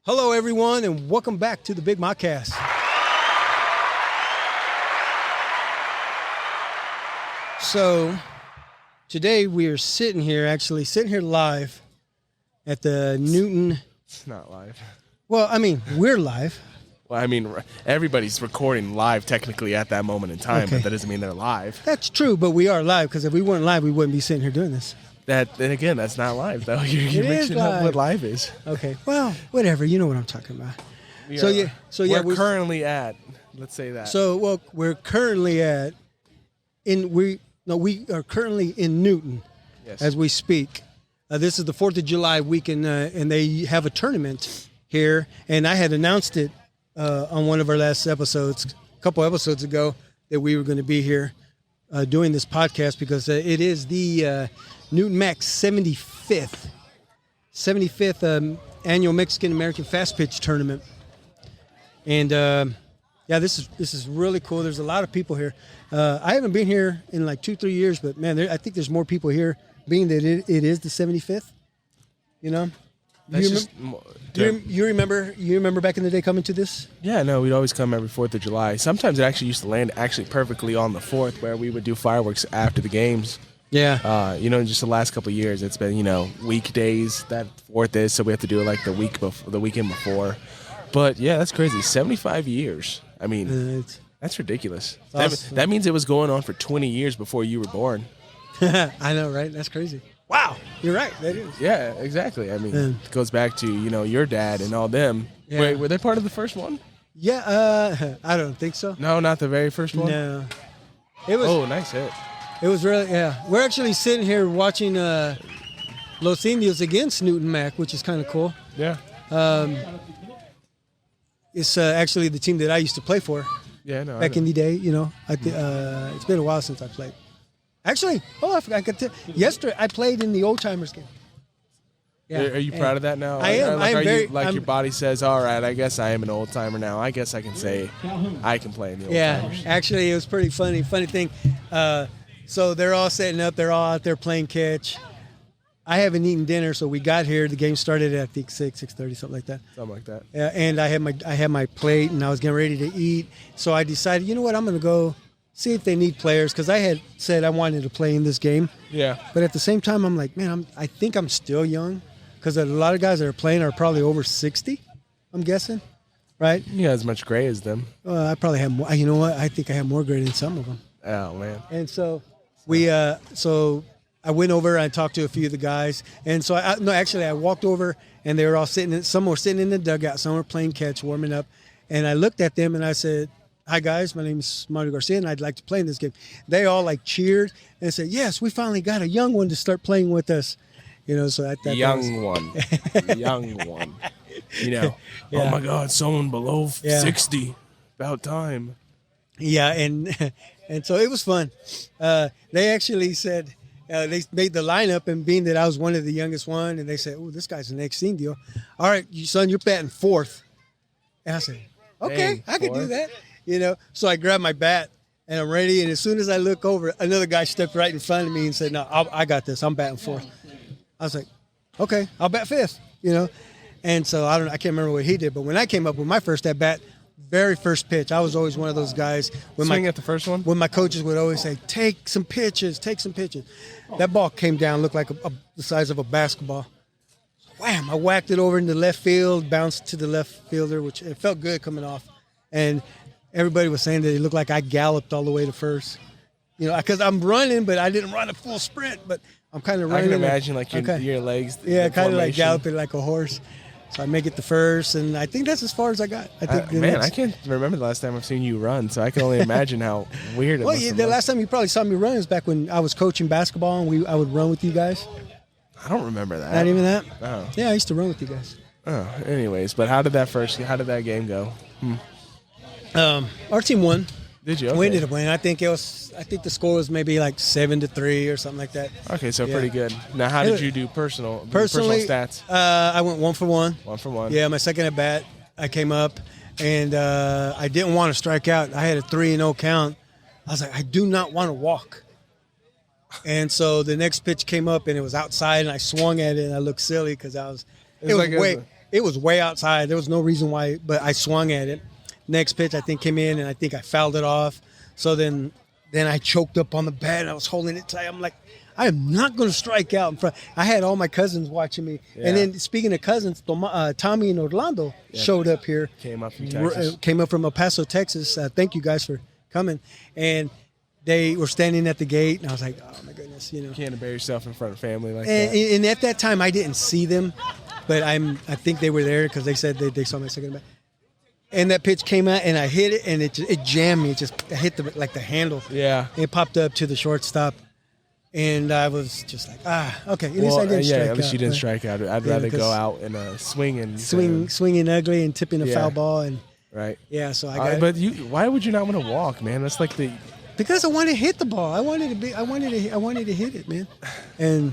Hello, everyone, and welcome back to the Big Mockcast. So, today we are sitting here live at the Newton. It's not live. Well, I mean, we're live. Well, I mean, everybody's recording live technically at that moment in time, Okay. but that doesn't mean they're live. That's true, but we are live, because if we weren't live, we wouldn't be sitting here doing this. Then again, that's not live, though. You're It is mixing up live. what live is. Okay, well, whatever. You know what I'm talking about. We're currently at, let's say that. So, we're currently we are currently in Newton, Yes. as we speak. This is the 4th of July weekend, and they have a tournament here. And I had announced it on one of our last episodes, a couple episodes ago, that we were going to be here doing this podcast because it is the Newton Mac's 75th annual Mexican-American Fast Pitch Tournament. And, this is really cool. There's a lot of people here. I haven't been here in like 2-3 years, but, man, I think there's more people here being that it is the 75th, you know? You remember back in the day coming to this? Yeah, no, we'd always come every 4th of July. Sometimes it actually used to land actually perfectly on the 4th where we would do fireworks after the games. Yeah. Just the last couple of years, it's been, weekdays that 4th is, so we have to do it like the weekend before. But, yeah, that's crazy. 75 years. I mean, that's ridiculous. Awesome. That means it was going on for 20 years before you were born. I know, right? That's crazy. Wow. You're right. That is. Yeah, exactly. I mean, it goes back to, your dad and all them. Yeah. Wait, were they part of the first one? Yeah, I don't think so. No, not the very first one? No. It was. Oh, nice hit. It was really, yeah. We're actually sitting here watching Los Indios against Newton Mac, which is kind of cool. Yeah. It's actually the team that I used to play for back in the day. It's been a while since I played. Actually, I forgot. Yesterday, I played in the Old Timers game. Yeah. Are you proud of that now? I am. Your body says, all right, I guess I am an old timer now. I guess I can say I can play in the old timers. Yeah, actually, it was pretty funny. Funny thing. So they're all setting up. They're all out there playing catch. I haven't eaten dinner, so we got here. The game started at, I think, 6:30, something like that. Something like that. And I had my plate, and I was getting ready to eat. So I decided, you know what, I'm going to go see if they need players, because I had said I wanted to play in this game. Yeah. But at the same time, I'm like, man, I think I'm still young, because a lot of guys that are playing are probably over 60, I'm guessing, right? You got as much gray as them. I probably have more. You know what? I think I have more gray than some of them. Oh, man. And so I went over and talked to a few of the guys. And so I walked over, and they were all some were sitting in the dugout, some were playing catch, warming up. And I looked at them and I said, "Hi guys, my name is Manuel Garcia, and I'd like to play in this game." They all cheered and said, "Yes, we finally got a young one to start playing with us." So Young one. Yeah. Oh my God, someone below 60. About time. Yeah, and so it was fun. They actually said they made the lineup, and being that I was one of the youngest one, and they said, "Oh, this guy's an ex-Indio. All right, son, you're batting fourth." And I said, "Okay, I can do that." So I grabbed my bat, and I'm ready. And as soon as I look over, another guy stepped right in front of me and said, "No, I got this. I'm batting fourth." I was like, "Okay, I'll bat fifth." And so I can't remember what he did, but when I came up with my first at bat, very first pitch, I was always one of those guys. Swing at the first one? When my coaches would always say, take some pitches. That ball came down, looked like the size of a basketball. Wham! I whacked it over into left field, bounced to the left fielder, which it felt good coming off. And everybody was saying that it looked like I galloped all the way to first. Because I'm running, but I didn't run a full sprint, but I'm kind of running. I can imagine your legs. Yeah, kind of like galloping like a horse. So I make it to first, and I think that's as far as I got. I can't remember the last time I've seen you run, so I can only imagine how weird it was. Well, the last time you probably saw me run was back when I was coaching basketball, and I would run with you guys. I don't remember that. Not even that? Oh. Yeah, I used to run with you guys. Oh, anyways, but how did that game go? Our team won. Did you? Okay. We ended up winning. I think the score was maybe like 7-3 or something like that. Okay, so pretty good. Now, how did you do personal stats? I went 1 for 1. 1 for 1. Yeah, my second at bat, I came up, and I didn't want to strike out. I had a 3-0 count. I was like, I do not want to walk. And so the next pitch came up, and it was outside, and I swung at it, and I looked silly because it it was way outside. There was no reason why, but I swung at it. Next pitch, I think, came in, and I think I fouled it off. So then I choked up on the bat, and I was holding it tight. I'm like, I am not going to strike out in front. I had all my cousins watching me. Yeah. And then speaking of cousins, Tommy and Orlando showed up here. Came up from Texas. Came up from El Paso, Texas. Thank you guys for coming. And they were standing at the gate, and I was like, oh, my goodness, You can't embarrass yourself in front of family like that. And at that time, I didn't see them, but I think they were there because they said they saw my second bat. And that pitch came out, and I hit it, and it jammed me. It just hit the handle. Yeah. It popped up to the shortstop. And I was just like, okay. At least I didn't strike out. At least you didn't strike out. I'd rather go out and swinging ugly and tipping a foul ball and right. Yeah, so I got. But why would you not want to walk, man? That's like because I wanted to hit the ball. I wanted to hit it, man. And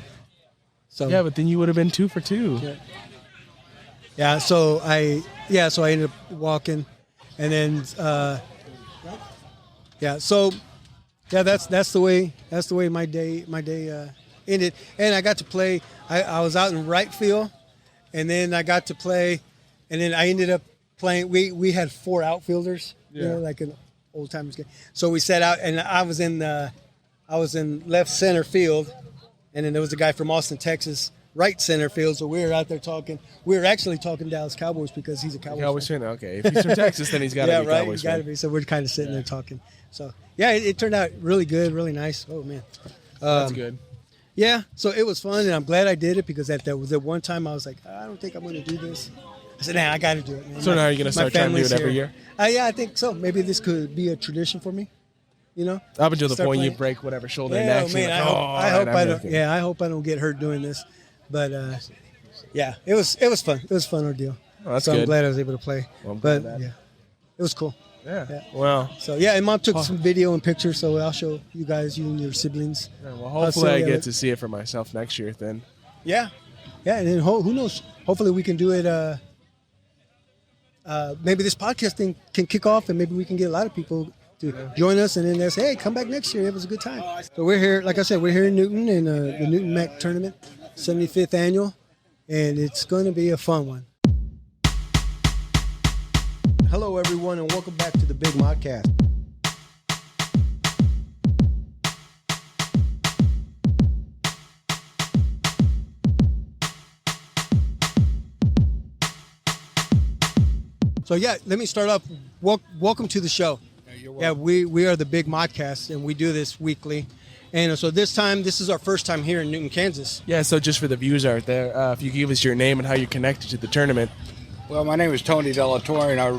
so yeah, but then you would have been 2 for 2. Yeah. So I ended up walking, and then So. Yeah, that's the way my day ended, and I got to play. I was out in right field, and then I got to play, and then I ended up playing. We had 4 outfielders, like an old timers game. So we sat out, and I was in left center field, and then there was a guy from Austin, Texas, right center field. So we were out there talking. We were actually talking Dallas Cowboys because he's a Cowboys fan. Okay, if he's from Texas, then he's got to be right. Cowboys He's got to be. So we're kind of sitting there talking. So. Yeah, it turned out really good, really nice. Oh, man. That's good. Yeah, so it was fun, and I'm glad I did it because that was at one time I was like, I don't think I'm going to do this. I said, I got to do it, man. So now you're going to start trying to do it every year? Yeah, I think so. Maybe this could be a tradition for me, Up until the point you break whatever shoulder next. Man, I hope I don't get hurt doing this. But, it was fun. It was a fun ordeal. Oh, that's so good. I'm glad I was able to play. Well, it was cool. Yeah. Well. So and Mom took some video and pictures, so I'll show you guys, you and your siblings. Yeah, well, hopefully I get to see it for myself next year then. Yeah, and then who knows? Hopefully we can do it. Maybe this podcast thing can kick off, and maybe we can get a lot of people to join us, and then they say, "Hey, come back next year. It was a good time." So we're here, like I said, we're here in Newton in the Newton Mac tournament, 75th annual, and it's going to be a fun one. Hello, everyone, and welcome back to the Big Modcast. So, let me start off. Welcome to the show. You're welcome. We are the Big Modcast, and we do this weekly. And so this is our first time here in Newton, Kansas. Yeah, so just for the viewers out there, if you give us your name and how you're connected to the tournament. Well, my name is Tony Delatorre, and I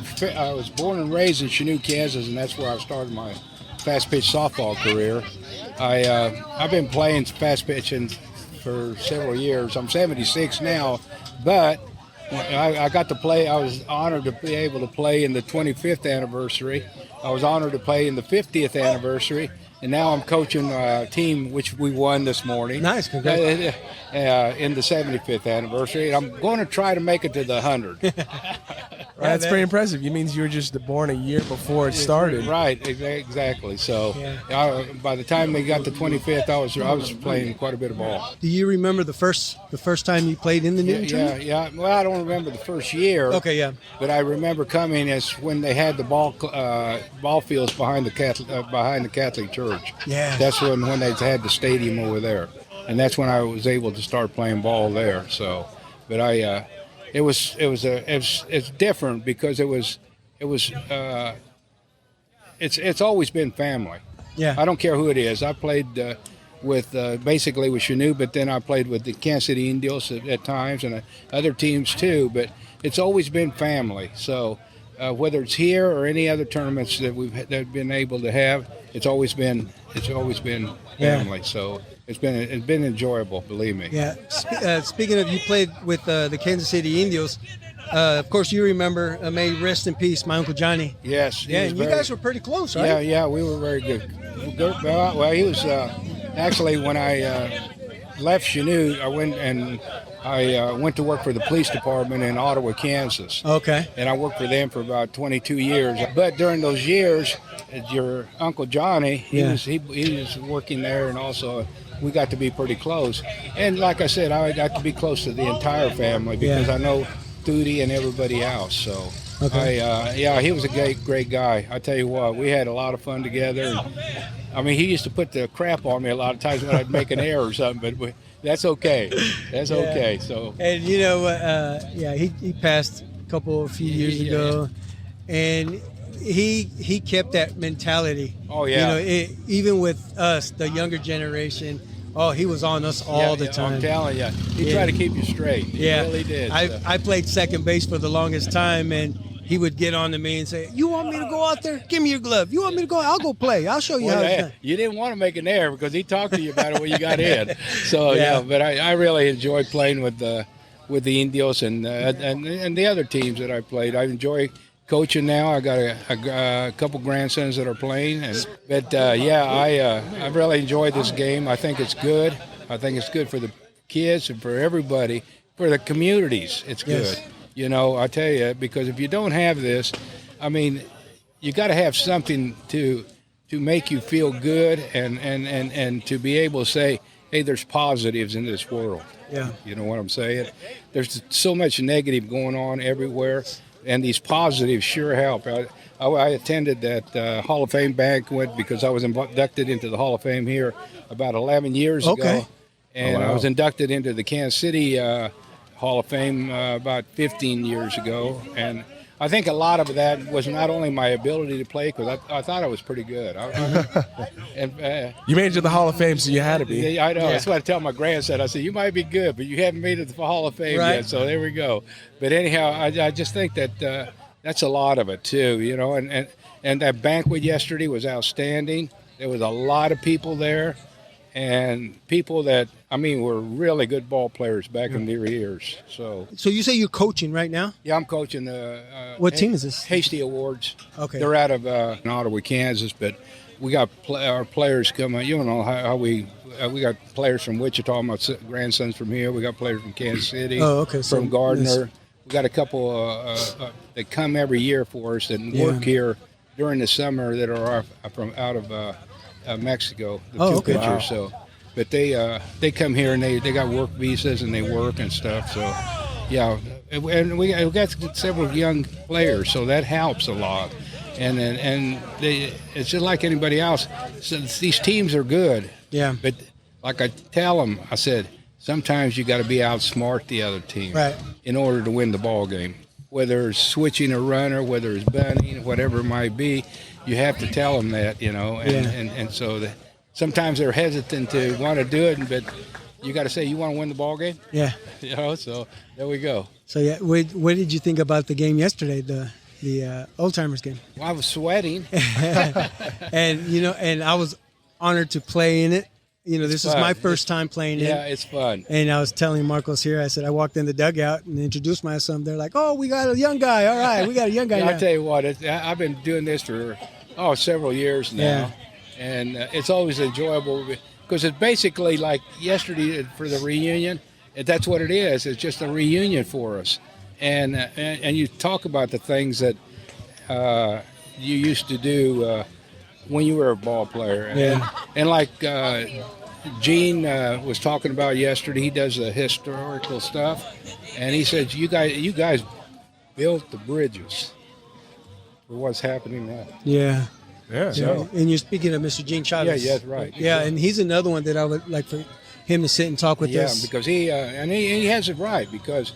was born and raised in Chanute, Kansas, and that's where I started my fast pitch softball career. I've been playing fast pitching for several years. I'm 76 now, but I got to play. I was honored to be able to play in the 25th anniversary. I was honored to play in the 50th anniversary. And now I'm coaching a team which we won this morning. Nice, congrats. In the 75th anniversary. And I'm going to try to make it to the 100. That's pretty impressive. It means you were just born a year before it started. Right, exactly. So by the time they got to 25th, I was playing quite a bit of ball. Do you remember the first time you played in the Newton tournament? Yeah. Well, I don't remember the first year. Okay, yeah. But I remember coming as when they had the ball fields behind the Catholic Church. Yeah. That's when they had the stadium over there, and that's when I was able to start playing ball there. So, but it's different because it's always been family. Yeah. I don't care who it is. I played basically with Chanute, but then I played with the Kansas City Indios at times and other teams too. But it's always been family. So whether it's here or any other tournaments that we've been able to have, it's always been family. Yeah. So it's been enjoyable, believe me. Yeah. Speaking of, you played with the Kansas City Indios. Of course, you remember, may rest in peace, my Uncle Johnny. Yes. Yeah, and you guys were pretty close, right? Yeah, we were very good. Well, he was actually when I left Chanute, I went to work for the police department in Ottawa, Kansas. Okay. And I worked for them for about 22 years. But during those years, your Uncle Johnny, he was working there, and also we got to be pretty close. And like I said, I got to be close to the entire family because I know Studi and everybody else. So, Okay. he was a great guy. I tell you what, we had a lot of fun together. And, I mean, he used to put the crap on me a lot of times when I'd make an error or something, but that's okay. That's okay. So, And you know what? He passed a few years ago, and he kept that mentality. Oh, yeah. You know, even with us, the younger generation. Oh, he was on us all the time. I'm telling you, he tried to keep you straight. He really did. I played second base for the longest time, and he would get on to me and say, "You want me to go out there? Give me your glove. You want me to go? I'll go play. I'll show you how it's done." You didn't want to make an error because he talked to you about it when you got in. So but I really enjoyed playing with the Indios and the other teams that I played. I enjoy coaching now. I got a couple grandsons that are playing, I really enjoyed this game. I think it's good. I think it's good for the kids and for everybody, for the communities. It's good. Yes. You know, I tell you, because if you don't have this, I mean, you got to have something to make you feel good and to be able to say, hey, there's positives in this world. Yeah. You know what I'm saying? There's so much negative going on everywhere, and these positives sure help. I attended that Hall of Fame banquet because I was inducted into the Hall of Fame here about 11 years ago. And I was inducted into the Kansas City Hall of Fame about 15 years ago. And I think a lot of that was not only my ability to play, because I thought I was pretty good. You made it to the Hall of Fame, so you had to be. I know. That's what I tell my grandson. I said, you might be good, but you haven't made it to the Hall of Fame yet. So there we go. But anyhow, I just think that that's a lot of it, too. You know, and that banquet yesterday was outstanding. There was a lot of people there. And people that, I mean, were really good ball players back in their years. So you say you're coaching right now? Yeah, I'm coaching the what team is this? Hasty Awards. Okay. They're out of Ottawa, Kansas, but we got our players coming. You know how we got players from Wichita. My grandson's from here. We got players from Kansas City. From Gardner. We got a couple that come every year for us and work here during the summer that are from out of Mexico, the two pitchers. Wow. So, but they come here and they got work visas and they work and stuff. So, yeah, and we got several young players, so that helps a lot. And it's just like anybody else. So these teams are good. Yeah. But like I tell them, I said sometimes you got to be outsmart the other team in order to win the ball game. Whether it's switching a runner, whether it's bunting, whatever it might be. You have to tell them that, you know, and so sometimes they're hesitant to want to do it, but you got to say, you want to win the ball game? Yeah. You know, so there we go. So, what did you think about the game yesterday, the Old Timers game? Well, I was sweating. And, you know, and I was honored to play in it. You know, this is my first time playing it. Yeah, it's fun. And I was telling Marcos here, I said, I walked in the dugout and introduced myself. They're like, oh, we got a young guy. All right, we got a young guy now. I'll tell you what, I've been doing this for, several years now. Yeah. And it's always enjoyable because it's basically like yesterday for the reunion. That's what it is. It's just a reunion for us. And you talk about the things that you used to do when you were a ball player. And like Gene was talking about yesterday, he does the historical stuff, and he said, you guys built the bridges for what's happening now. Yeah. So, and you're speaking of Mr. Gene Chavez. Yeah, right. Yeah, and he's another one that I would like for him to sit and talk with us. Yeah, because he has it right, because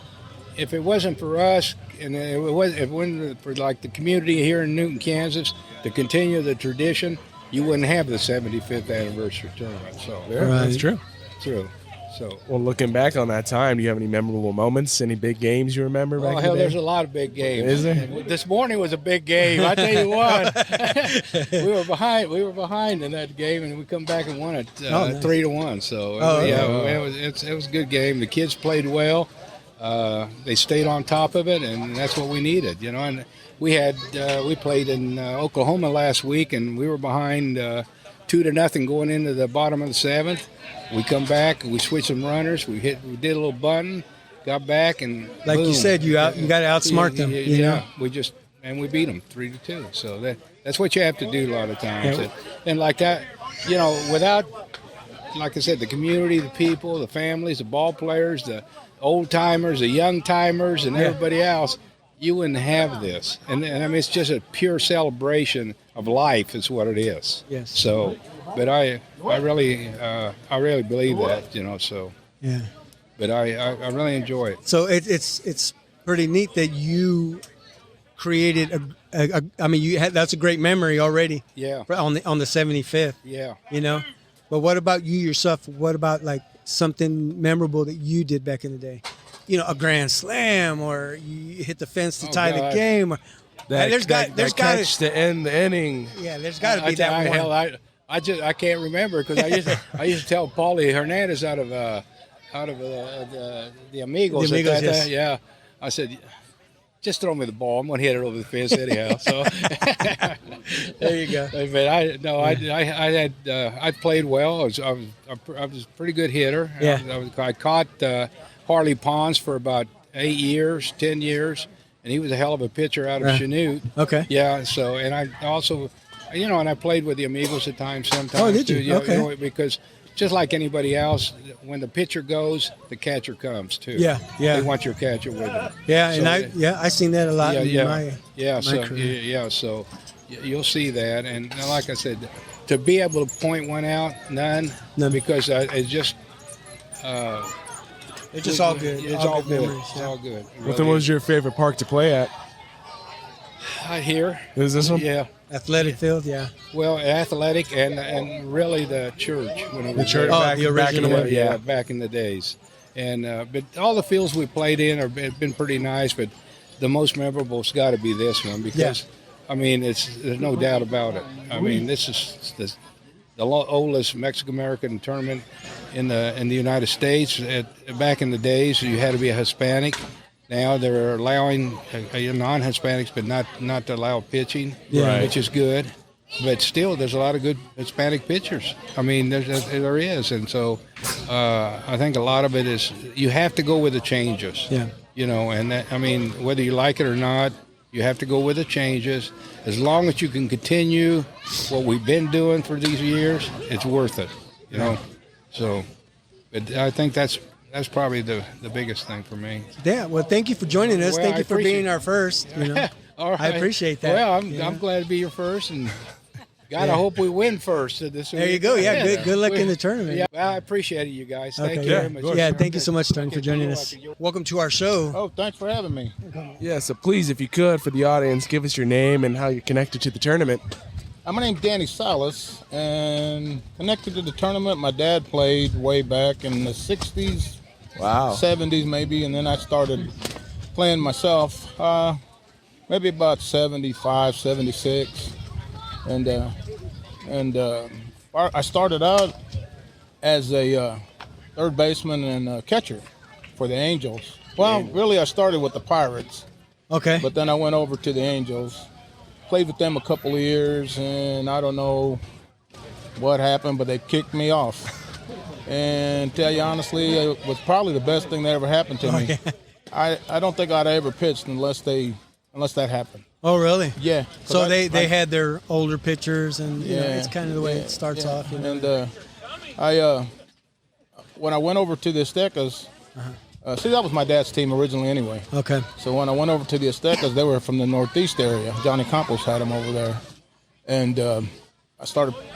if it wasn't for us, and if it wasn't for like the community here in Newton, Kansas, to continue the tradition, you wouldn't have the 75th anniversary tournament. So that's true. True. So, well, looking back on that time, do you have any memorable moments, any big games you remember back in the day? There's a lot of big games. Is there? This morning was a big game. I tell you what, we were behind in that game, and we come back and won it 3-1. So it was a good game. The kids played well. They stayed on top of it, and that's what we needed, you know. And we played in Oklahoma last week, and we were behind 2-0 going into the bottom of the 7th. We come back, we switched some runners, we did a little bunting, got back, and like boom. You said, you got to outsmart them. You know? We beat them 3-2. So that's what you have to do a lot of times. Yeah. And like that, you know, without, like I said, the community, the people, the families, the ball players, old timers, the young timers, and everybody else, you wouldn't have this. And I mean, it's just a pure celebration of life is what it is. Yes. So, but I really believe that, you know, so. Yeah. But I really enjoy it. So it's pretty neat that you created I mean, that's a great memory already. Yeah. On the 75th. Yeah. You know, but what about you yourself? What about like something memorable that you did back in the day? You know, a grand slam, or you hit the fence to tie the game. Or, there's got to end the inning. Yeah, there's got to be that one. Hell, I can't remember because I used to tell Paulie Hernandez out of the Amigos. The Amigos, yes. Yeah, I said, just throw me the ball. I'm gonna hit it over the fence anyhow. So there you go. But I played well. I was a pretty good hitter. Yeah. I caught Harley Pons for about 10 years, and he was a hell of a pitcher out of Chanute. Okay. Yeah. So, and I also, you know, and I played with the Amigos at times sometimes. Oh, did you? Too, Okay. You know, because just like anybody else, when the pitcher goes, the catcher comes too. Yeah, yeah. They want your catcher with them. Yeah, So, and I seen that a lot in my career. So you'll see that, and like I said, to be able to point one out, none. because it's just. It's just all good. It's all good. Memories, It's all good. What was your favorite park to play at? Here. Is this one? Yeah. Athletic field, yeah. Well, athletic and really the church when it was church. there. The original one. Yeah, back in the days. And but all the fields we played in have been pretty nice, but the most memorable has got to be this one because, I mean, there's no doubt about it. I mean, this is the oldest Mexican-American tournament in the United States. Back in the days, you had to be a Hispanic. Now they're allowing non-Hispanics, but not to allow pitching, which is good. But still, there's a lot of good Hispanic pitchers. I mean, there is, and so I think a lot of it is you have to go with the changes. Yeah. You know, and that, I mean, whether you like it or not, you have to go with the changes. As long as you can continue what we've been doing for these years, it's worth it. You know, so. But I think that's probably the biggest thing for me. Yeah. Well, thank you for joining us. Well, thank I you for appreciate being our first. You know, All right. I appreciate that. Well, I'm glad to be your first, and God, I hope we win first. There you go. Yeah. Good luck in the tournament. Yeah. Well, I appreciate it, you guys. Thank you yeah. very much. Yeah. Thank you so much, Tony, for joining us. Welcome to our show. Oh, thanks for having me. Yeah, so please, if you could, for the audience, give us your name and how you're connected to the tournament. My name's Danny Salas, and connected to the tournament. My dad played way back in the 60s, Wow. 70s maybe, and then I started playing myself maybe about 75, 76. And I started out as a third baseman and a catcher for the Angels. Well, really, I started with the Pirates, Okay. but then I went over to the Angels. Played with them a couple of years, and I don't know what happened, but they kicked me off. And tell you honestly, it was probably the best thing that ever happened to me. I don't think I'd ever pitched unless that happened. Oh, really? Yeah. So they had their older pitchers, and you know, it's kind of the way it starts off. You know? And when I went over to the Aztecas, see, that was my dad's team originally anyway. Okay. So when I went over to the Aztecas, they were from the Northeast area. Johnny Campos had them over there. And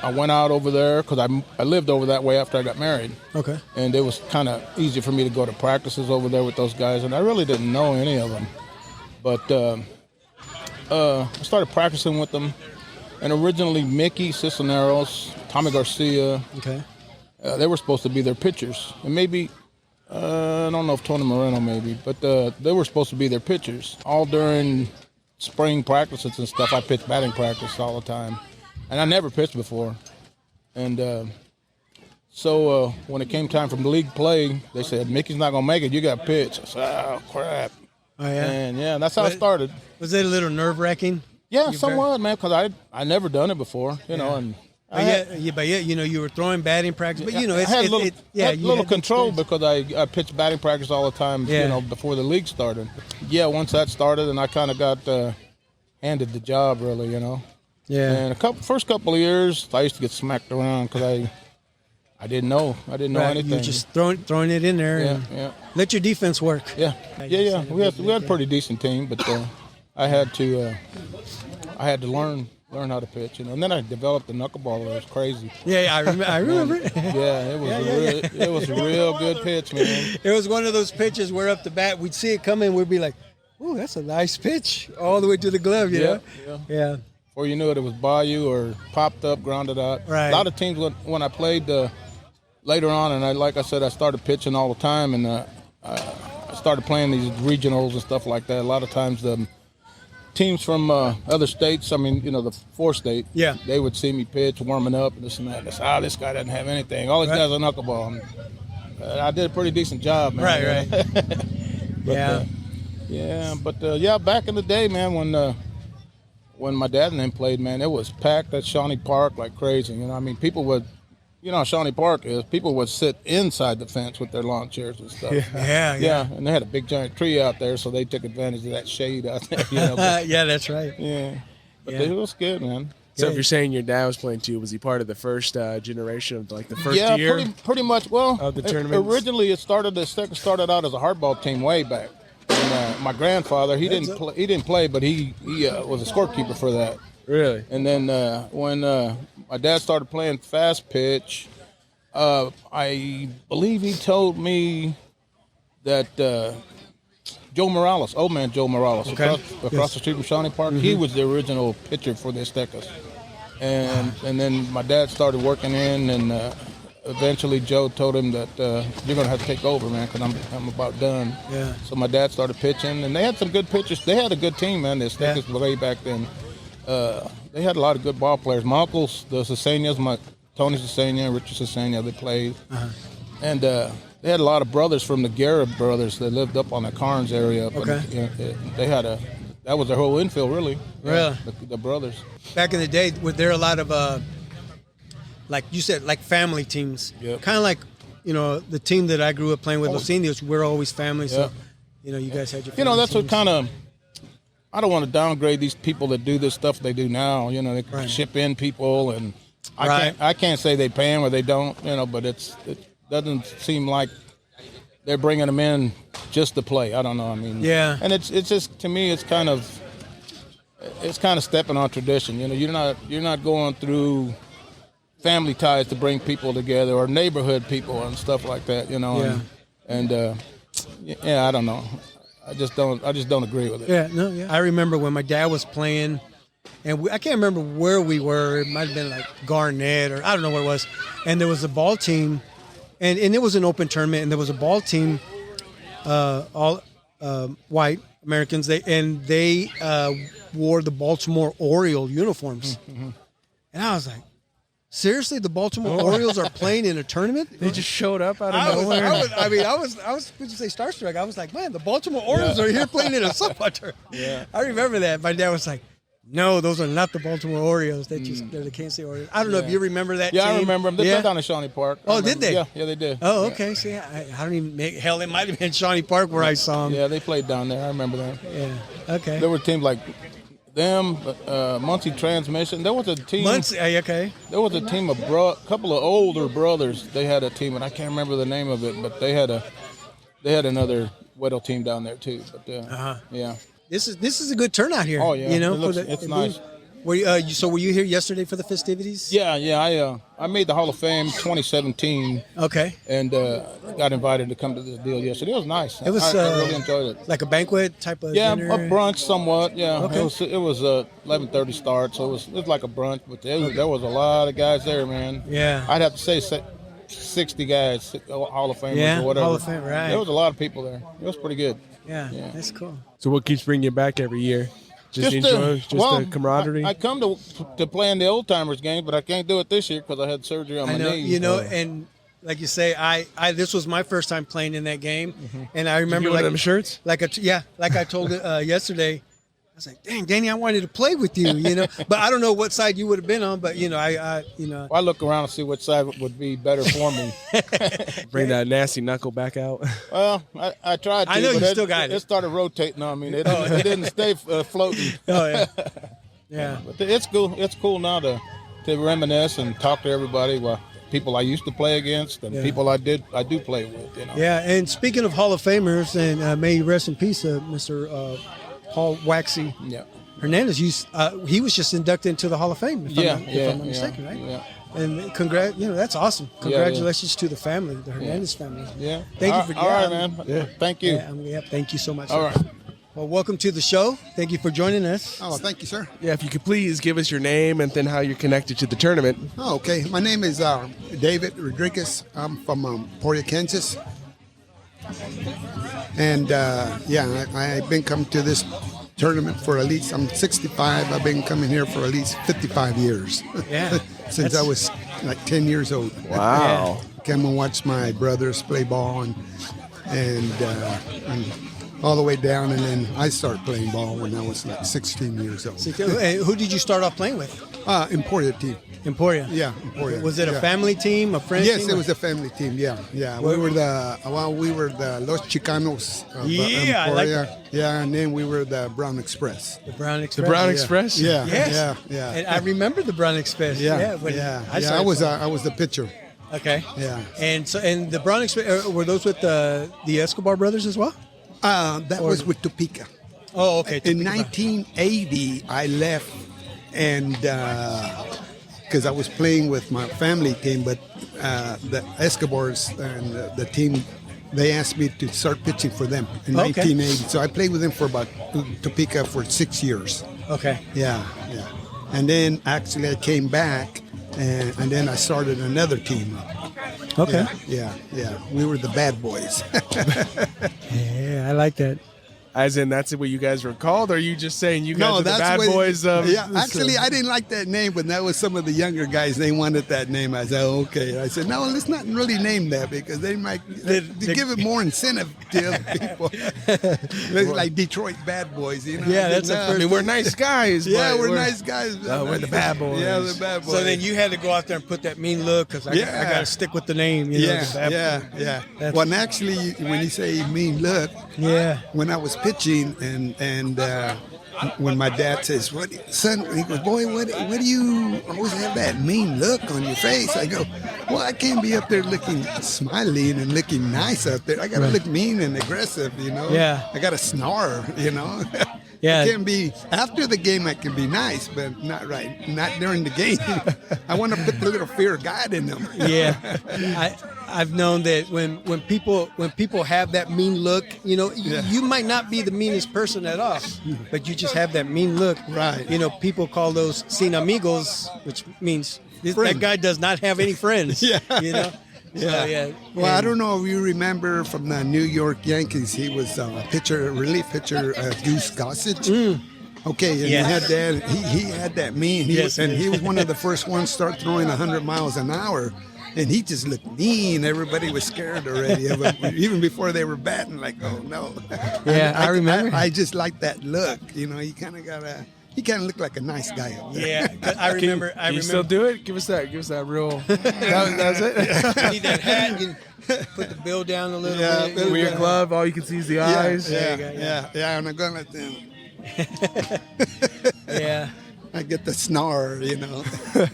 I went out over there because I lived over that way after I got married. Okay. And it was kind of easy for me to go to practices over there with those guys. And I really didn't know any of them. But I started practicing with them. And originally Mickey Cisneros, Tommy Garcia, Okay. They were supposed to be their pitchers. And maybe... I don't know if Tony Moreno maybe, but they were supposed to be their pitchers. All during spring practices and stuff, I pitched batting practice all the time. And I never pitched before. And so when it came time for the league play, they said, Mickey's not going to make it, you got to pitch. I said, oh, crap. Oh, yeah? And that's how it started. Was it a little nerve-wracking? Yeah, somewhat, man, because I never done it before, you know, and... But yet, you know, you were throwing batting practice, but you know, I had a little had control because I pitched batting practice all the time, you know, before the league started. Yeah, once that started, and I kind of got handed the job, really, you know. Yeah. And first couple of years, I used to get smacked around because I didn't know. I didn't know Right, anything. you were just throwing it in there and let your defense work. Yeah. We had a pretty decent team, but I had to learn how to pitch, and then I developed the knuckleball. It was crazy. Yeah, I remember. Yeah, it was a real good pitch, man. It was one of those pitches where up the bat we'd see it coming, we'd be like, "Ooh, that's a nice pitch," all the way to the glove. You know? Yeah. Before you knew it, it was by you or popped up, grounded out. Right. A lot of teams when I played later on, and like I said, I started pitching all the time, and I started playing these regionals and stuff like that. A lot of times the teams from other states, I mean, the 4-state, they would see me pitch, warming up, and this and that. They say, this guy doesn't have anything. All he does is a knuckleball. And, I did a pretty decent job, man. Right. But back in the day, man, when my dad and them played, man, it was packed at Shawnee Park like crazy. People would, how Shawnee Park is, people would sit inside the fence with their lawn chairs and stuff. Yeah. And they had a big giant tree out there, so they took advantage of that shade out there. Yeah, that's right. Yeah. But it was good, man. So if you're saying your dad was playing too, was he part of the first generation of like the first year? Yeah, pretty much. Well, of the tournaments? Originally the second started out as a hardball team way back. And, my grandfather, he didn't play, but he was a scorekeeper for that. Really? And then when my dad started playing fast pitch, I believe he told me that old man Joe Morales, across the street from Shawnee Park, he was the original pitcher for the Aztecas. And then my dad started working in, and eventually Joe told him that you're going to have to take over, man, because I'm about done. Yeah. So my dad started pitching, and they had some good pitchers. They had a good team, man, the Aztecas way back then. They had a lot of good ball players. My uncles, the Ceseñas, Tony Cesena, Richard Cesena, they played. And they had a lot of brothers from the Guerra brothers that lived up on the Carnes area. They had that was their whole infield, really. Really? The brothers. Back in the day, were there a lot of, like you said, like family teams? Yep. Kind of like, the team that I grew up playing with, Los Indios, we're always family. So, you guys had your family that's teams. what kind of, I don't want to downgrade these people that do this stuff they do now. They ship in people, and I can't say they pay them or they don't, but it doesn't seem like they're bringing them in just to play. I don't know. And it's just, to me, it's kind of stepping on tradition. You're not going through family ties to bring people together or neighborhood people and stuff like that. I don't know. I just don't agree with it. I remember when my dad was playing, and I can't remember where we were. It might have been like Garnett, or I don't know where it was. And there was a ball team, and it was an open tournament, and there was a ball team, all white Americans. They wore the Baltimore Oriole uniforms, and I was like, seriously, the Baltimore Orioles are playing in a tournament? They just showed up out of nowhere. I was going to say starstruck. I was like, man, the Baltimore Orioles are here playing in a softball tournament. Yeah. I remember that. My dad was like, no, those are not the Baltimore Orioles. They're the Kansas City Orioles. I don't know if you remember that team. I remember them. They played down at Shawnee Park. Oh, did they? Yeah, they did. Oh, okay. See, I don't even hell, it might have been Shawnee Park where I saw them. Yeah, they played down there. I remember that. Yeah, okay. There were teams like them, Muncie Transmission. There was a team. Okay. There was a team of couple of older brothers. They had a team, and I can't remember the name of it, but they had another Weddell team down there too. But yeah. This is a good turnout here. Oh yeah, it's nice. Were you here yesterday for the festivities? Yeah. I made the Hall of Fame 2017. Okay. And got invited to come to this deal yesterday. It was nice. It was. I really enjoyed it. Like a banquet type of. Yeah, dinner? a brunch somewhat. Yeah. Okay. It was 11:30 start, so it was like a brunch. But there was a lot of guys there, man. Yeah. I'd have to say 60 guys, Hall of Famers or whatever. Hall of Fame, right? There was a lot of people there. It was pretty good. Yeah, that's cool. So what keeps bringing you back every year? Just the camaraderie? I come to play in the old timers game, but I can't do it this year because I had surgery on my knee. And like you say, I this was my first time playing in that game, and I remember them shirts. Like I told yesterday. I was like, dang, Danny, I wanted to play with you, But I don't know what side you would have been on, but, I look around and see which side would be better for me. Bring that nasty knuckle back out. Well, I tried to. I know but you still got it. It started rotating on me. It didn't stay floating. Oh, yeah. Yeah. But it's cool. It's cool now to reminisce and talk to everybody. Well, people I used to play against and people I do play with. You know. Yeah, and speaking of Hall of Famers, and may he rest in peace, Mr. Paul Waxy Hernandez. He was just inducted into the Hall of Fame. If I'm not mistaken, right? Yeah. And that's awesome. Congratulations to the family, the Hernandez family. Yeah. Thank you for all right, man. Yeah. Thank you. Thank you so much. All right. Well, welcome to the show. Thank you for joining us. Oh, thank you, sir. Yeah, if you could please give us your name and then how you're connected to the tournament. Oh, okay. My name is David Rodriguez. I'm from Emporia, Kansas. And I've been coming to this tournament for at least, I'm 65. I've been coming here for at least 55 years. Yeah. Since I was like 10 years old. Wow. Came and watched my brothers play ball and all the way down, and then I started playing ball when I was like 16 years old. Who did you start off playing with? Emporia team. Emporia. Yeah, Emporia. Was it a family team, a friend team? Yes, it was a family team. Yeah. We were the Los Chicanos of Yeah, Emporia. I like that. Yeah, and then we were the Brown Express. The Brown The Express. Brown Express? Yeah, Yes. yeah. And I remember the Brown Express. Yeah. I was the pitcher. Okay. Yeah. And the Brown Express, were those with the Escobar brothers as well? That was with Topeka. Oh, okay. In Topeka. 1980, I left, and because I was playing with my family team, but the Escobars and the team, they asked me to start pitching for them in 1980. So I played with them for about Topeka for 6 years. Okay. Yeah. And then actually I came back, and then I started another team. Okay. Yeah. We were the bad boys. Yeah, I like that. As in, that's what you guys were called, or are you just saying you guys are the bad what- boys? Actually, I didn't like that name, but that was some of the younger guys. They wanted that name. I said, okay. I said, no, let's not really name that because they might give it more incentive to other people. Like Detroit Bad Boys, you know. Yeah, that's the first. I mean, we're nice guys. Yeah, but we're nice guys. we're the bad boys. Yeah, the bad boys. So then you had to go out there and put that mean look because I got to stick with the name. You know, the bad boys. Yeah. That's- Well, and actually, when you say mean look, Yeah. when I was pitching and when my dad says, "What, son?" He goes, "Boy, what do you always have that mean look on your face?" I go, "Well, I can't be up there looking smiling and looking nice up there. I got to look mean and aggressive, you know. Yeah. I got to snarl, you know." Yeah. I can't be after the game. I can be nice, but not during the game. I want to put the little fear of God in them. Yeah, I've known that when people have that mean look, you know, you might not be the meanest person at all, but you just have that mean look. Right. You know, people call those sin amigos, which means that Friend. guy does not have any friends. Yeah. You know. So, yeah. Well, I don't know if you remember from the New York Yankees, he was a relief pitcher, Goose Gossage. Okay, and Yeah. he had that. He had that mean. He was one of the first ones to start throwing 100 miles an hour, and he just looked mean. Everybody was scared already of him, even before they were batting. Like, oh no. Yeah, I remember. I just like that look. You know, you kind of gotta. He kind of looked like a nice guy up there. Yeah, 'cause I remember. Can you still do it? Give us that real. That was it. You need that hat. You put the bill down a little bit. Weird glove. All you can see is the eyes. Yeah. I'm not gonna let them. Yeah. I get the snarl, you know.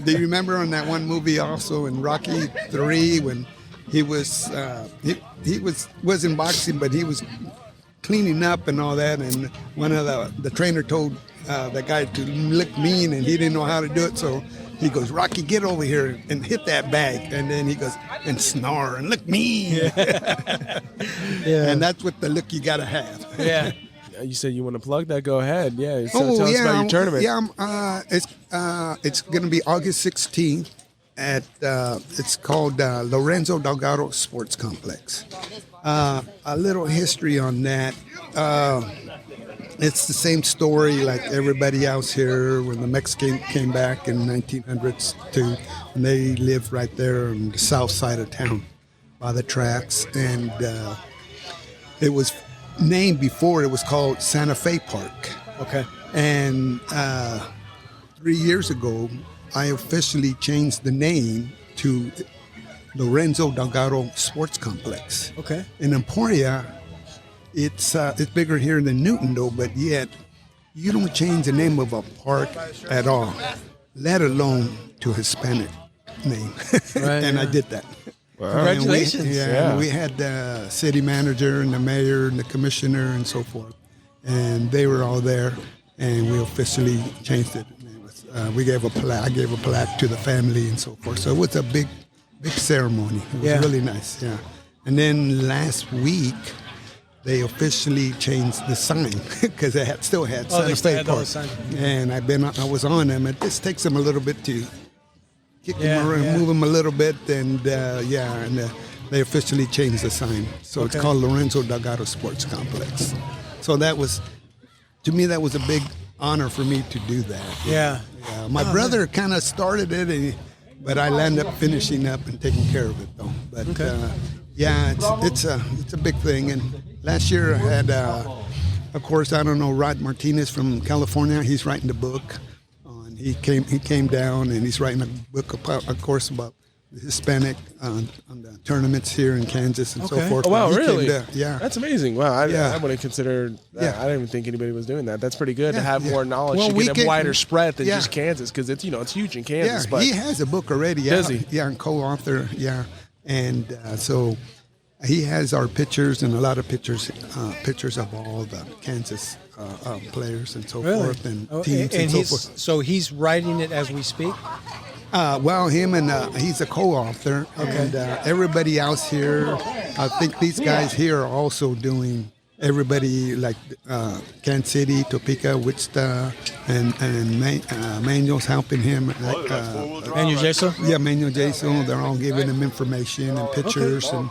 Do you remember on that one movie also in Rocky 3 when he was he wasn't boxing, but he was cleaning up and all that, and one of the trainer told the guy to look mean, and he didn't know how to do it, so he goes, "Rocky, get over here and hit that bag," and then he goes and snarl and look mean. Yeah. And that's what the look you gotta have. Yeah. You said you want to plug that? Go ahead. Yeah. So tell us about your tournament. Yeah, it's going to be August 16th at it's called Lorenzo Delgado Sports Complex. A little history on that. It's the same story like everybody else here when the Mexicans came back in 1900s too, and they lived right there on the south side of town by the tracks, and it was named before it was called Santa Fe Park. Okay. And 3 years ago, I officially changed the name to Lorenzo Delgado Sports Complex. Okay. In Emporia, it's bigger here than Newton, though, but yet you don't change the name of a park at all, let alone to Hispanic. name, Right, and I yeah. did that. Congratulations. And Yeah. we had the city manager and the mayor and the commissioner and so forth, and they were all there, and we officially changed it. And it was, we gave a plaque. I gave a plaque to the family and so forth. So it was a big ceremony. It was Yeah. really nice. Yeah. And then last week, they officially changed the sign because they still had Oh, they Santa still Fe had the Park. old sign. And I was on them. It just takes them a little bit to kick Yeah, them around, yeah. move them a little bit, and they officially changed the sign. So it's Okay. called Lorenzo Delgado Sports Complex. So that was, to me, that was a big honor for me to do that. Yeah. Yeah, my brother kind of started it, but I ended up finishing up and taking care of it though. But yeah, it's a big thing. And last year I had, of course, I don't know, Rod Martinez from California. He's writing the book. He came down and he's writing a book, of course, about the Hispanic on the tournaments here in Kansas and so Okay. forth. Oh, wow, He came really? down, yeah. That's amazing. Wow, I wouldn't consider that. Yeah. I didn't even think anybody was doing that. That's pretty good to Yeah, have yeah. more knowledge, Well, to we get a can- wider spread than yeah. just Kansas, because it's it's huge in Yeah, Kansas. But he has a book already. Does out. he? Yeah, and co-author. Yeah, and so he has our pictures and a lot of pictures of all the Kansas players and so Really? forth and Oh, teams and and so he's forth. so he's writing it as we speak. Well, him and he's a co-author, and everybody else here. I think these guys here are also doing. Everybody like Kansas City, Topeka, Wichita, and Manuel's helping him. Manuel Jaso. Yeah, Manuel Jaso. They're all giving him information and pictures and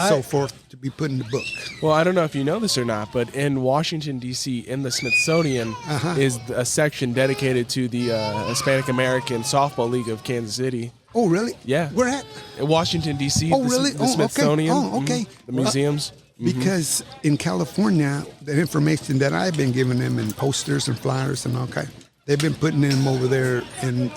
so forth to be put in the book. well, I don't know if you know this or not, but in Washington D.C., in the Smithsonian, is a section dedicated to the Hispanic American Softball League of Kansas City. Oh, really? Yeah. Where at? In Washington D.C. Oh, the, really? The Oh, okay. Smithsonian. Oh, okay. The museums. Because in California, the information that I've been giving them in posters and flyers and all kind, they've been putting them over there in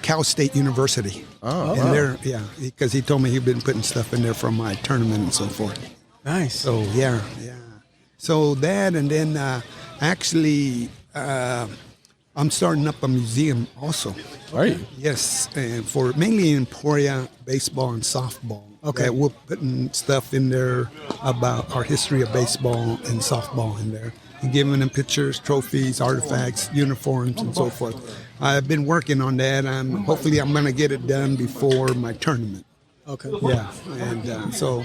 Cal State University. Oh, and they're because he told me he'd been putting stuff in there from my tournament and so forth. Nice. So yeah. So that, and then actually, I'm starting up a museum also. Are you? Yes, and for mainly in Emporia baseball and softball. Okay. We're putting stuff in there about our history of baseball and softball in there, and giving them pictures, trophies, artifacts, uniforms, and so forth. I've been working on that. Hopefully I'm going to get it done before my tournament. Okay. Yeah, and so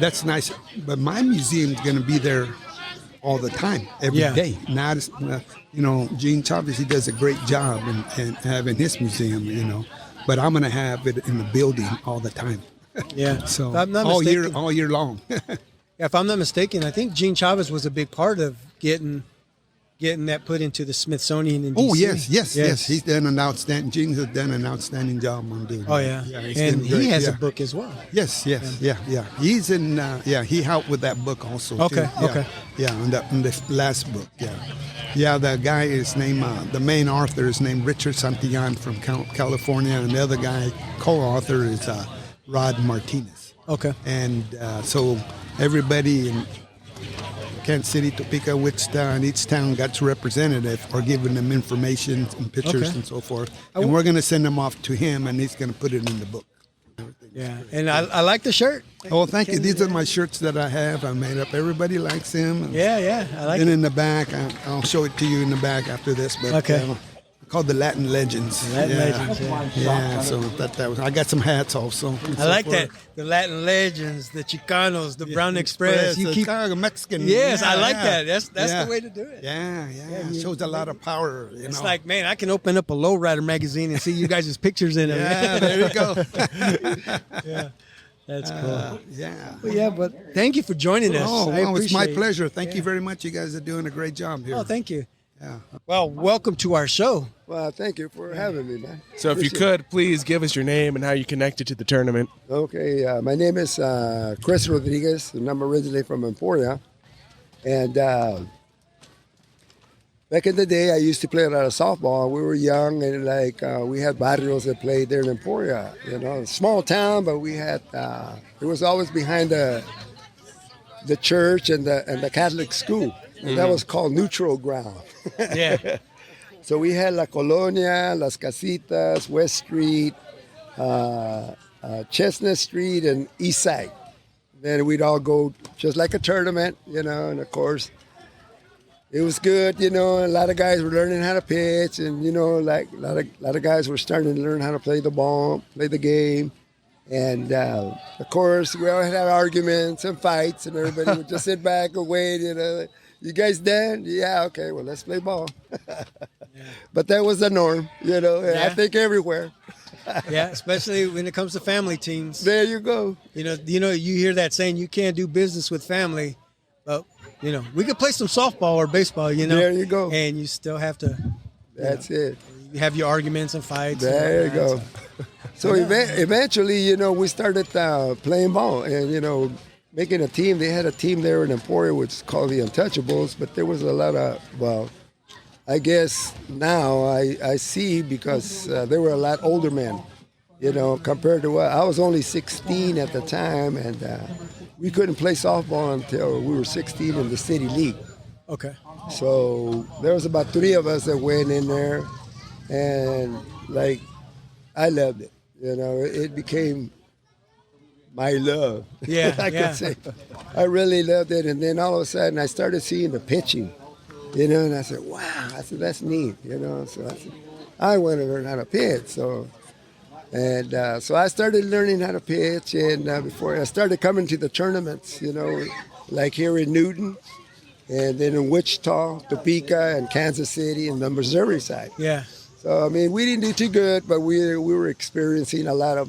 that's nice. But my museum's going to be there all the time, every day. Not, Gene Chavez, he does a great job in having his museum, but I'm going to have it in the building all the time. Yeah. So If I'm not all mistaken, year long. if I'm not mistaken, I think Gene Chavez was a big part of getting that put into the Smithsonian in Oh DC. yes. He's done an outstanding. Gene has done an outstanding job on doing. Oh that. yeah. he's And doing he great, has yeah. a book as well. Yes. Yeah. He's in. He helped with that book also. Okay, Too. Yeah. okay. Yeah, in the last book. Yeah. Yeah, the guy is named. The main author is named Richard Santillan from California, and the other guy, co-author, is Rod Martinez. Okay. And so everybody in Kansas City, Topeka, Wichita, and each town got a representative or giving them information and pictures Okay. and so forth. And we're going to send them off to him, and he's going to put it in the book. Yeah. And I like the shirt. Oh, thank you. These are my shirts that I have. I made up. Everybody likes them. Yeah. I like And it. in the back, I'll show it to you in the back after this. But, Okay. called the Latin Legends. Latin Legends, yeah. Yeah, so that was. I got some hats also. and I so like forth. that. The Latin legends, the Chicanos, the Brown Express. You the keep. kind of Mexican. Yes, yeah, I like yeah. that. That's Yeah. the way to do it. Yeah. It shows a lot of power. It's like, man, I can open up a lowrider magazine and see you guys' pictures in it. yeah, there you go. That's cool. Yeah. Well, yeah, but thank you for joining us. Oh, I well, it's my appreciate it. pleasure. Thank you Yeah. very much. You guys are doing a great job here. Oh, thank you. Yeah. Well, welcome to our show. Well, thank you for having me, man. So if you Appreciate could, please give us your name and how you connected to the tournament. it. Okay, my name is Chris Rodriguez, and I'm originally from Emporia. And back in the day, I used to play a lot of softball. We were young, and we had barrios that played there in Emporia. Small town, but we had. It was always behind the church and the Catholic school. And that was called neutral ground. Yeah. So we had La Colonia, Las Casitas, West Street, Chestnut Street, and East Side. Then we'd all go just like a tournament, and of course, it was good, a lot of guys were learning how to pitch, and, like a lot of guys were starting to learn how to play the ball, play the game. And, of course, we all had arguments and fights, and everybody would just sit back and wait, You guys done? Yeah, okay, well, let's play ball. But that was the norm, I think everywhere. Yeah, especially when it comes to family teams. There you go. You hear that saying, you can't do business with family. But, we could play some softball or baseball, There you go. And you still have to. That's it. You have your arguments and fights. There you go. So eventually, we started playing ball and, making a team. They had a team there in Emporia, which is called the Untouchables, but there was a lot of, I guess now I see because there were a lot older men, compared to what I was only 16 at the time, and we couldn't play softball until we were 16 in the city league. Okay. So there was about 3 of us that went in there, and I loved it. It became my love. Yeah, I could say. I really loved it, and then all of a sudden I started seeing the pitching. And I said, wow, that's neat, So I said, I want to learn how to pitch. So I started learning how to pitch, and before I started coming to the tournaments, like here in Newton, and then in Wichita, Topeka, and Kansas City, and the Missouri side. Yeah. So, we didn't do too good, but we were experiencing a lot of,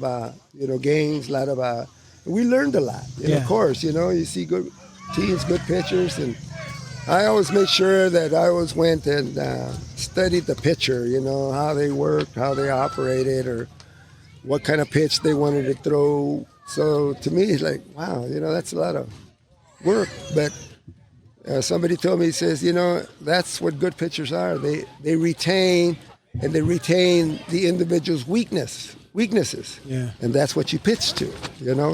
games, a lot of, we learned a lot. And of course, you see good teams, good pitchers, and I always made sure that I always went and studied the pitcher, how they worked, how they operated, or what kind of pitch they wanted to throw. So to me, it's like, wow, that's a lot of work. But somebody told me, he says, that's what good pitchers are. They retain, and they retain the individual's weaknesses. Yeah. And that's what you pitch to,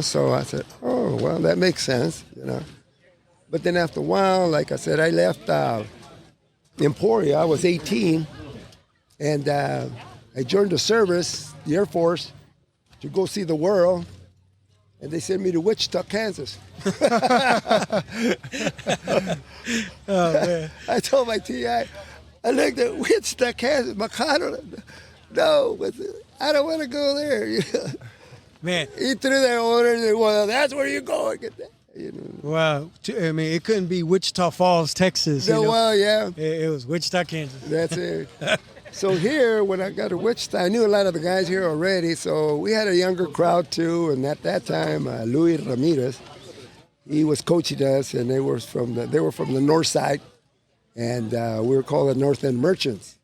So I said, oh, well, that makes sense, But then after a while, like I said, I left Emporia. I was 18, and I joined the service, the Air Force, to go see the world, and they sent me to Wichita, Kansas. Oh, man. I told my TI, I looked at Wichita, Kansas, McConnell. No, I don't want to go there. Man. He threw that order, and said, well, that's where you're going. Wow. It couldn't be Wichita Falls, Texas. Well, yeah. It was Wichita, Kansas. That's it. So here, when I got to Wichita, I knew a lot of the guys here already, so we had a younger crowd too, and at that time, Luis Ramirez, he was coaching us, and they were from the north side, and we were called the North End Merchants.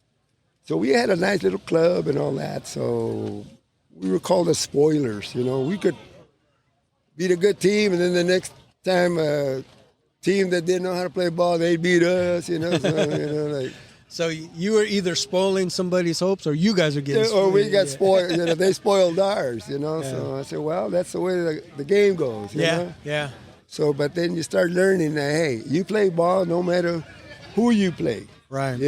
So we had a nice little club and all that, so we were called the Spoilers. We could beat a good team, and then the next time a team that didn't know how to play ball, they beat us, So you were either spoiling somebody's hopes, or you guys are getting spoiled. Or we got spoiled, they spoiled ours, So I said, well, that's the way the game goes, Yeah. So, but then you start learning that, hey, you play ball no matter who you play. Right.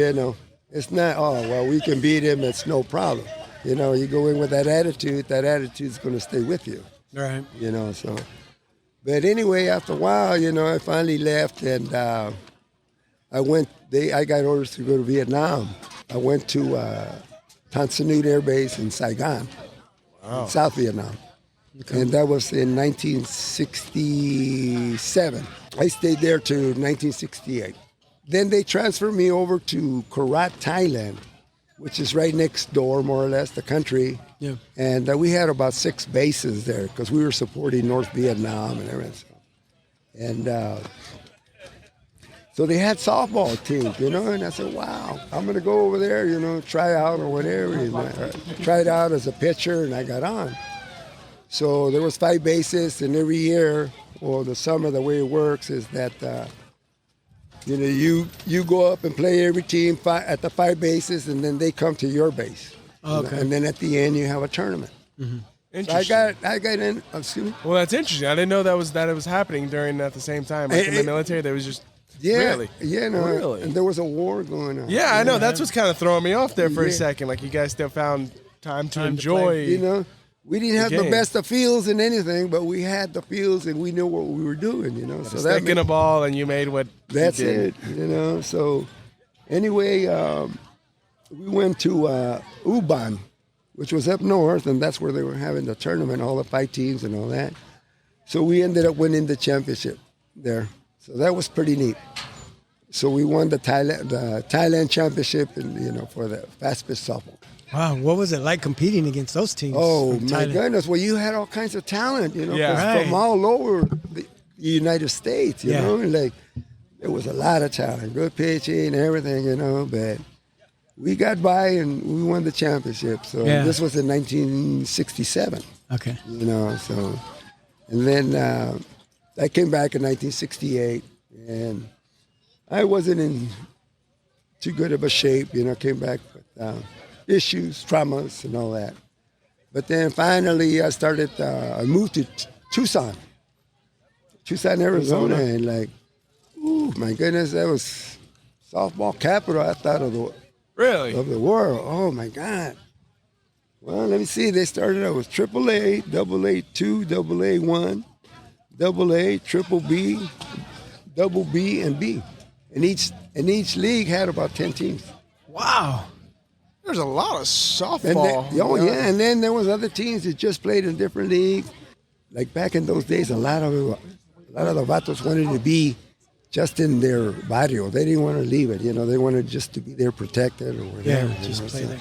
It's not, oh, well, we can beat him, it's no problem. You go in with that attitude's going to stay with you. Right. So. But anyway, after a while, I finally left, and I got orders to go to Vietnam. I went to Tan Son Nhut Air Base in Saigon, in South Vietnam. Okay. And that was in 1967. I stayed there to 1968. Then they transferred me over to Korat, Thailand, which is right next door, more or less, the country. Yeah. And we had about 6 bases there because we were supporting North Vietnam and everything. And so they had softball teams, and I said, wow, I'm going to go over there, try out or whatever. And I tried out as a pitcher, and I got on. So there was 5 bases, and every year, or the summer, the way it works is that, you go up and play every team at the 5 bases, and then they come to your base. Okay. And then at the end, you have a tournament. Mm-hmm. So I got in. Excuse me. Well, that's interesting. I didn't know that it was happening during at the same time. Like in the military, there was just Yeah, Really? yeah, no, Really? and there was a war going on. Yeah, I know. That's what's kind of throwing me off there for a Yeah. second. Like you guys still found time to Time to enjoy. play. You know, we didn't have the game. best of fields and anything, but we had the fields and we knew what we were doing. You know, so that Sticking a ball, and you made what. that's you did. it. You know, so anyway, we went to Uban, which was up north, and that's where they were having the tournament, all the 5 teams and all that. So we ended up winning the championship there. So that was pretty neat. So we won the Thailand championship, and for the fast pitch softball. Wow, what was it like competing against those teams? Oh from my Thailand? goodness! Well, you had all kinds of talent, Yeah. 'cause Right. from all over the United States. You Yeah. know, and like there was a lot of talent, good pitching, everything. But we got by and we won the championship. So Yeah. this was in 1967. Okay. So and then I came back in 1968, and I wasn't in too good of a shape. Came back with issues, traumas, and all that. But then finally, I moved to Tucson, Arizona, and ooh, my goodness, that was softball capital, I thought, of Really? the world. Oh my God. Well, let me see. They started out with AAA, AA2, AA1, AA, Triple B, Double B, and B. And each league had about 10 teams. Wow. There's a lot of And softball. yeah, and then there was other teams that just played in different leagues. Like back in those days, a lot of the vatos wanted to be just in their barrio. They didn't want to leave it. They wanted just to be there protected or whatever. Yeah, just play there.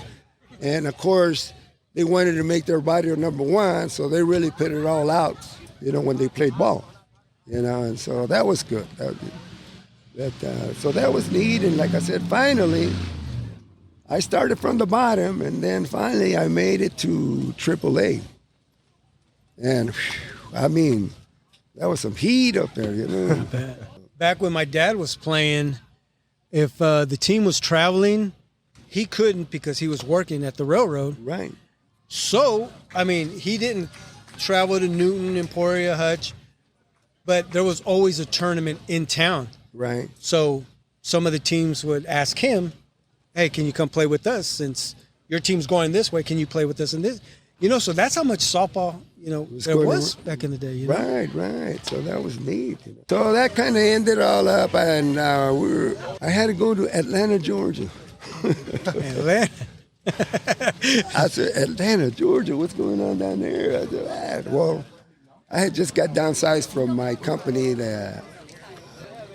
And of course, they wanted to make their barrio number one, so they really put it all out. When they played ball. And so that was good. So that was neat. And like I said, finally, I started from the bottom, and then finally I made it to AAA. And I mean, that was some heat up there. Back when my dad was playing, if the team was traveling, he couldn't because he was working at the railroad. Right. So, I mean, he didn't travel to Newton, Emporia, Hutch, but there was always a tournament in town. Right. So some of the teams would ask him, hey, can you come play with us? Since your team's going this way, can you play with us in this? So that's how much softball, there was back in the day. Right. So that was neat. So that kind of ended all up, and I had to go to Atlanta, Georgia. Atlanta. I said, Atlanta, Georgia, what's going on down there? I said, well, I had just got downsized from my company, the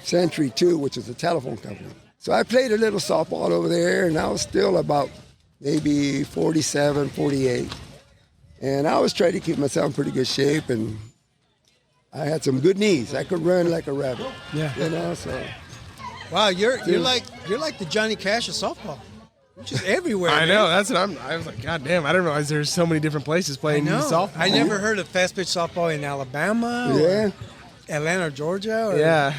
Century 2, which is a telephone company. So I played a little softball over there, and I was still about maybe 47, 48. And I was trying to keep myself in pretty good shape, and I had some good knees. I could run like a rabbit. Yeah. So. Wow, you're like the Johnny Cash of softball. You're just everywhere. I man. know. That's what I was like, God damn! I didn't realize there's so many different places playing softball. I never heard of fast pitch softball in Alabama. Yeah. Or Atlanta, Georgia. Or, Yeah.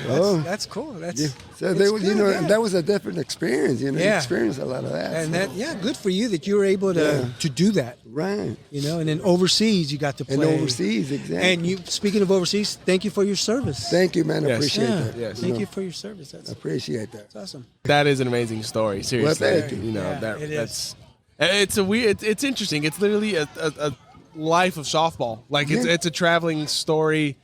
That's cool. That's So it's good, that was a different experience. You Yeah. experienced a lot of that. And so. good for you that you were able to do that. Right. And then overseas you got to play. And overseas, exactly. And you, speaking of overseas, thank you for your service. Thank you, man. I Yes. appreciate yeah. that. Yes. Thank you for your service. I That's appreciate that. awesome. That is an amazing story. Seriously, Well, thank you. Yeah, it is. It's a weird. It's interesting. It's literally a life of softball. Like it's a traveling story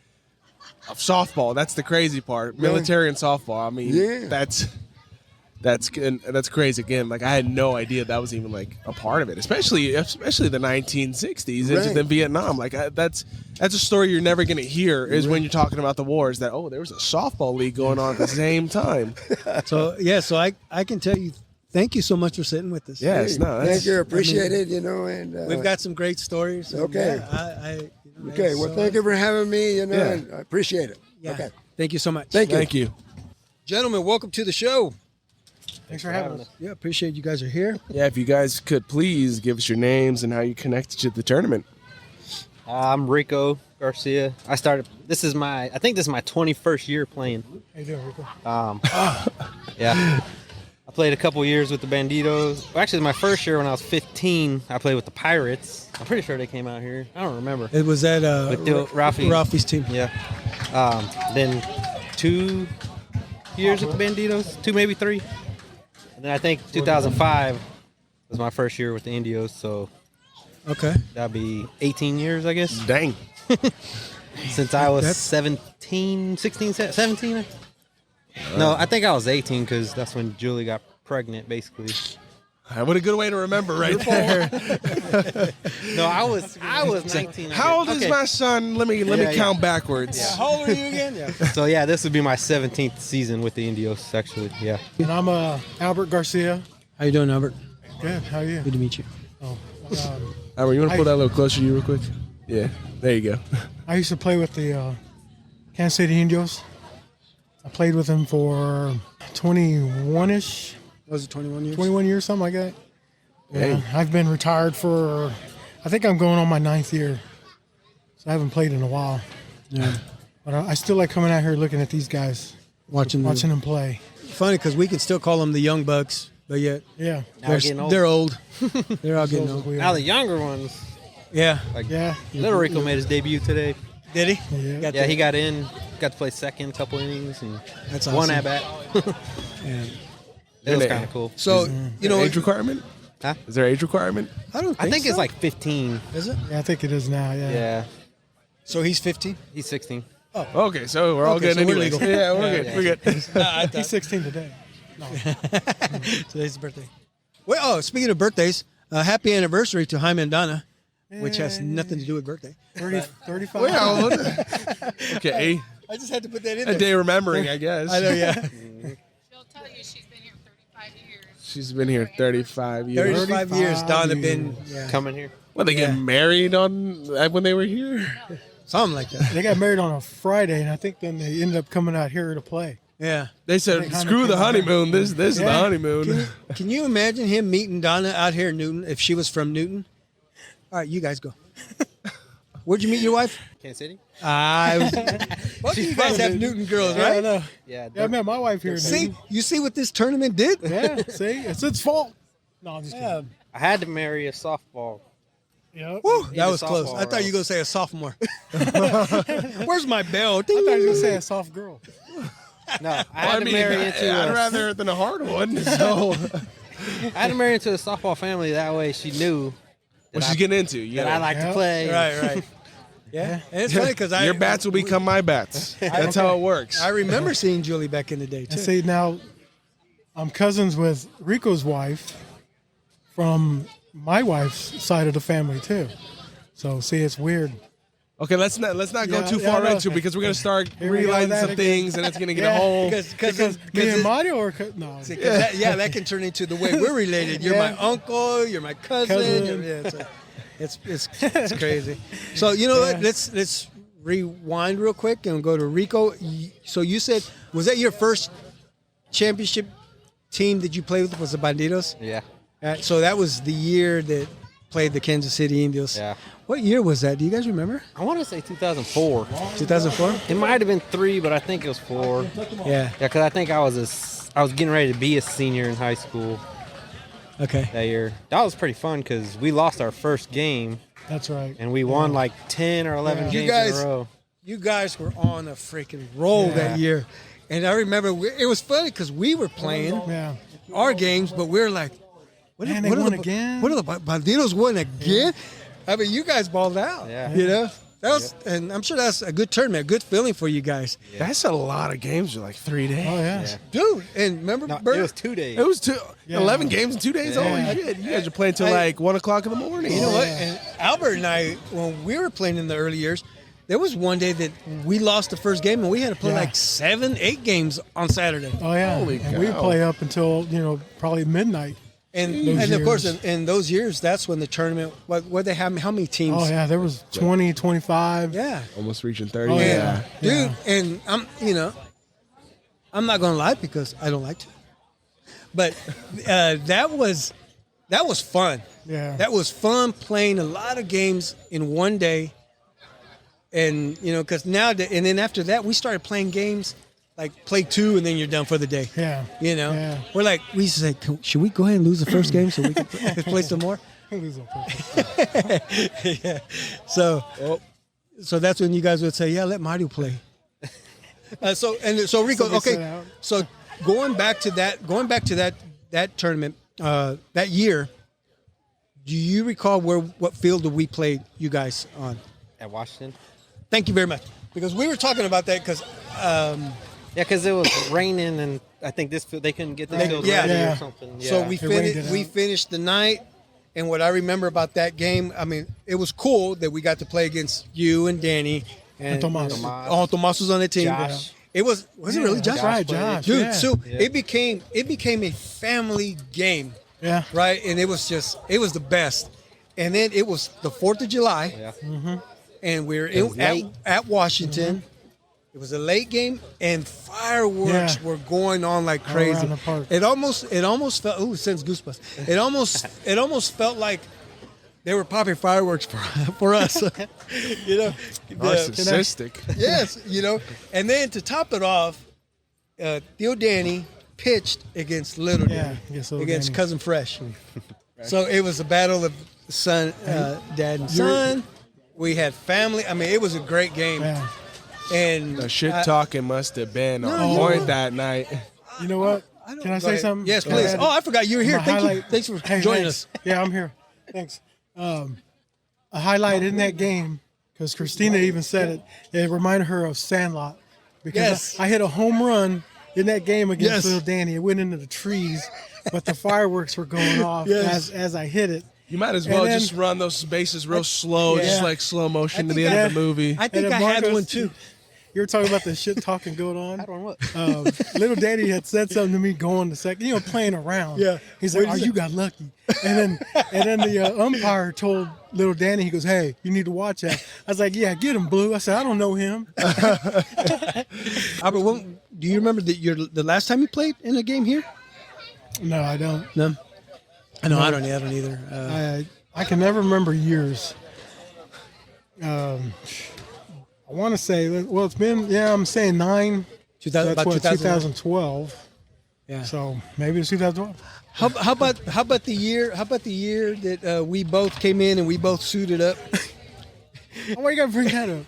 of softball. That's the crazy part. Military and softball. I mean, that's crazy. Again, like I had no idea that was even like a part of it. Especially the 1960s and then Vietnam. Like that's a story you're never gonna hear is when you're talking about the wars. That there was a softball league going on at the same time. So I can tell you, thank you so much for sitting with us. Yes, no, Thank you. Appreciate it. And We've got some great stories. And Okay. Okay. Well, thank you for having me. And I appreciate it. Yeah. Okay. Thank you so much. Thank you. Gentlemen, welcome to the show. Thanks for having us. Yeah, appreciate you guys are here. Yeah, if you guys could please give us your names and how you connected to the tournament. I'm Rico Garcia. I think this is my 21st year playing. How you doing, Rico? Yeah. I played a couple years with the Banditos. Well, actually, my first year when I was 15, I played with the Pirates. I'm pretty sure they came out here. I don't remember. It was at With Ralphie's Ralphie's team. Yeah. Then years with the Banditos, 2 maybe 3. And then I think 2005 was my first year with the Indios, so Okay. that'd be 18 years, I guess. Dang. Since I was 17, 16, 17. No, I think I was 18 because that's when Julie got pregnant, basically. What a good way to remember right there. No, I was 19. How old is my son? Let me count backwards. How old are you again? Yeah. So yeah, this would be my 17th season with the Indios, actually. Yeah. And I'm Albert Garcia. How you doing, Albert? Good. How are you? Good to meet you. Albert, you want to pull that a little closer to you real quick? Yeah, there you go. I used to play with the Kansas City Indios. I played with them for 21-ish, Was it 21 years? 21 years, something like that. Yeah, Hey. I've been retired for, I think I'm going on my 9th year. So I haven't played in a while. Yeah. But I still like coming out here looking at these guys, Watching them play. Funny because we can still call them the young bucks, but yet Yeah. they're old. They're all getting old. Now the younger ones, Yeah. Yeah. little Rico made his debut today. Did he? Yeah. Yeah, he got to play second, couple innings, and That's one awesome. at bat. Yeah. It was kind of cool. So you know, age requirement? Huh? Is there age requirement? I don't. I think so. it's like 15. Is it? Yeah, I think it is now. Yeah. Yeah, So he's 15. he's 16. Okay, so we're all Okay, good so we're anyways. legal. Yeah, we're good. We're good. He's 16 today. Today's his birthday. Well, oh, speaking of birthdays, happy anniversary to Jaime and Donna, which has nothing to do with birthday. 35. Well, okay, I just had to put that in a there. day remembering, I guess. I know, yeah. She'll tell you she's been here 35 years. She's been here 35 years. 35 years. Donna been Coming here. Well, they get married when they were here. something like that. They got married on a Friday, and I think then they ended up coming out here to play. Yeah. They said, They kinda "Screw the came out. honeymoon. This is the Yeah. honeymoon." Can you imagine him meeting Donna out here in Newton if she was from Newton? All right, you guys go. Where'd you meet your wife? Kansas City? Both of you guys have Newton girls, Yeah, I right? know. Yeah. Yeah, I met my wife here. See, you see what this tournament did? Yeah, see, it's its fault. No, I'm just kidding. Yeah. I had to marry a softball. Yep. Woo, that the was close. softball I thought you were going to say a sophomore. Where's my bell? I thought you were gonna say a soft girl. No, I had to marry into I'd a, rather than a hard one. So, I had to marry into a softball family. That way, she knew what she's getting into? that I like to Yeah. play. Right. Yeah, and it's funny because Your bats will become my bats. That's how it works. I remember seeing Julie back in the day And too. see, now I'm cousins with Rico's wife from my wife's side of the family too. So see, it's weird. Okay, let's not go Yeah, too yeah, far I know. into it because we're gonna start Here we go, realizing that some again. things and it's gonna get a Yeah, whole. Because Me and Mario or no? that can turn into the way we're related. You're Yeah. my uncle. You're my cousin. Cousin. It's crazy. So you know what? Let's rewind real quick and go to Rico. So you said, was that your first championship team that you played with? Was the Banditos? Yeah. So that was the year that played the Kansas City Indios. Yeah. What year was that? Do you guys remember? I want to say 2004. 2004. It might have been 3, but I think it was 4. Yeah. Yeah, because I think I was getting ready to be a senior in high school Okay. that year. That was pretty fun because we lost our first game That's right. and we won like 10 or 11 Yeah. games You guys- in a row. You guys were on a freaking roll Yeah. that year. And I remember it was funny because we were playing Yeah. our games, but we were like, what, Man, they what are won the, again? What are the Banditos won again? I mean, you guys balled out. Yeah. You know? That was, and I'm sure that's a good tournament, a good feeling for you guys. That's a lot of games in like 3 days. Oh yeah. Yeah. Dude, and remember, No, Bert? it was 2 days. It was 11 Yeah. games in 2 days. Yeah. Holy shit! You guys are playing till I- like 1 o'clock in the morning. You know what? And Albert and I, when we were playing in the early years, there was one day that we lost the first game and we had to play Yeah. like 7, 8 games on Saturday. Oh yeah. Holy and we cow. play up until probably midnight. And Those of course, years. in those years, that's when the tournament, what they have, how many teams? Oh yeah, there was 20, 25. Yeah. Almost reaching 30. Oh, Yeah. yeah. Dude, and I'm not going to lie because I don't like to. But that was fun. Yeah. That was fun playing a lot of games in one day. And, because now, and then after that, we started playing games like play 2 and then you're done for the day. Yeah. Yeah. We're like, we used to say, should we go ahead and lose the first game so we can play some more? Lose on purpose. Yeah. So that's when you guys would say, yeah, let Mario play. So Rico, So we set okay. out. So going back to that tournament, that year, do you recall what field did we play you guys on? At Washington. Thank you very much. Because we were talking about that because Yeah, because it was raining, and I think they couldn't get the field yeah. ready Yeah. or something. Yeah. so we It rained finished it we out. finished the night, and what I remember about that game, I mean, it was cool that we got to play against you and Danny and Tomas. Tomas was on the team. Josh. It was it really Josh? That's right, Josh. Dude, yeah. so it became a family game. yeah. Right, and it was the best. And then it was the 4th of July, Yeah. and we were was late. at Washington. It was a late game, and fireworks Yeah. were going on like All crazy. around the park. It almost felt. Ooh, it sends goosebumps. It almost felt like they were popping fireworks for us. You know, Narcissistic. yes, you know. And then to top it off, Theo Danny pitched against Little Yeah, Danny, against Little against Danny. Cousin Fresh. So it was a battle of son, dad, and son. We had family. I mean, it was a great game. Yeah. And The shit talking must have been on No, point that night. You know what? I don't- Can I go say ahead. something? Yes, Go please. ahead. Oh, I forgot you were here. My Thank you. highlight- Thanks for Hey, joining thanks. us. Yeah, I'm here. Thanks. A highlight in that game, because Christina even said it reminded her of Sandlot. Because Yes. I hit a home run in that game against Yes. Little Danny. It went into the trees, but the fireworks were going off Yes. as I hit it. You might as And well then- just run those bases real slow, just Yeah. like slow motion to the think end I- of the movie. I think And I then had Marcos- one too. You were talking about the shit talking going on. I don't know what. Little Daddy had said something to me going to second, playing around. Yeah. He's What like, did "Oh, he you got lucky." And then the umpire told Little Danny, he goes, "Hey, you need to watch that." I was like, "Yeah, get him, Blue." I said, "I don't know him." Albert, do you remember the last time you played in a game here? No, I don't. No. I know. I don't either. I can never remember years. I want to say, well, it's been, I'm saying 9. 2000, That's about what, 2012. Yeah. So maybe it's 2012. How about the year? How about the year that we both came in and we both suited up? Oh, why you got to bring that up?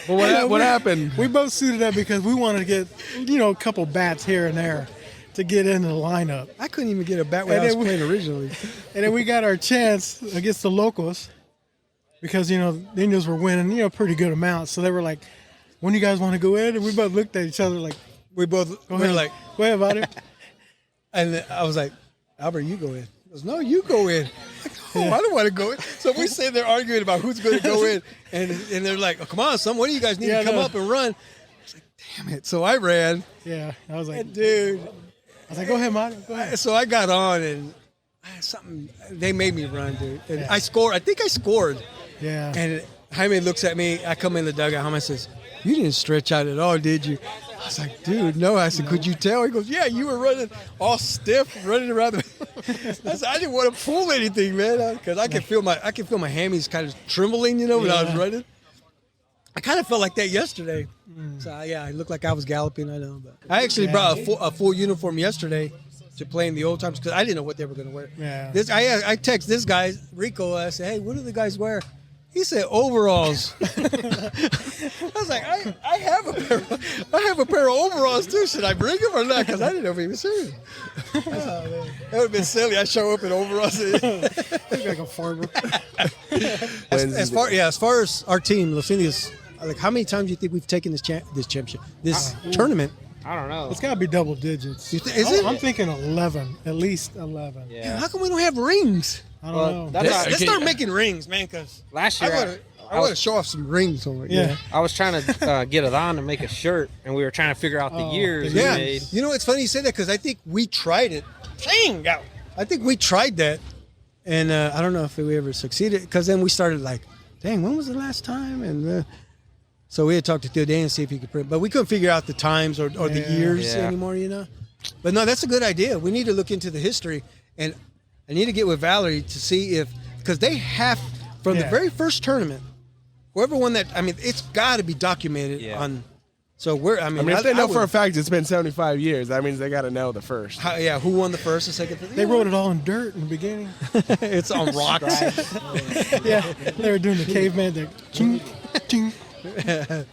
Well, what happened? We both suited up because we wanted to get, a couple bats here and there to get into the lineup. I couldn't even get a bat when And I was then playing originally. And then we got our chance against the locals because, the Indians were winning, a pretty good amount. So they were like, "When do you guys want to go in?" And we both looked at each other like, We both "Go were ahead, like, go ahead, about it." and I was like, Albert, you go in. He goes, no, you go in. I don't want to go in. So we sit there arguing about who's going to go in, and they're like, oh, come on, son, one of you guys need to come up and run. I was like, damn it. So I ran, Yeah, I was like, and dude. I was like, "Go ahead, Mario, go ahead." So I got on, and they made me run, dude. And I scored. I think I scored. Yeah. And Jaime looks at me. I come in the dugout. Jaime says, "You didn't stretch out at all, did you?" I was like, "Dude, no." I said, "Could you tell?" He goes, "Yeah, you were running all stiff, running around." I said, "I didn't want to pull anything, man, because I can feel my hammies kind of trembling, when I was running." I kind of felt like that yesterday. So yeah, I looked like I was galloping. I know, but I actually brought a full uniform yesterday to play in the old times because I didn't know what they were going to wear. Yeah. I text this guy Rico. I said, "Hey, what do the guys wear?" He said overalls. I was like, I have a pair of overalls too. Should I bring them or not? Because I didn't know if he was serious. That would have been silly. I show up in overalls. like a farmer. As far as our team, Los Indios, like how many times do you think we've taken this championship, this tournament? I don't know. It's got to be double digits. Is it? I'm thinking 11, at least 11. Yeah. Man, how come we don't have rings? I don't Well, know. that's Let's okay. start making rings, man. Because Last year, I want to show off some rings over here. Yeah. I was trying to get it on to make a shirt, and we were trying to figure out the years we Yeah, made. it's funny you say that because I think we tried it. Dang, I think we tried that, and I don't know if we ever succeeded because then we started like, dang, when was the last time? And so we had talked to Theo Dan and see if he could print, but we couldn't figure out the times or the years Yeah. anymore, But no, that's a good idea. We need to look into the history, and I need to get with Valerie to see because they have from the Yeah. very first tournament, whoever won that. I mean, it's got to be documented on. So I mean, if they know for a fact it's been 75 years, that means they got to know the first. who won the first and second? They wrote it all in dirt in the beginning. It's on rocks. Yeah, they were doing the caveman, the ching, ching,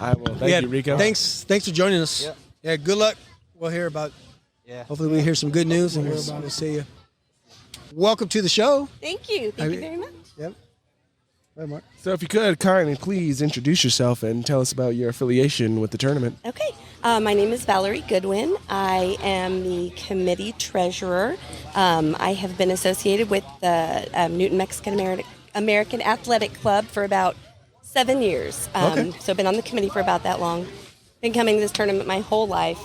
I will. Thank you, Rico. Thanks for joining us. Yeah, good luck. We'll hear about. Yeah. Hopefully, we hear some good news and we'll see you. Welcome to the show. Thank you. Thank you very much. Yep. Hi, Mark. So if you could kindly please introduce yourself and tell us about your affiliation with the tournament. Okay. My name is Valerie Goodwin. I am the committee treasurer. I have been associated with the Newton Mexican American Athletic Club for about 7 years. Okay. So I've been on the committee for about that long. Been coming to this tournament my whole life.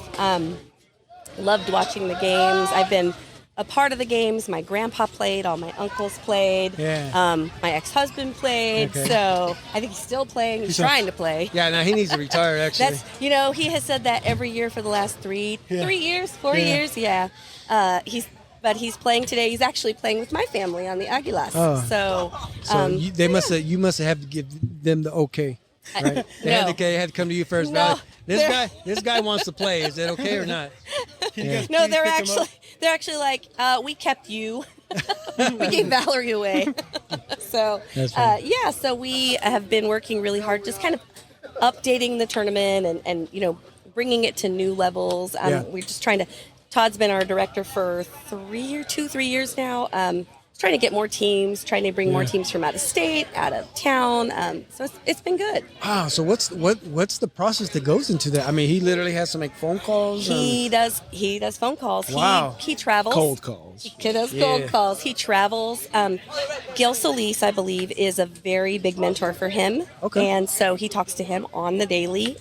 Loved watching the games. I've been a part of the games. My grandpa played. All my uncles played. Yeah. My ex-husband played. Okay. So I think he's still playing. He's trying to play. Yeah, now he needs to retire, actually. That's he has said that every year for the last 4 years. Yeah. He's playing today. He's actually playing with my family on the Aguilas. Oh. So you must have to give them the okay. Right? They had to come to you first. No, this guy wants to play. Is that okay or not? Yeah. No, they're actually like, we kept you. We gave Valerie away. So so we have been working really hard, just kind of updating the tournament and bringing it to new levels. We're just trying to. Todd's been our director for 3 years now. Trying to get more teams, trying to bring more teams from out of state, out of town. So it's been good. Wow. So what's the process that goes into that? I mean, he literally has to make phone calls. He does phone calls. Wow. He travels. Cold calls. He does cold calls. He travels. Gil Solis, I believe, is a very big mentor for him. Okay. And so he talks to him on the daily.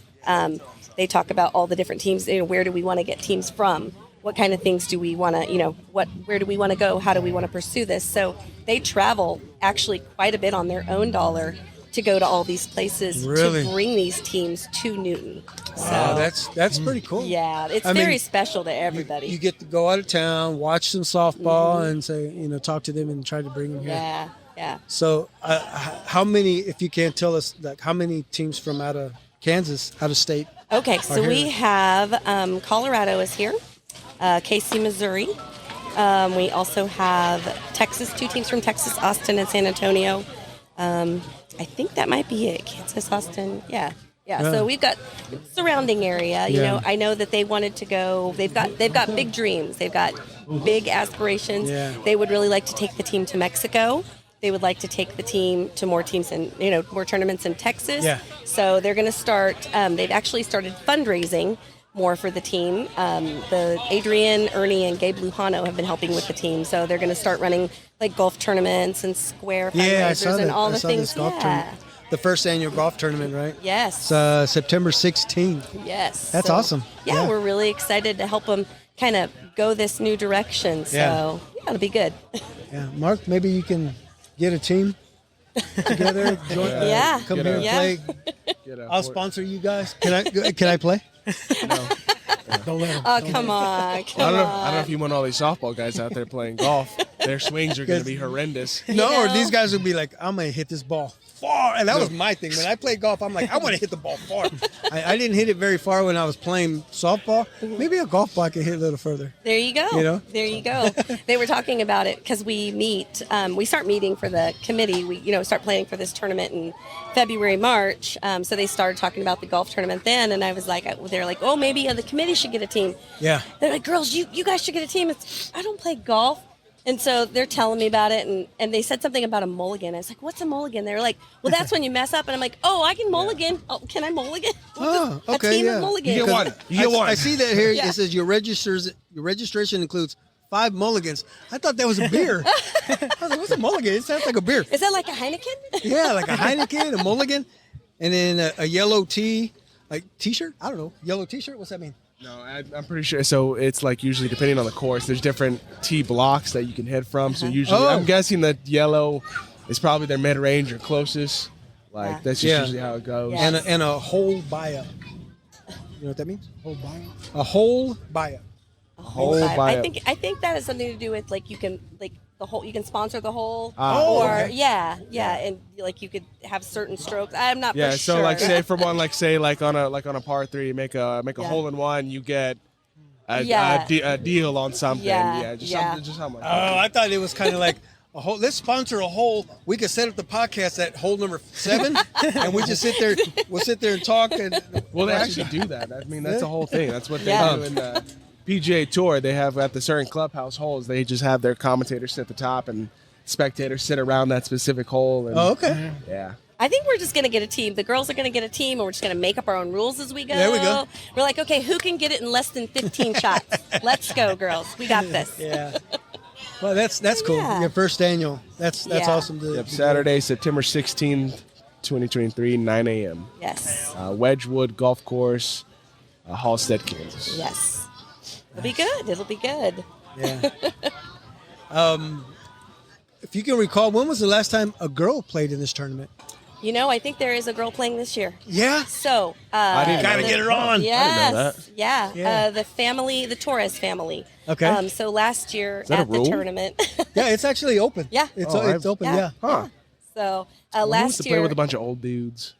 They talk about all the different teams. Where do we want to get teams from? What kind of things do we want to, where do we want to go? How do we want to pursue this? So they travel actually quite a bit on their own dollar to go to all these places to bring these teams to Newton. Wow, that's pretty cool. Yeah, it's very special to everybody. You get to go out of town, watch some softball, and say, talk to them and try to bring them here. Yeah. So how many, if you can tell us, like how many teams from out of Kansas, out of state? Okay, so we have Colorado is here. KC, Missouri. We also have Texas, 2 teams from Texas, Austin and San Antonio. I think that might be it. Kansas, Austin. Yeah. So we've got surrounding area. I know that they wanted to go. They've got big dreams. They've got big aspirations. Yeah. They would really like to take the team to Mexico. They would like to take the team to more teams and more tournaments in Texas. Yeah. So they're going to start. They've actually started fundraising more for the team. The Adrian, Ernie, and Gabe Lujano have been helping with the team, so they're going to start running like golf tournaments and square fundraisers and all the things. Tournament. The first annual golf tournament, right? Yes. It's September 16th. Yes. That's awesome. Yeah, we're really excited to help them kind of go this new direction. So it'll be good. Yeah, Mark, maybe you can get a team together. Come here and play. I'll sponsor you guys. Can I play? No. Don't let him. Oh, come on. I don't know if you want all these softball guys out there playing golf. Their swings are going to be horrendous. No, or these guys would be like, I'm going to hit this ball far. And that was my thing. When I played golf, I'm like, I want to hit the ball far. I didn't hit it very far when I was playing softball. Maybe a golf ball I can hit a little further. There you go. There you go. They were talking about it because we meet. We start meeting for the committee. We start planning for this tournament in February, March. So they started talking about the golf tournament then, and I was like, they're like, oh, maybe the committee should get a team. Yeah. They're like, girls, you guys should get a team. I don't play golf. And so they're telling me about it, and they said something about a mulligan. I was like, what's a mulligan? They were like, well, that's when you mess up. And I'm like, oh, I can mulligan. Oh, can I mulligan? Oh, okay, a team of mulligans. You get one. I see that here. It says your registration includes 5 mulligans. I thought that was a beer. I was like, what's a mulligan? It sounds like a beer. Is that like a Heineken? Yeah, like a Heineken, a mulligan, and then a yellow T-shirt. I don't know. Yellow T-shirt. What's that mean? No, I'm pretty sure. So it's like usually depending on the course, there's different tee blocks that you can hit from. So usually, I'm guessing that yellow is probably their mid range or closest. Like that's just usually how it goes. Yes. And a whole buy-up. You know what that means? Whole buy. A whole buy-up. Whole buy-up. I think that has something to do with like you can you can sponsor the hole okay. and like you could have certain strokes. I'm not for so sure. like say for one like on a par 3 make a hole in one, you get a deal on something. Yeah. Something like that. Oh, I thought it was kind of like a hole. Let's sponsor a hole. We could set up the podcast at hole number 7, and we just sit there. We'll sit there and talk. And Well, they actually do that. I mean, that's the whole thing. That's what they do in the PGA Tour. They have at the certain clubhouse holes. They just have their commentators sit at the top, and spectators sit around that specific hole. And, okay. Yeah. I think we're just going to get a team. The girls are going to get a team, and we're just going to make up our own rules as we go. There we go. We're like, okay, who can get it in less than 15 shots? Let's go, girls. We got this. Yeah. Well, that's cool. Yeah. Your first annual. That's awesome. Yep. Saturday, September 16th, 2023, 9 a.m. Yes. Wedgewood Golf Course, Halstead, Kansas. Yes. It'll be good. It'll be good. Yeah. If you can recall, when was the last time a girl played in this tournament? You know, I think there is a girl playing this year. Yeah. So I didn't gotta get her on. Yes. I didn't know that. Yeah. Yeah. The family, the Torres family. Okay. So last year that a at the rule? tournament. Yeah, it's actually open. Yeah. It's Oh, it's open. yeah. Yeah. Huh. So Who wants last to year, play with a bunch of old dudes?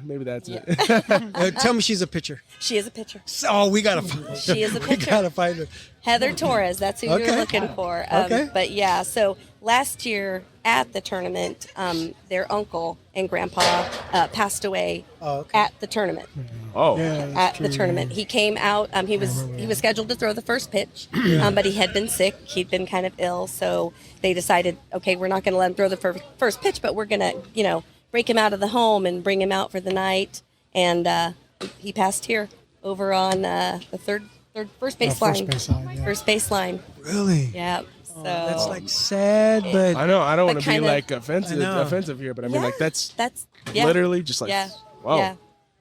Maybe that's it. Tell me she's a pitcher. she is a pitcher. Oh, we gotta find. She is a We pitcher. gotta find her. Heather Torres, that's who Okay. you're looking for. Okay. But yeah, so last year at the tournament, their uncle and grandpa passed away at the tournament. Oh. At the tournament, he came out. He was scheduled to throw the first pitch, but he had been sick. He'd been kind of ill, so they decided, okay, we're not going to let him throw the first pitch, but we're going to, break him out of the home and bring him out for the night. And he passed here over on the first base line. First base line. Really? Yeah. So That's like sad, but I know. I don't want to be kind of- like I offensive know. here, but I mean, like that's yeah. literally just like, Yeah. wow. Yeah.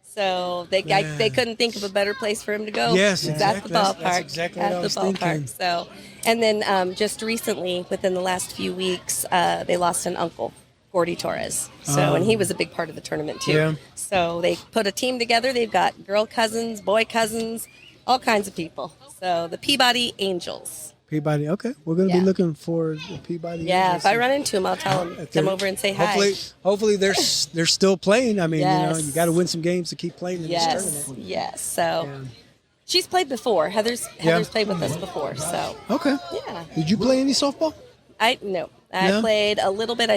So they couldn't think of a better place for him to go. Yes, It's exactly. at the ballpark. That's exactly at what I the was ballpark. thinking. So, and then just recently, within the last few weeks, they lost an uncle, Gordy Torres. So, and he was a big part of the tournament too. Yeah. So they put a team together. They've got girl cousins, boy cousins, all kinds of people. So the Peabody Angels. Peabody. Okay, we're gonna be Yeah. looking for the Peabody. Yeah, Angels. if I run into him, I'll tell him come over and say hi. Hopefully they're still playing. I mean, Yes. you got to win some games to keep playing in this Yes, tournament. yes. So Yeah. she's played before. Heather's played with us before. So Okay. yeah. Did you play any softball? I No? played a little bit.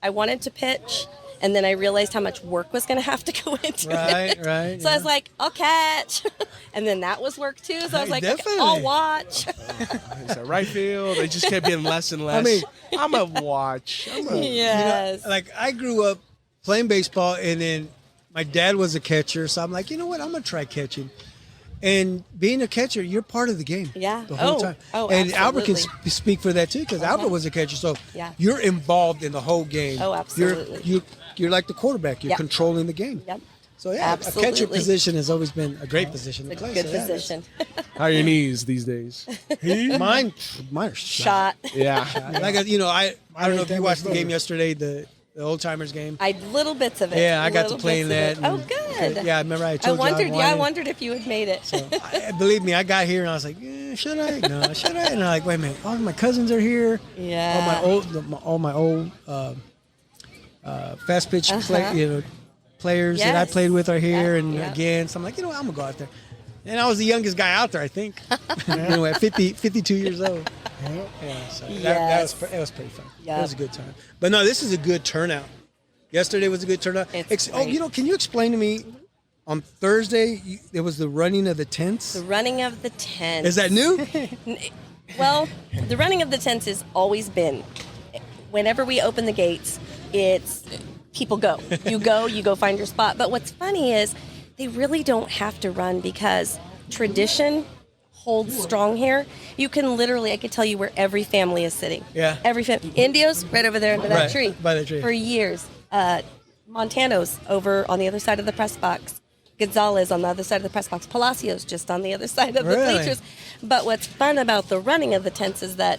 I wanted to pitch, and then I realized how much work was going to have to go into it. Right. So I was like, I'll catch. And then that was work too. So I was like, okay, Definitely. I'll watch. So right field, they just kept getting less and less. I mean- I'm a watch. Yes. Like I grew up playing baseball, and then my dad was a catcher, so I'm like, you know what? I'm gonna try catching. And being a catcher, you're part of the game. Yeah. The whole Oh, time. oh, and Albert can absolutely. speak for that too, because Albert was a catcher, so Yeah. you're involved in the whole game. Oh, absolutely. You're like the quarterback. You're Yep. controlling the game. Yep. So yeah, a catcher Absolutely. position has always been a great position to It's a play. good so, yeah, position. How are your knees these days? Mine are shot. Shot. Yeah. Like I don't know if you watched the game yesterday, the old timers game. Little bits of it. Yeah, I got to Little play in bits that. of it. Oh, good. Yeah, I remember I I told you wondered. I Yeah, I wanted- wondered if you had made it. Believe me, I got here and I was like, should I? No, should I? And I'm like, wait a minute, all my cousins are here. Yeah. All my old fast pitch players that I Yes. played with are here, Yeah, and yeah. again, so I'm like, I'm gonna go out there. And I was the youngest guy out there, I think. At 52 years old. Yeah, so that was pretty fun. Yep. It was a good time. But no, this is a good turnout. Yesterday was a good turnout. It's great. Can you explain to me? On Thursday, there was the running of the tents. The running of the tents. Is that new? Well, the running of the tents has always been. Whenever we open the gates, it's people go. You go find your spot. But what's funny is they really don't have to run because tradition holds strong here. You can literally, I could tell you where every family is sitting. Yeah. Every family. Indios, right over there under that Right, tree. by the tree. For years. Montanos over on the other side of the press box. Gonzalez on the other side of the press box. Palacios just on the other side of the Really? bleachers. But what's fun about the running of the tents is that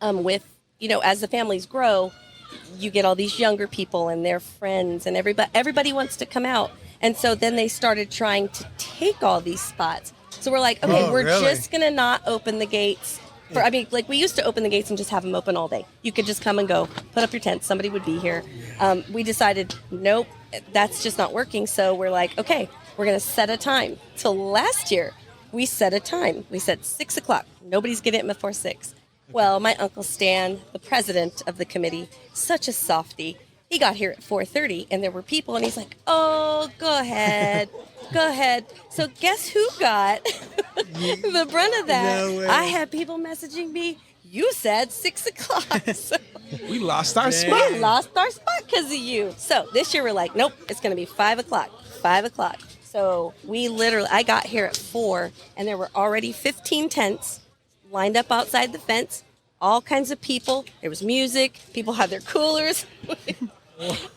as the families grow, you get all these younger people and their friends and everybody wants to come out. And so then they started trying to take all these spots. So we're like, okay, we're really? just going to not open the gates. We used to open the gates and just have them open all day. You could just come and go, put up your tent. Somebody would be here. We decided, nope, that's just not working. So we're like, okay, we're going to set a time. So last year, we set a time. We said 6 o'clock. Nobody's getting it before 6. Well, my Uncle Stan, the president of the committee, such a softie. He got here at 4:30, and there were people, and he's like, "Oh, go ahead, go ahead." So guess who got the brunt of that? No way. I had people messaging me. You said 6 o'clock. So We lost our we spot. lost our spot because of you. So this year we're like, nope, it's going to be 5 o'clock. 5 o'clock. So I got here at 4, and there were already 15 tents lined up outside the fence. All kinds of people. There was music. People had their coolers.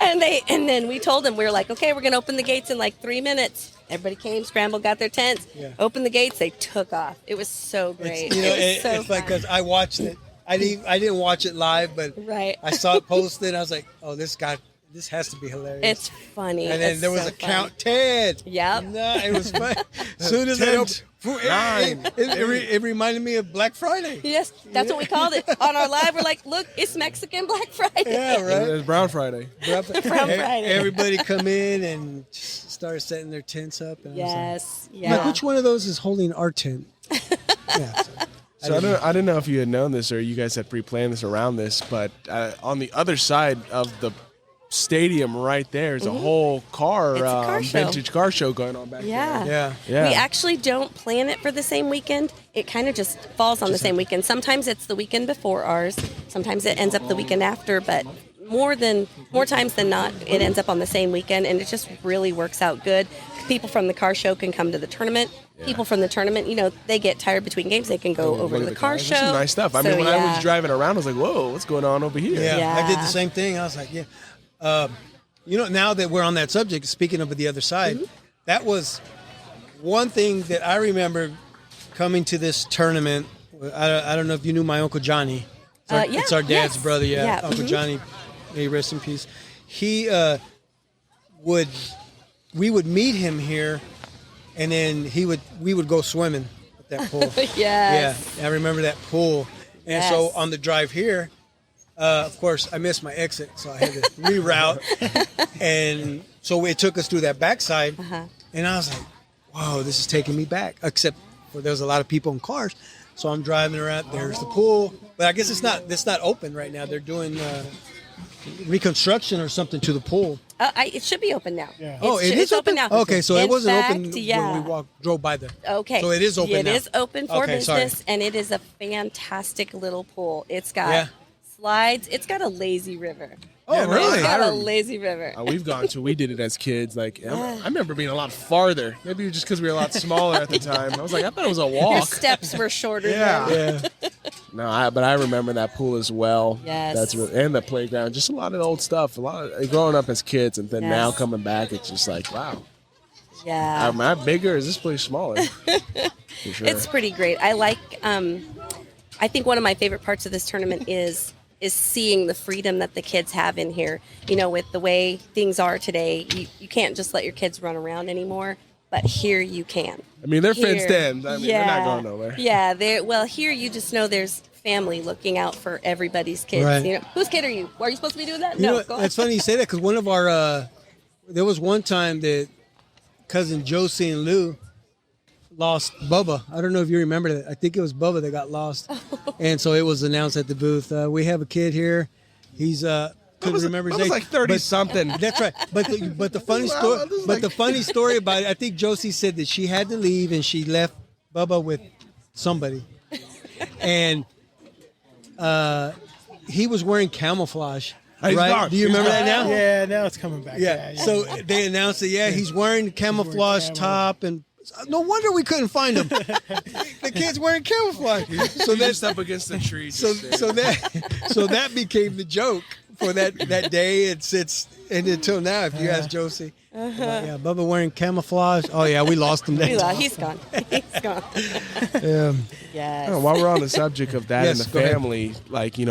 and then we told them, we were like, okay, we're going to open the gates in like 3 minutes. Everybody came, scrambled, got their tents, opened the gates. They took off. It was so great. It's like, because I watched it. I didn't watch it live, but Right. I saw it posted. I was like, oh, this has to be hilarious. It's funny. And then It's there was so a funny. count 10. Yep. No, it was fun. As soon as they opened, it reminded me of Black Friday. Yes, that's what we called it. On our live, we're like, look, it's Mexican Black Friday. Yeah, right. It's Brown Friday. Brown Friday. Everybody come in and started setting their tents up. And Yes. I was Yeah. like, which one of those is holding our tent? Yeah. So I didn't know if you had known this or you guys had pre-planned this around this, but on the other side of the stadium right there is a whole car, It's a car show. vintage car show going on back Yeah. there. Yeah. We actually don't plan it for the same weekend. It kind of just falls on the same weekend. Sometimes it's the weekend before ours. Sometimes it ends up the weekend after, but more times than not, it ends up on the same weekend, and it just really works out good. People from the car show can come to the tournament. Yeah. People from the tournament, they get tired between games. They can go over to the car show. This is nice stuff. I mean, when I was driving around, I was like, whoa, what's going on over here? Yeah, I did the same thing. I was like, now that we're on that subject, speaking of the other side, that was one thing that I remember coming to this tournament. I don't know if you knew my Uncle Johnny. It's our dad's brother, Uncle Johnny, may he rest in peace. He we would meet him here, and then we would go swimming at that pool. Yes. Yeah, I remember that pool. And so on the drive here, of course, I missed my exit, so I had to reroute. And so it took us through that backside, and I was like, wow, this is taking me back, except for there was a lot of people in cars. So I'm driving around, there's the pool. But I guess it's not open right now. They're doing reconstruction or something to the pool. It should be open now. Yeah. It is open now. Okay, so it wasn't open when yeah. we drove by there. Okay. So it is open now. It is open for business, sorry. and it is a fantastic little pool. It's got slides. It's got a lazy river. Oh, really? It's got a lazy river. We've gone to. We did it as kids. Like I remember being a lot farther. Maybe just because we were a lot smaller at the time. I was like, I thought it was a walk. Your steps were shorter. Yeah. No, but I remember that pool as well. Yes. And the playground. Just a lot of old stuff. A lot of growing up as kids, and then now coming back, it's just like, wow. Yeah. Am I bigger? Or is this place smaller? For sure. It's pretty great. I like. I think one of my favorite parts of this tournament is seeing the freedom that the kids have in here. With the way things are today, you can't just let your kids run around anymore. But here you can. I mean, they're fenced in. I mean, they're not going nowhere. Yeah, here you just know there's family looking out for everybody's kids. Right. Whose kid are you? Are you supposed to be doing that? Go on. It's funny you say that because one of our, there was one time that cousin Josie and Lou lost Bubba. I don't know if you remember that. I think it was Bubba that got lost. And so it was announced at the booth. We have a kid here. He's couldn't remember his It was age. like 30-something. That's right. But the funny story, the funny story about it, I think Josie said that she had to leave and she left Bubba with somebody, and he was wearing camouflage. He's Right? gone. Do you remember that now? Yeah, now it's coming back. Yeah. So they announced that he's wearing the camouflage camo. top, and no wonder we couldn't find him. The kid's wearing camouflage. So Just that's up against the tree. so that became the joke for that day. And until now, if you ask Josie, Bubba wearing camouflage. Oh yeah, we lost him. He's gone. He's gone. Yes. While we're on the subject of that Yes, and the go ahead. family,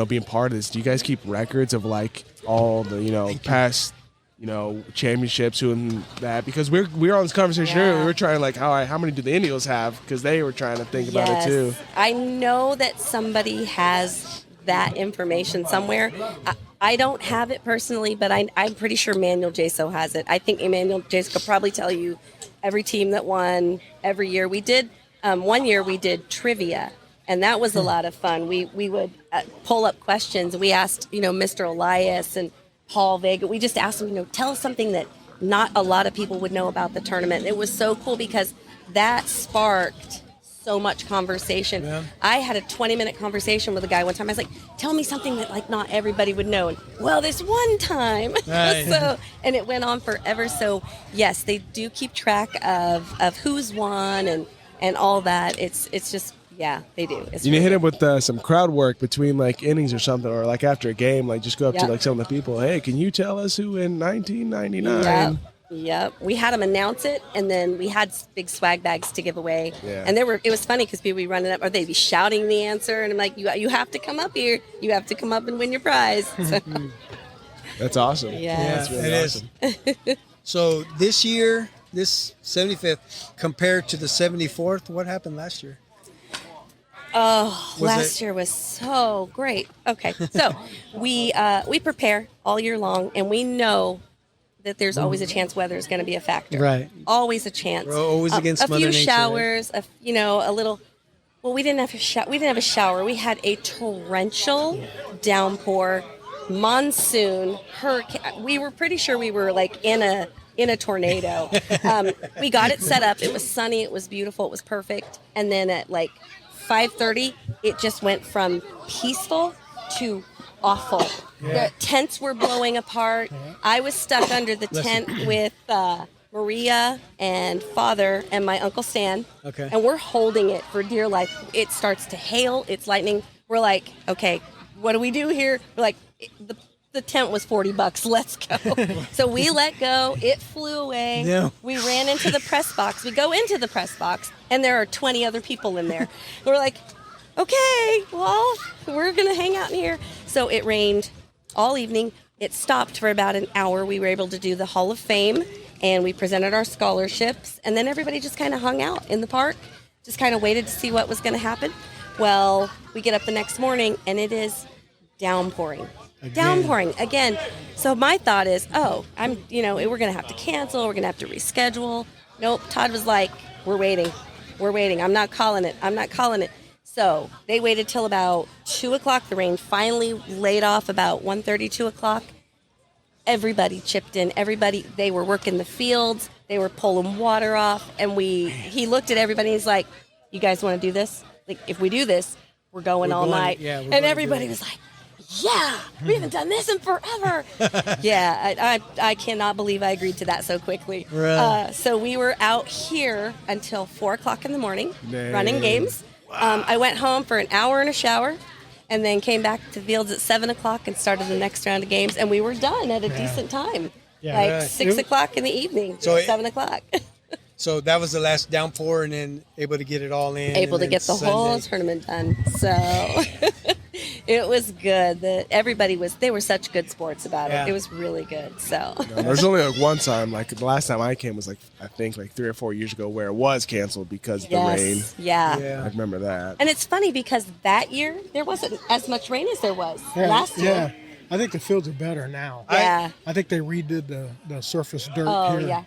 being part of this, do you guys keep records of all the past championships and that? Because we were on this conversation earlier. We were trying how many do the Indios have? Because they were trying to think about it too. I know that somebody has that information somewhere. I don't have it personally, but I'm pretty sure Manuel Jaso has it. I think Manuel Jaso could probably tell you every team that won every year. We did, one year we did trivia, and that was a lot of fun. We would pull up questions. We asked, Mr. Elias and Paul Vega. We just asked them, tell us something that not a lot of people would know about the tournament. It was so cool because that sparked so much conversation. Yeah. I had a 20-minute conversation with a guy one time. I was like, tell me something that like not everybody would know. And well, this one time. Right. And it went on forever. So yes, they do keep track of who's won and all that. It's just, yeah, they do. It's you really hit him with some crowd work between like innings or something, or like after a game, like just go up to like some of the people. Hey, can you tell us who in 1999? Yep. We had them announce it, and then we had big swag bags to give away. Yeah. And it was funny because people would be running up, or they'd be shouting the answer, and I'm like, you have to come up here. You have to come up and win your prize. So. That's awesome. Yeah, that's really awesome. Is. So this year, this 75th, compared to the 74th, what happened last year? Oh, last year was so great. Okay, so we prepare all year long, and we know that there's always a chance weather is going to be a factor. Right. Always a chance. We're always against a Mother few Nature, showers, right? A little. Well, we didn't have a shower. We had a torrential downpour, monsoon, hurricane. We were pretty sure we were like in a tornado. We got it set up. It was sunny. It was beautiful. It was perfect. And then at like 5:30, it just went from peaceful to awful. The tents were blowing apart. I was stuck under the tent with Maria and Father and my Uncle Stan. Okay. And we're holding it for dear life. It starts to hail. It's lightning. We're like, okay, what do we do here? We're like, the tent was $40. Let's go. So we let go. It flew away. Yeah. We ran into the press box. We go into the press box, and there are 20 other people in there. We're like, okay, well, we're going to hang out in here. So it rained all evening. It stopped for about an hour. We were able to do the Hall of Fame, and we presented our scholarships. And then everybody just kind of hung out in the park, just kind of waited to see what was going to happen. Well, we get up the next morning, and it is downpouring. Downpouring again. So my thought is, we're going to have to cancel. We're going to have to reschedule. Nope. Todd was like, we're waiting. I'm not calling it. So they waited till about 2 o'clock. The rain finally laid off about 1:30, 2 o'clock. Everybody chipped in. They were working the fields. They were pulling water off. And he looked at everybody and he's like, you guys want to do this? Like, if we do this, we're going all night. Yeah, and everybody was like, yeah, we haven't done this in forever. Yeah, I cannot believe I agreed to that so quickly. Right. So we were out here until 4 o'clock in the morning running games. Wow. I went home for an hour and a shower and then came back to the fields at 7 o'clock and started the next round of games. And we were done at a decent time, 6 o'clock in the evening, so 7 o'clock. So that was the last downpour and then able to get it all in. Able to get the whole tournament done. So it was good. They were such good sports about it. It was really good. So there's only like one time, like the last time I came was like, I think like 3 or 4 years ago where it was canceled because of the rain. Yeah. I remember that. And it's funny because that year there wasn't as much rain as there was last year. Yeah. I think the fields are better now. Yeah. I think they redid the surface dirt here. Yeah.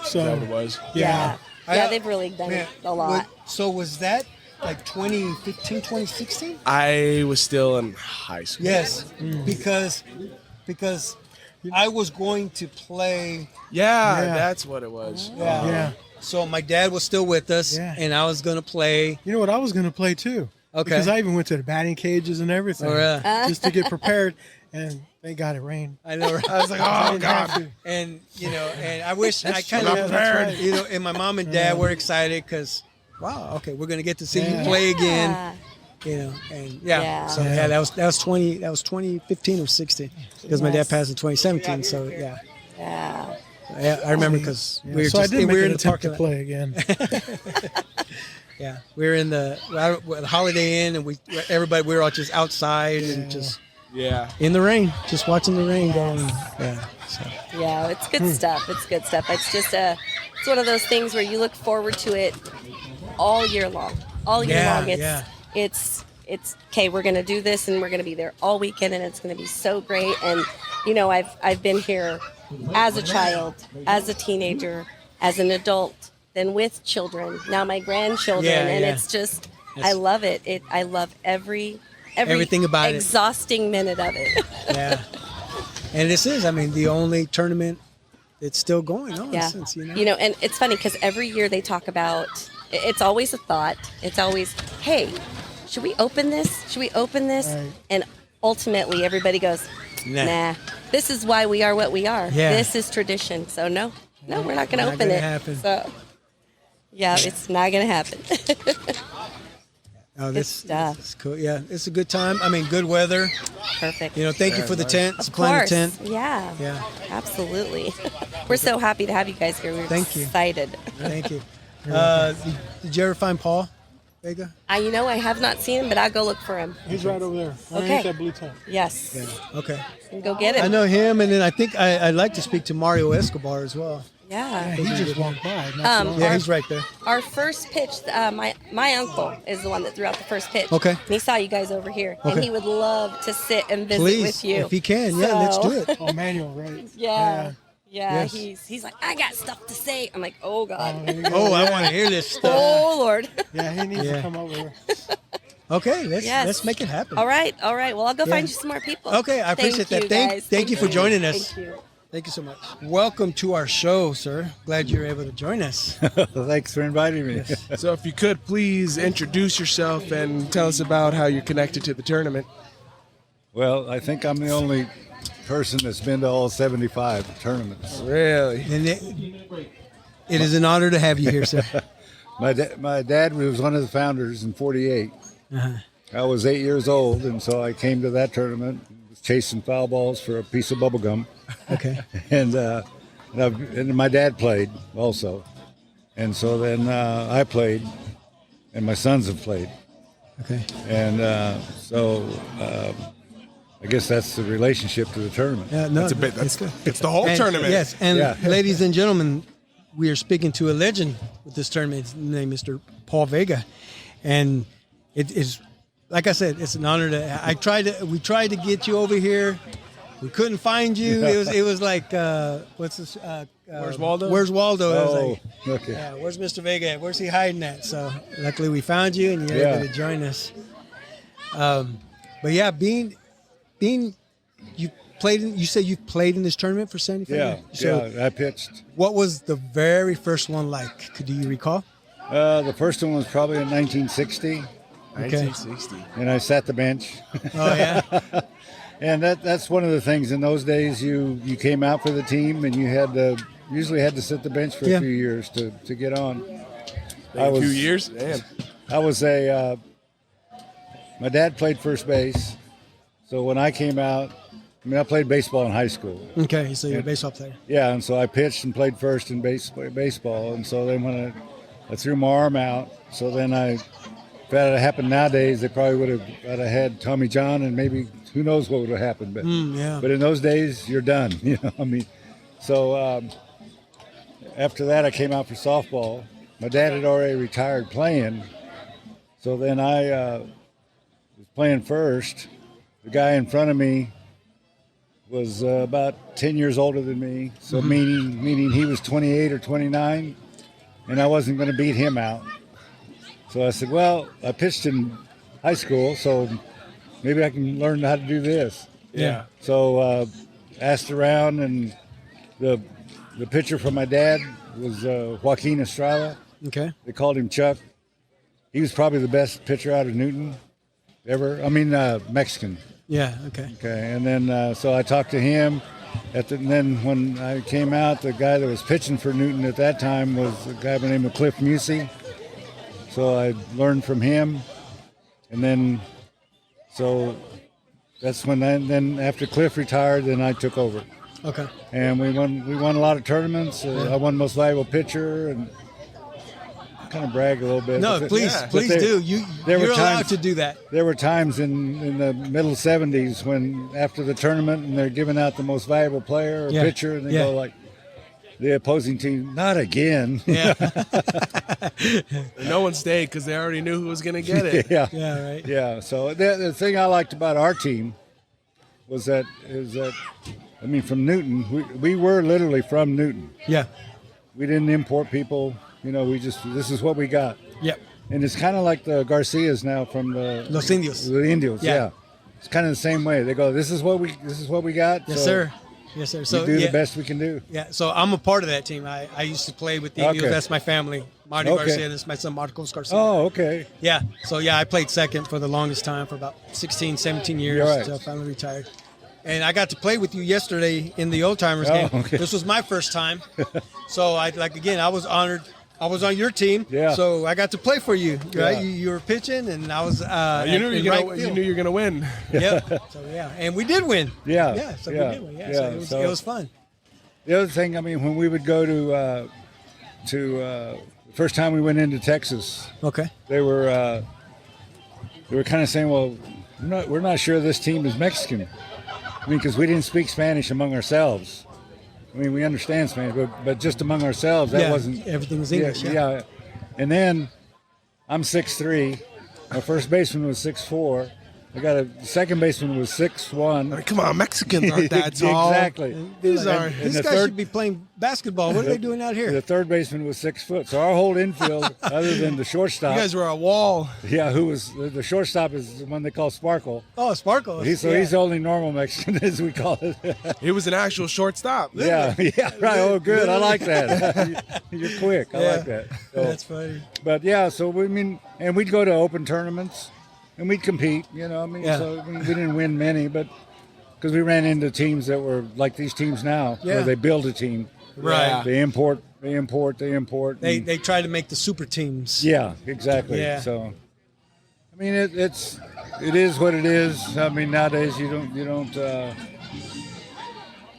So that it was. Yeah, they've really done it a lot. So was that like 2015, 2016? I was still in high school. Yes, because I was going to play. Yeah, that's what it was. Yeah. So my dad was still with us, and I was going to play. You know what? I was going to play too. Okay. Because I even went to the batting cages and everything. Oh, yeah. Just to get prepared. And thank God it rained. I know. Right? I was like, oh God. And and I wish I kind of prepared. And my mom and dad were excited because, wow, okay, we're gonna get to see you play again. So that was 2015 or 16 because my dad passed in 2017. So yeah, I remember because we were in the park to play again. Yeah, we were in the Holiday Inn, and we were all just outside and just. Yeah. In the rain, just watching the rain going. Yeah. So. Yeah, it's good stuff. It's good stuff. It's just it's one of those things where you look forward to it all year long. All year long. It's okay, we're going to do this and we're going to be there all weekend and it's going to be so great. And I've been here as a child, as a teenager, as an adult, then with children, now my grandchildren, and it's just I love it. I love Everything about it. exhausting minute of it. Yeah. And this is, I mean, the only tournament that's still going on. Yeah. Since, And it's funny because every year they talk about, it's always a thought. It's always, hey, should we open this? Should we open this? Right. And ultimately everybody goes, nah. This is why we are what we are. Yeah. This is tradition. So no, we're not going to Not open gonna it. happen. So yeah, it's not going to happen. Oh, Good stuff. It's cool. Yeah, it's a good time. I mean, good weather. Perfect. Thank you for the tent. Of supplying course. the tent. Yeah. Yeah. Absolutely. We're so happy to have you guys here. We're Thank you. excited. Thank you. Did you ever find Paul Vega? I have not seen him, but I'll go look for him. He's right over there. Okay. Underneath that blue tent. Yes. Yeah. Okay. Go get him. I know him, and then I think I'd like to speak to Mario Escobar as well. Yeah. He just walked by. not too long. Yeah, he's right there. Our first pitch, my uncle is the one that threw out the first pitch. Okay. And he saw you guys over here, and Okay. he would love to sit and visit Please, with you. if he can, yeah, let's So- do it. Oh, Manuel, right? Yeah. Yes. He's like, I got stuff to say. I'm like, oh God. There you go. Oh, I want to hear this stuff. Oh Lord. Yeah, he needs Yeah. to come over here. Okay, Yes. let's make it happen. All right. Well, I'll go Yeah. find you some more people. Okay, I appreciate Thank that. you, guys. Thank you for joining us. Thank you. Thank you so much. Welcome to our show, sir. Glad you're able to join us. Thanks for inviting me. So if you could please introduce yourself and tell us about how you're connected to the tournament. Well, I think I'm the only person that's been to all 75 tournaments. Really? And it is an honor to have you here, sir. My dad was one of the founders in '48. Uh-huh. I was 8 years old, and so I came to that tournament, was chasing foul balls for a piece of bubble gum. Okay. And my dad played also. And so then I played, and my sons have played. Okay. And I guess that's the relationship to the tournament. Yeah, no, That's good. it's the whole And- tournament. Yes, and Yeah. ladies and gentlemen, we are speaking to a legend with this tournament. His name is Mr. Paul Vega, and it is, like I said, it's an honor to. We tried to get you over here. We couldn't find you. It was like, what's this? Where's Waldo? Where's Waldo? I was Oh, like, okay. yeah, where's Mr. Vega at? Where's he hiding at? So luckily we found you, and you're Yeah. able to join us. But yeah, being you played in, you said you played in this tournament for 75 Yeah, years? So yeah, I pitched. what was the very first one like? Do you recall? The first one was probably in 1960, 1960. and I sat the bench. Oh yeah. And that's one of the things. In those days, you came out for the team, and you usually had to sit the bench for Yeah. a few years to get on. A few years? Damn. I was my dad played first base, so when I came out, I played baseball in high school. Okay, so you're a baseball player. Yeah, and so I pitched and played first in baseball, and so then when I threw my arm out, so then if that had happened nowadays, they probably would have had Tommy John, and maybe who knows what would have happened. But Yeah. but in those days, you're done. So after that, I came out for softball. My dad had already retired playing, so then I was playing first. The guy in front of me was about 10 years older than me, so meaning he was 28 or 29, and I wasn't going to beat him out. So I said, well, I pitched in high school, so maybe I can learn how to do this. Yeah. So asked around, and the pitcher from my dad was Joaquin Estrada. Okay. They called him Chuck. He was probably the best pitcher out of Newton ever. Mexican. Yeah. Okay. Okay, and then so I talked to him. And then when I came out, the guy that was pitching for Newton at that time was a guy by the name of Cliff Musey. So I learned from him, and then so that's when then after Cliff retired, then I took over, Okay. and we won a lot of tournaments. I won most valuable pitcher, and kind of brag a little bit. No, But please there- do. there were You're allowed times- to do that. There were times in the middle 70s when after the tournament and they're giving out the most valuable player or Yeah. pitcher, and they Yeah. go like, the opposing team, not again. Yeah. No one stayed because they already knew who was going to get it. Yeah. Yeah. Right. Yeah. So the thing I liked about our team is that from Newton, we were literally from Newton. Yeah. We didn't import people. This is what we got. Yep. and it's kind of like the Garcias now from the Los Indios. The Indios, Yeah. yeah. It's kind of the same way. They go, this is what we got. Yes, so sir. Yes, sir. So we do the best we can do. Yeah, so I'm a part of that team. I used to play with the Indios. Okay. That's my family. Marty Okay. Garcia, this is my son Marcos Garcia. Oh, okay. Yeah, so I played second for the longest time for about 16, 17 years You're right. until I finally retired. And I got to play with you yesterday in the Old Timers Oh, game. okay. This was my first time. So I was honored. I was on your team, Yeah. so I got to play for you. Right, Yeah. you were pitching, and I was. You knew you were going to win. Yeah. So and we did win. Yeah. Yeah. So Yeah. we did win. Yeah. Yeah. So it was fun. The other thing, I mean, when we would go to the first time we went into Texas, Okay. they were kind of saying, well, we're not sure this team is Mexican. I mean, because we didn't speak Spanish among ourselves. I mean, we understand Spanish, but just among ourselves, that wasn't. Everything was English. Yeah. And then I'm 6'3". My first baseman was 6'4". I got a second baseman was 6'1". I mean, come on, Mexicans aren't that tall. Exactly. These And These the guys third- should be playing basketball. What are they doing out here? The third baseman was 6 foot. So our whole infield, other than the shortstop, You guys were a wall. yeah, who was the shortstop is the one they call Sparkle. Oh, Sparkle. He's the only normal Mexican, as we call it. It was an actual shortstop. yeah, right. Oh, good. I like that. You're quick. I like that. So, That's funny. but yeah, so and we'd go to open tournaments, and we'd compete. You know, I mean, Yeah. so we didn't win many, but because we ran into teams that were like these teams now, Yeah. where they build a team, Right. they import. They and- they try to make the super teams. Yeah, exactly. Yeah. So, I mean, it is what it is. I mean, nowadays you don't.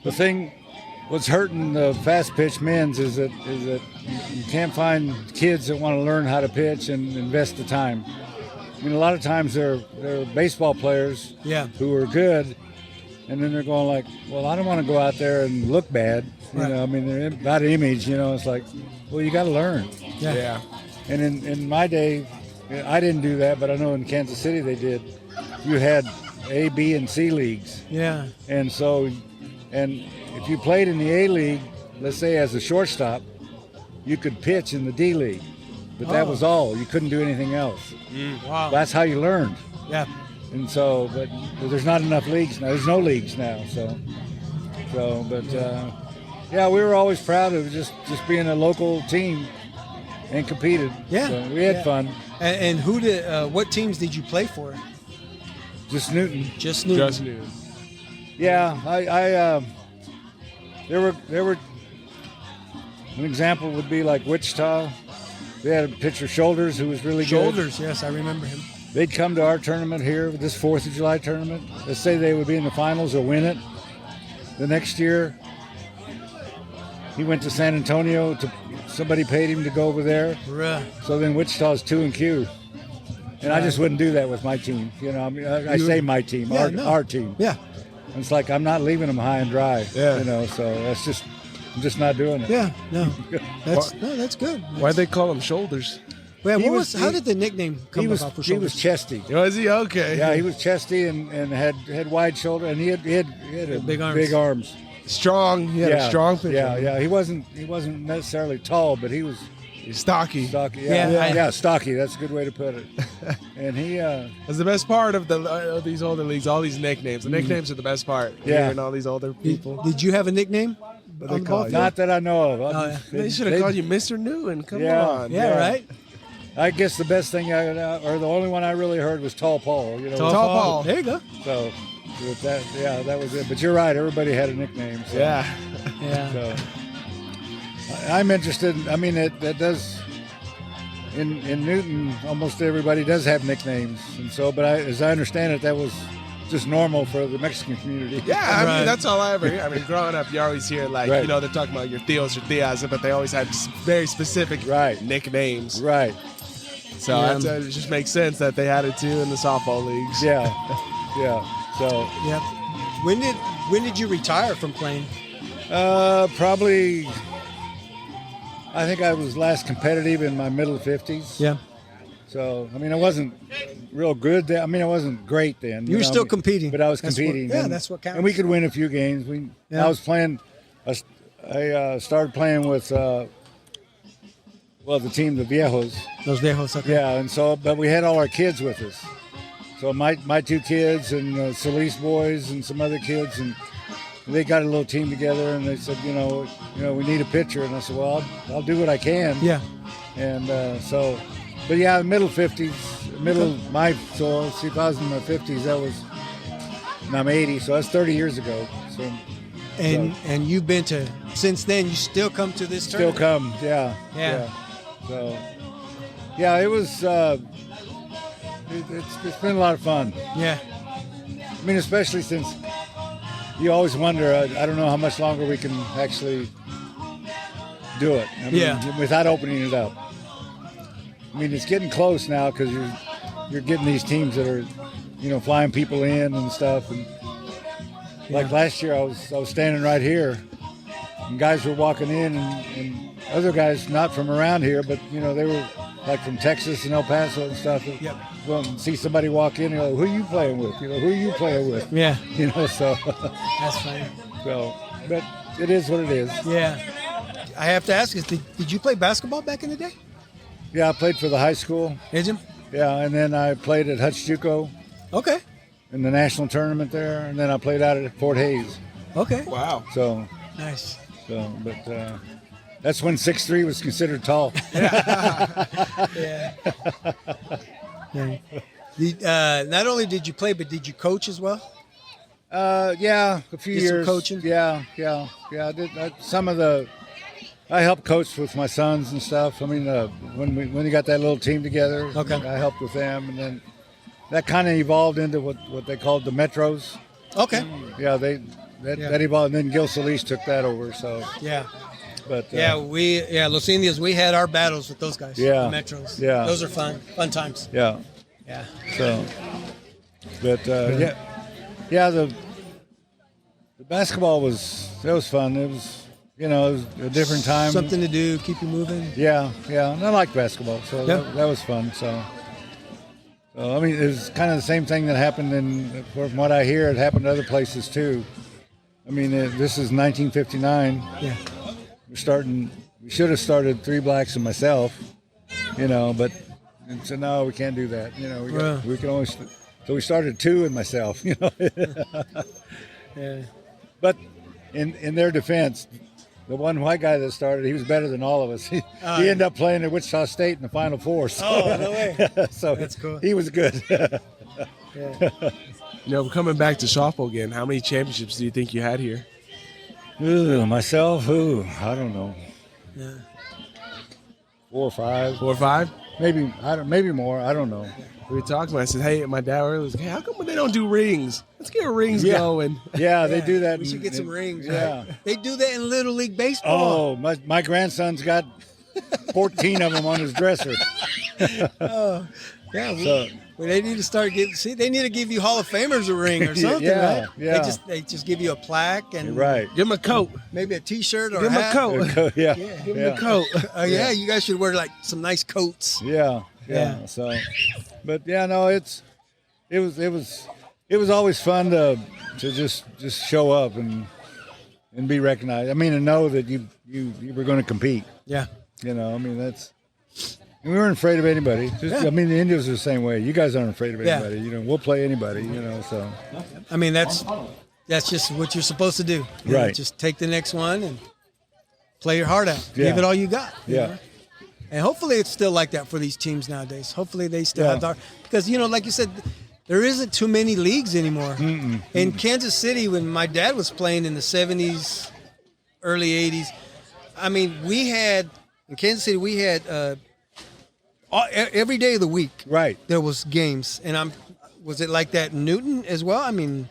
The thing, what's hurting the fast pitch men's is that you can't find kids that want to learn how to pitch and invest the time. I mean, a lot of times they're baseball players Yeah. who are good, and then they're going like, well, I don't want to go out there and look bad. You Right. know, I mean, they're about image. You know, it's like, well, you got to learn. Yeah. And in my day, I didn't do that, but I know in Kansas City they did. You had A, B, and C leagues. Yeah. And so, and if you played in the A league, let's say as a shortstop, you could pitch in the D league. But that Oh. was all. You couldn't do anything else. Wow. That's how you learned. Yeah. And so, but there's not enough leagues now. There's no leagues now. But yeah, we were always proud of just being a local team and competed. Yeah. So we had Yeah. fun. And who did? What teams did you play for? Just Newton. Just Newton. Just knew. Yeah, there were an example would be like Wichita. They had a pitcher Shoulders who was really good. Shoulders. Yes, I remember him. They'd come to our tournament here, this 4th of July tournament. Let's say they would be in the finals or win it. The next year, he went to San Antonio. Somebody paid him to go over there. Bruh. So then Wichita's 2-Q. And I just wouldn't do that with my team. You know, I mean, I say my team, Yeah, no. our team. Yeah. It's like I'm not leaving them high and dry. Yeah. You know, so I'm just not doing it. Yeah. No. That's good. Why'd they call him Shoulders? Well, He was- how did the nickname come He was about for he was Shoulders? chesty. Was he? Okay. Yeah, he was chesty and had wide shoulder and he had Big arms. Big arms. Strong. He had a strong pitcher. Yeah. He wasn't necessarily tall, but he was He's stocky. stocky. Yeah, Yeah, stocky. That's a good way to put it. And he That's the best part of these older leagues. All these nicknames. The nicknames are the best part. Yeah. Hearing all these older people. Did you have a nickname? What on they the call ball you? field? not that I know of. yeah. They should have called you Mr. Newton. Come Yeah. on. Yeah, right. I guess the best thing or the only one I really heard was Tall Paul. You know, Tall Paul. There you go. So with that, that was it. But you're right. Everybody had a nickname. So, Yeah. Yeah. So I'm interested. I mean, that does. In Newton, almost everybody does have nicknames, and so. But as I understand it, that was just normal for the Mexican community. Yeah, I Right. mean, that's all I ever hear. I mean, growing up, you always hear, like, Right. you know, they're talking about your Theos or Theas, but they always have very specific Right. nicknames. Right. So it just makes sense that they had it too in the softball leagues. Yeah. Yeah. So Yep. When did you retire from playing? probably. I think I was last competitive in my middle 50s. Yeah. So, I mean, I wasn't real good then. I mean, I wasn't great then. You were know, still I mean, competing. But I was That's what- competing. yeah, and, that's what counts. And we could win a few games. Yeah. I was playing. I started playing with Well, the team, the Viejos. Los Viejos. Okay. Yeah, and so, but we had all our kids with us. So my 2 kids and Salas boys and some other kids, and they got a little team together, and they said, you know, we need a pitcher, and I said, well, I'll do what I can. Yeah. And but yeah, middle 50s, so see, if I was in my 50s, and I'm 80, so that's 30 years ago. So. And you've been to, since then, you still come to this Still tournament? come, yeah. So, yeah, it was, it's been a lot of fun. Yeah. I mean, especially since you always wonder, I don't know how much longer we can actually do it. I mean, without opening it up. I mean, it's getting close now because you're getting these teams that are, flying people in and stuff. And like last year, I was standing right here, and guys were walking in, and other guys not from around here, but they were like from Texas and El Paso and stuff. Yep. Well, see somebody walk in, who are you playing with? Who are you playing with? Yeah. So. That's funny. So, but it is what it is. Yeah. I have to ask you, did you play basketball back in the day? Yeah, I played for the high school. Did you? Yeah, and then I played at Hutch JUCO. Okay. In the national tournament there, and then I played out at Fort Hays. Okay. Wow. So. Nice. So, but that's when 6'3" was considered tall. Yeah. Yeah. Not only did you play, but did you coach as well? Yeah, a few Did some years. coaching? Yeah. I did I helped coach with my sons and stuff. I mean, when we got that little team together, okay. I helped with them, and then that kind of evolved into what they called the Metros. Okay. Yeah, that evolved, and then Gil Solis took that over. So yeah. But Los Indios, we had our battles with those guys. Yeah. The Metros. Yeah. Those are fun times. Yeah. Yeah. So, but the basketball was fun. It was it was a different time. Something to do, keep you moving. Yeah. And I like basketball, so that was fun. So I mean, it was kind of the same thing that happened from what I hear, it happened to other places too. I mean, this is 1959. Yeah. We should have started 3 blacks and myself, but so no, we can't do that. We can only. So we started 2 and myself. Yeah. But in their defense, the one white guy that started, he was better than all of us. He ended up playing at Wichita State in the Final Four. So, no way. So that's cool. He was good. Yeah. Coming back to softball again, how many championships do you think you had here? Myself, I don't know. Yeah. 4 or 5. 4 or 5? Maybe maybe more. I don't know. We talked about it. I said, hey, my dad earlier was like, hey, how come they don't do rings? Let's get rings going. Yeah, they do that. We should get some rings. Yeah. Right? They do that in Little League Baseball. Oh, my grandson's got 14 of them on his dresser. Oh, yeah. Well, they need to start they need to give you Hall of Famers a ring or something, right? Yeah. They just give you a plaque and right. Give them a coat. Maybe a T-shirt or give a them hat. a coat. Yeah. Give them a coat. Yeah, you guys should wear like some nice coats. Yeah. So, but no, it was always fun to just show up and be recognized. I mean, and know that you were going to compete. Yeah. I mean, we weren't afraid of anybody. I mean, the Indians are the same way. You guys aren't afraid of anybody. We'll play anybody. So. I mean, that's just what you're supposed to do. Right. Just take the next one and play your heart out. Yeah. Give it all you got. You Yeah. know? And hopefully it's still like that for these teams nowadays. Hopefully they still have the because like you said, there isn't too many leagues anymore. In Kansas City, when my dad was playing in the 70s, early 80s, I mean, in Kansas City we had every day of the week. Right. There was games, and was it like that in Newton as well? I mean,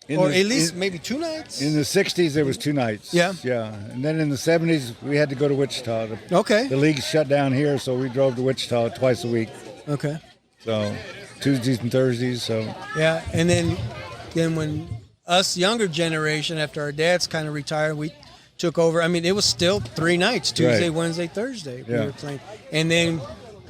at least maybe 2 nights. In the 60s, there was 2 nights. Yeah. Yeah. And then in the 70s, we had to go to Wichita. Okay. The league shut down here, so we drove to Wichita twice a week. Okay. So Tuesdays and Thursdays. So. Yeah, and then when us younger generation, after our dads kind of retired, we took over. I mean, it was still 3 nights: Tuesday, Right. Wednesday, Thursday. We Yeah. were playing, and then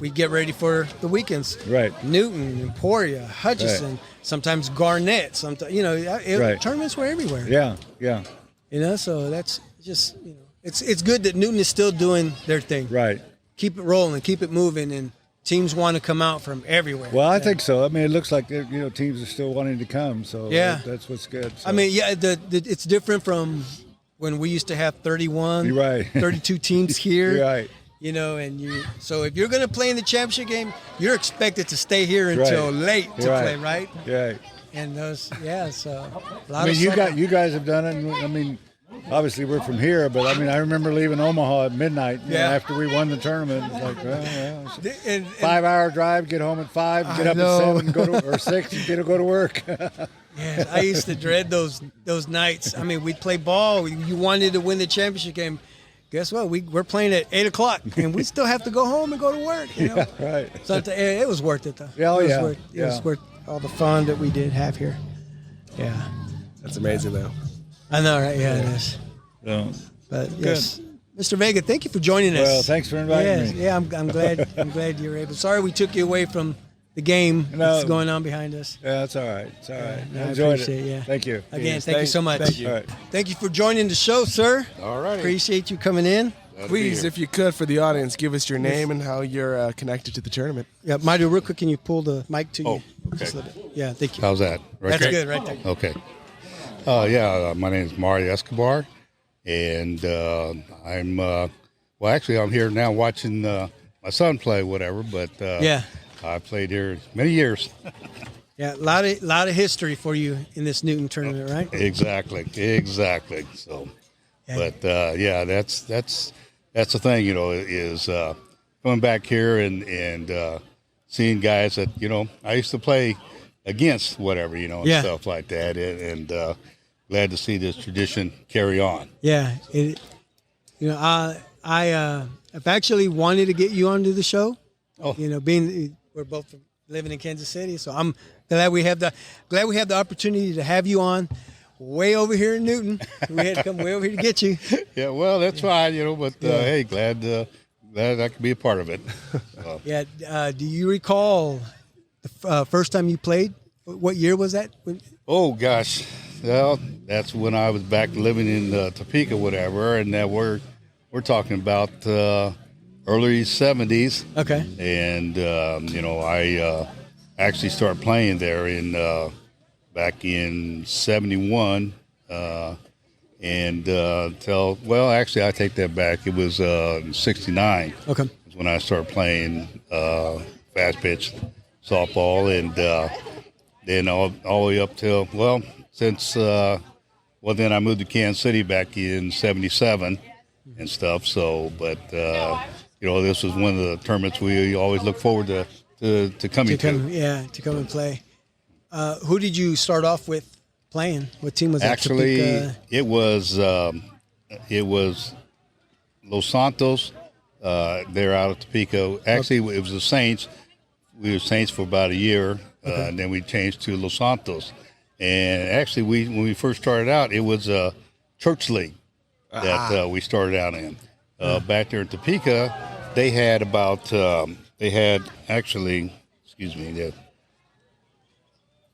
we get ready for the weekends. Right. Newton, Emporia, Hutchinson, Right. sometimes Garnett. Sometimes Right. tournaments were everywhere. Yeah. Yeah. So that's just it's good that Newton is still doing their thing. Right. Keep it rolling, keep it moving, and teams want to come out from everywhere. Well, I think so. I mean, it looks like teams are still wanting to come. So that's what's good. So. I mean, it's different from when we used to have 31, You're right. 32 teams here. You're right. So if you're going to play in the championship game, you're expected to stay here until late to play, right? Right. And so a lot I mean, of you guys have done it. I mean, obviously we're from here, but I mean, I remember leaving Omaha at midnight after we won the tournament. It's like, well, and 5-hour drive, get home at 5, get up at 7, or 6, and go to work. Yeah, I used to dread those nights. I mean, we'd play ball. You wanted to win the championship game. Guess what? We're playing at 8 o'clock, and we still have to go home and go to work. Yeah, right. So it was worth it, though. Yeah, It was worth all the fun that we did have here. Yeah. That's amazing, though. I know, right? Yeah, it is. But yes, Mr. Vega, thank you for joining us. Well, thanks for inviting me. Yeah, I'm glad. I'm glad you were able. Sorry, we took you away from the game that's going on behind us. Yeah, that's all right. It's all right. I Enjoyed appreciate it. Yeah. Thank you. Again, thank you so much. Thank you. All right. Thank you for joining the show, sir. All right. Appreciate you coming in. Please, if you could, for the audience, give us your name and how you're connected to the tournament. Yeah, Mario, real quick, can you pull the mic to you? Oh, okay. Just a little bit. Yeah, thank you. How's that? Right That's there? good, right there. Okay. My name is Mario Escobar, and I'm here now watching my son play, whatever. But I played here many years. Yeah, a lot of history for you in this Newton tournament, right? Exactly. So, but that's the thing, is coming back here and seeing guys that I used to play against, whatever, and stuff like that, and glad to see this tradition carry on. Yeah, I've actually wanted to get you onto the show. Oh, being we're both living in Kansas City, so I'm glad we have the opportunity to have you on. Way over here in Newton, we had to come way over here to get you. Yeah, well, that's fine, but hey, glad I could be a part of it. Yeah, do you recall the first time you played? What year was that? Oh gosh, well, that's when I was back living in Topeka, whatever, and that we're talking about early 70s. Okay. And I actually started playing there in back in 71, actually I take that back. It was 69. Okay. Was when I started playing fast pitch softball, and then all the way up till then I moved to Kansas City back in 77 and stuff. So, but this was one of the tournaments we always look forward to coming to. Yeah, to come and play. Who did you start off with playing? What team was that? Actually, it was Los Santos. They're out of Topeka. Actually, it was the Saints. We were Saints for about a year, and then we changed to Los Santos. And actually, when we first started out, it was a church league that we started out in. Back there in Topeka, they had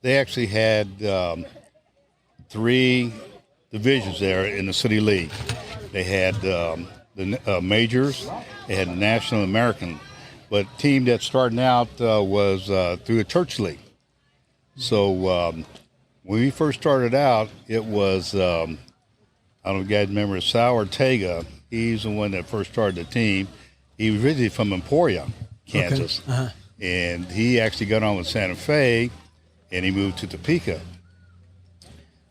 They actually had 3 divisions there in the City League. They had the majors, they had the National American, but the team that started out was through the church league. So when we first started out, it was, I don't know if you guys remember, Sal Ortega. He's the one that first started the team. He was originally from Emporia, Kansas, and he actually got on with Santa Fe, and he moved to Topeka.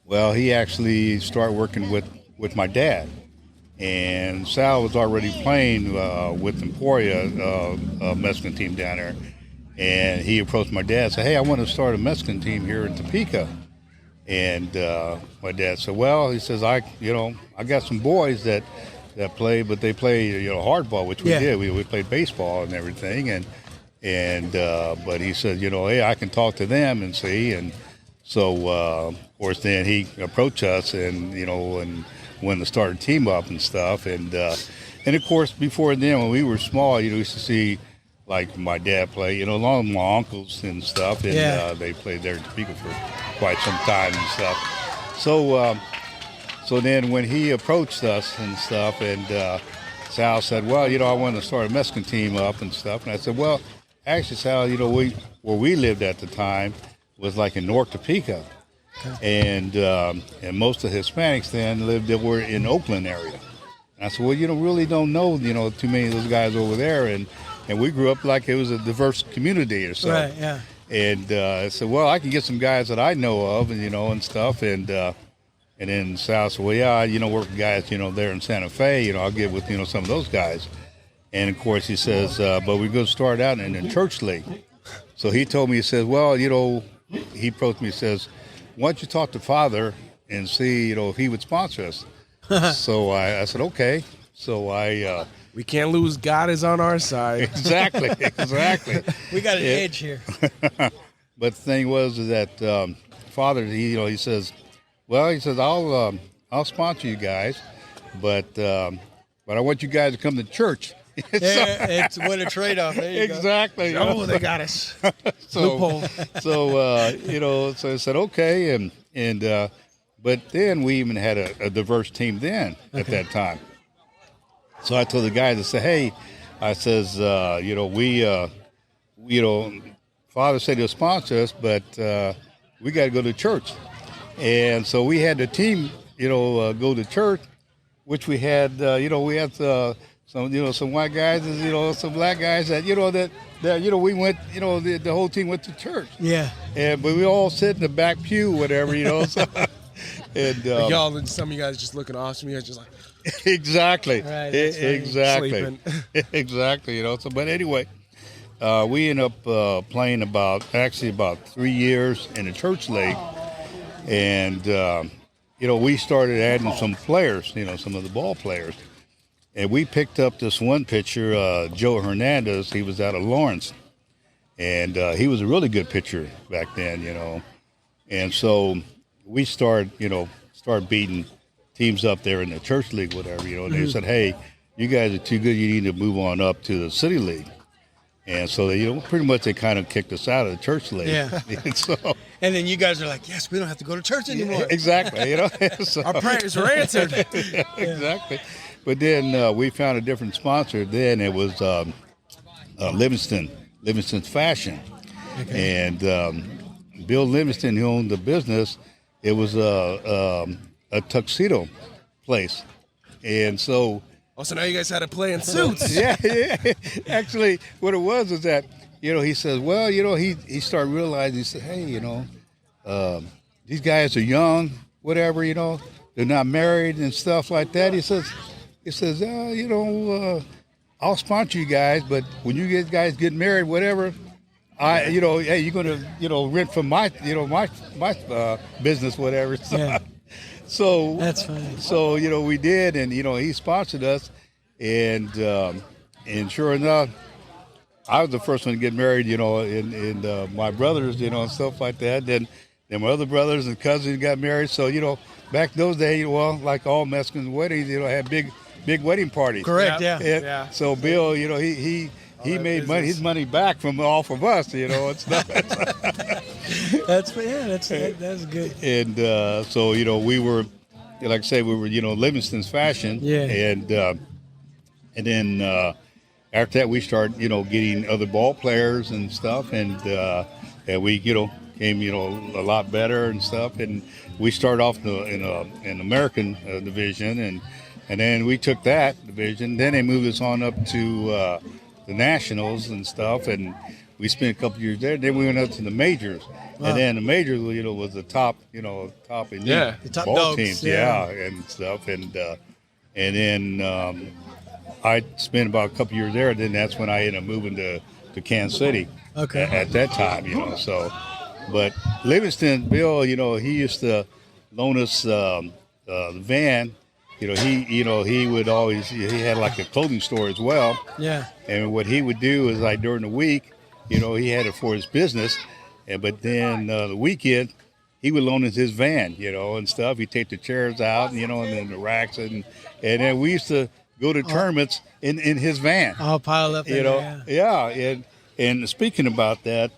Well, he actually started working with my dad, and Sal was already playing with Emporia, a Mexican team down there, and he approached my dad and said, hey, I want to start a Mexican team here in Topeka. And my dad said, well, he says, I got some boys that play, but they play hardball, which we did. We played baseball and everything, but he said, hey, I can talk to them and see. And so, of course, then he approached us and wanted to start a team up and stuff. And of course, before then, when we were small, we used to see, like, my dad play, along with my uncles and stuff. And they played there in Topeka for quite some time and stuff. So then when he approached us and stuff, and Sal said, well, I wanted to start a Mexican team up and stuff. And I said, well, actually, Sal, where we lived at the time was like in North Topeka. And most of the Hispanics then were in Oakland area. And I said, well, really don't know, too many of those guys over there. And we grew up like it was a diverse community or something. Right, yeah. And I said, well, I can get some guys that I know of, and and stuff. And then Sal said, well, yeah, I, work with guys, there in Santa Fe. I'll get with, some of those guys. And, of course, he says, but we're going to start out in the church league. So he told me, he says, well, he approached me, he says, why don't you talk to Father and see, if he would sponsor us. So I said, okay. So we can't lose. God is on our side. Exactly. We got an edge here. But the thing was is that Father, he says, well, he says, I'll sponsor you guys, but I want you guys to come to church. It's what a trade-off. There you exactly. go. Oh, they got us. So I said okay, and but then we even had a diverse team then at that time. So I told the guys, I said, hey, I says, Father said he'll sponsor us, but we got to go to church, and so we had the team, go to church, which we had, we had some white guys, some black guys that we went, the whole team went to church. Yeah. But we all sit in the back pew, whatever, So, and y'all and some of you guys just looking awesome. You guys just like exactly, right, exactly, exactly. So, but anyway, we ended up playing about 3 years in the church league, and we started adding some players, some of the ball players. And we picked up this one pitcher, Joe Hernandez. He was out of Lawrence. And he was a really good pitcher back then, And so we start beating teams up there in the church league, whatever, And they said, hey, you guys are too good. You need to move on up to the city league. And so, pretty much they kind of kicked us out of the church league. Yeah. And then you guys are like, yes, we don't have to go to church anymore. Yeah, exactly. So, our prayers were answered. Exactly. But then we found a different sponsor. Then it was Livingston's Fashion. Okay. And Bill Livingston, who owned the business, it was a tuxedo place. And so... Oh, so now you guys had to play in suits. yeah. Actually, what it was that, he says, well, he started realizing, he said, hey, these guys are young, whatever, they're not married and stuff like that. He says, I'll sponsor you guys, but when you guys get married, whatever, hey, you're gonna, rent from my business, whatever. So, Yeah. so That's funny. So we did, and he sponsored us, and sure enough, I was the first one to get married, and my brothers, and stuff like that. Then my other brothers and cousins got married. So back those days, like all Mexican weddings, had big wedding parties. Correct. Yeah. And so Bill, he made money, his money back from off of us, and stuff. That's good. And so we were, like I say, we were Livingston's Fashion. Yeah. And then after that we started getting other ball players and stuff, and we came a lot better and stuff, and we started off in an American division, and then we took that division. Then they moved us on up to the Nationals and stuff, and we spent a couple years there. Then we went up to the majors, and then the majors, was the top elite the top ball dogs, teams, yeah. and stuff, and then I spent about a couple years there. Then that's when I ended up moving to Kansas City. Okay. At that time, so. But Livingston, Bill, he used to loan us the van. He would always, he had like a clothing store as well. Yeah. And what he would do is like during the week, he had it for his business. But then the weekend, he would loan us his van, and stuff. He'd take the chairs out, and then the racks. And then we used to go to tournaments in his van. All piled up in there. Yeah. And speaking about that,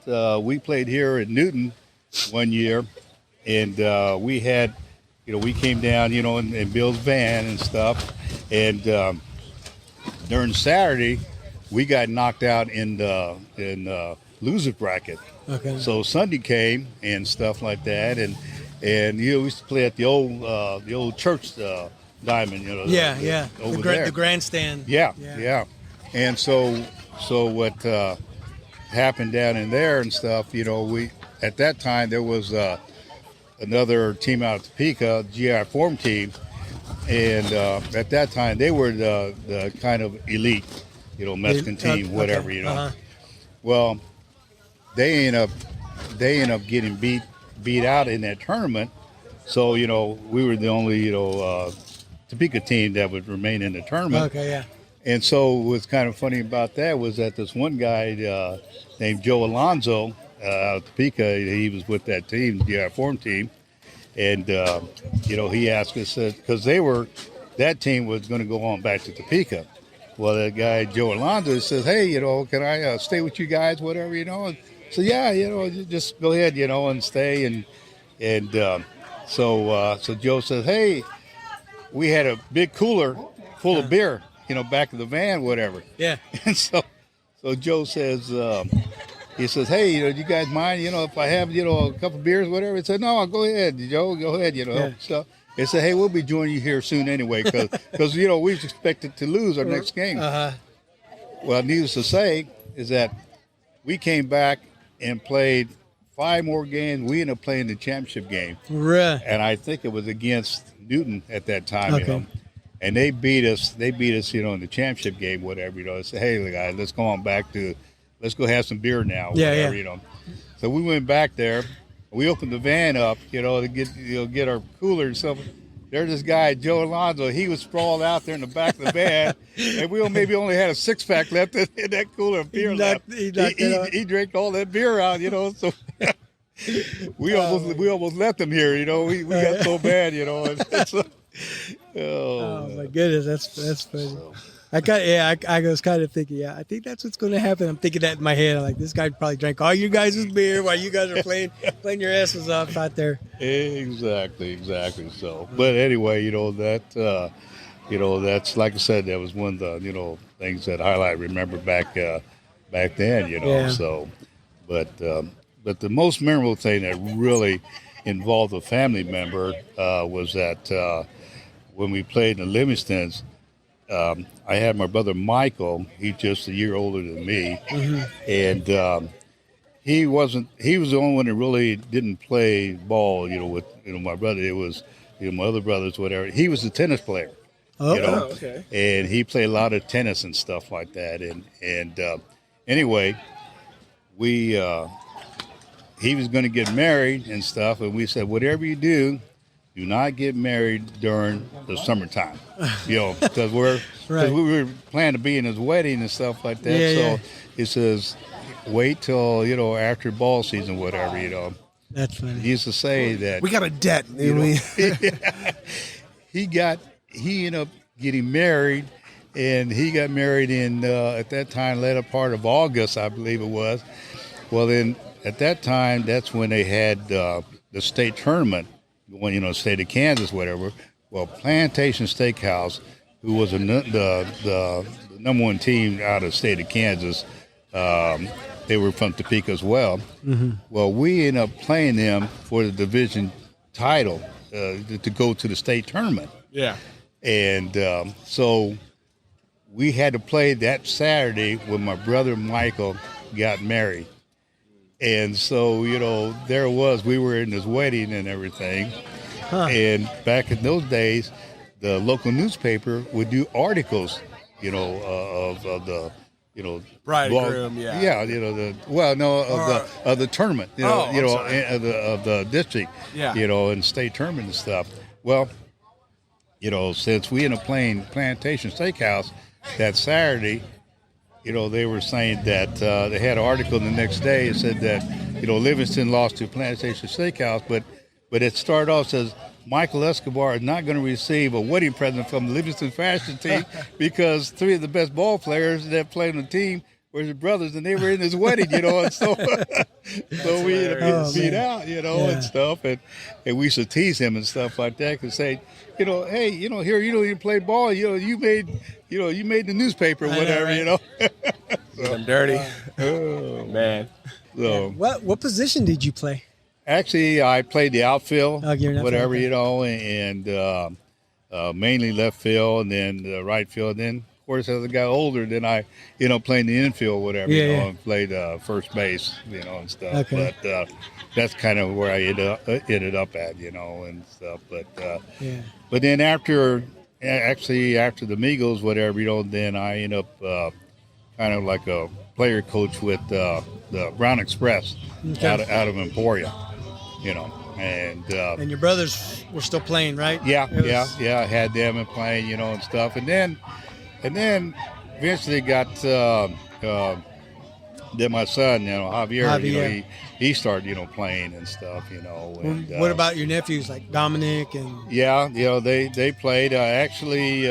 we played here in Newton one year, and we had, we came down, in Bill's van and stuff, and during Saturday, we got knocked out in the loser bracket. Okay. So Sunday came and stuff like that, and we used to play at the old church diamond, over there. The grandstand. Yeah. And so what happened down in there and stuff, we at that time there was another team out of Topeka, GI Form team, and at that time they were the kind of elite, Mexican team, whatever, Well, they end up getting beat out in that tournament. So we were the only Topeka team that would remain in the tournament. Okay, yeah. And so what's kind of funny about that was that this one guy named Joe Alonzo out of Topeka, he was with that team, the Form team, and he asked us because that team was going to go on back to Topeka. Well, that guy Joe Alonzo says, "Hey, can I stay with you guys, whatever, And so yeah, just go ahead, and stay, and so Joe says, "Hey, we had a big cooler full of beer, back of the van, whatever." Yeah. And so Joe says, he says, "Hey, do you guys mind, if I have, a couple beers, whatever?" He said, "No, go ahead, Joe, go ahead, Yeah. So they said, "Hey, we'll be joining you here soon anyway, because we was expected to lose our next game." Uh-huh. Well, needless to say is that we came back and played 5 more games. We ended up playing the championship game. Right. And I think it was against Newton at that time, Okay. And they beat us, in the championship game, whatever, They said, "Hey, guys, let's go on back let's go have some beer now," Yeah, whatever, So we went back there. We opened the van up, to get our cooler and stuff. There's this guy, Joe Alonzo. He was sprawled out there in the back of the van, and we maybe only had a 6-pack left in that cooler of beer left. He drank all that beer out, So we almost left him here, We got so bad, And so, Oh my goodness, that's funny. I was kind of thinking, I think that's what's going to happen. I'm thinking that in my head. I'm like, this guy probably drank all you guys' beer while you guys are playing your asses off out there. Exactly. So, but anyway, that's like I said, that was one of the things that I remember back then, Yeah. So, but the most memorable thing that really involved a family member was that when we played in the Livingstons. I had my brother Michael. He's just a year older than me, and he was the only one that really didn't play ball. With my brother. It was my other brothers, whatever. He was a tennis player. Oh, okay. And he played a lot of tennis and stuff like that. And anyway, he was going to get married and stuff, and we said, whatever you do not get married during the summertime, because Right. we were planning to be in his wedding and stuff like that. Yeah, So yeah. he says, wait till after ball season, whatever. That's funny. He used to say that We got a debt. he ended up getting married, and he got married in at that time later part of August, I believe it was. Well, then at that time, that's when they had the state tournament. When state of Kansas, whatever. Well, Plantation Steakhouse, who was the number one team out of the state of Kansas, they were from Topeka as well. Mm-hmm. Well, we ended up playing them for the division title to go to the state tournament. Yeah. And so we had to play that Saturday when my brother Michael got married. And so, there it was. We were in his wedding and everything. Huh. And back in those days, the local newspaper would do articles, of the, Bride well, groom, yeah. Yeah, of the tournament, I'm sorry. of the district, Yeah. And state tournament and stuff. Well, since we ended up playing Plantation Steakhouse that Saturday, they were saying that they had an article the next day. It said that, Livingston lost to Plantation Steakhouse, but it started off says Michael Escobar is not going to receive a wedding present from the Livingston fashion team because 3 of the best ball players that played on the team were his brothers, and they were in his wedding, and so so we ended up getting beat out, and stuff, and we used to tease him and stuff like that, and say, hey, here you don't even play ball, you made the newspaper, or whatever, So, I'm dirty. Oh man. So what position did you play? actually, I played the outfield, you're an whatever, outfield, and mainly left field, and then the right field, and then of course as I got older, then I played the infield, whatever, and played first base, and stuff. Okay. But that's kind of where I ended up at, and stuff. But then after the Migos, whatever, then I ended up kind of like a player coach with the Brown Express out of Emporia, and your brothers were still playing, right? yeah, I had them and playing, and stuff, and then eventually got then my son, Javier, he started, playing and stuff, And What about your nephews, like Dominic and? Yeah, they played. Actually,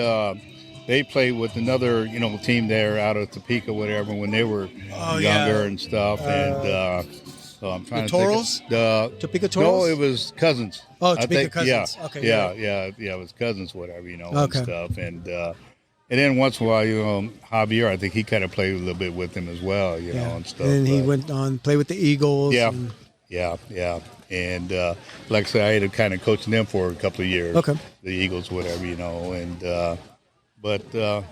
they played with another, team there out of Topeka, whatever, when they were younger and stuff, and. So I'm trying the to think Toros? Topeka Toros? No, it was Cousins. Oh, Topeka Cousins. Yeah, okay. yeah, it was Cousins, whatever, Okay. and stuff. And then once in a while, Javier, I think he kind of played a little bit with him as well, and stuff. And then he went on to play with the Eagles. Yeah, and- yeah. And like I said, I ended up kind of coaching them for a couple of years. Okay. The Eagles, whatever, and but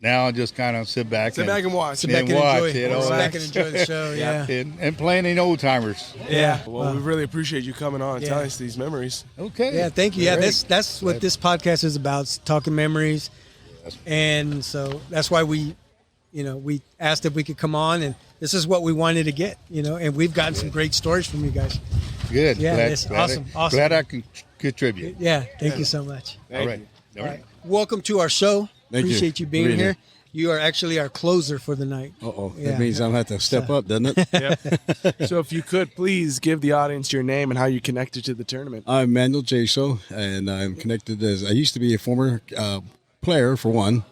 now I just kind of sit back and watch. Sit back and watch, enjoy. Sit back and enjoy the show. Yeah. and playing in old timers. Yeah. Well, we really appreciate you coming on and telling us these memories. Okay. Yeah, thank you. Yeah, Great. that's what this podcast is about, is talking memories. And so that's why we asked if we could come on, and this is what we wanted to get, and we've gotten some great stories from you guys. Good. Yeah, glad, it's glad awesome. I, Glad I can contribute. Yeah, thank you so much. All right. All right. Welcome to our show. Thank you. Appreciate you being Really. here. You are actually our closer for the night. Uh-oh. Yeah. That means I'm going to have to step up, doesn't it? Yeah. So if you could, please give the audience your name and how you connected to the tournament. I'm Manuel Jaso, and I'm connected I used to be a former player, for one.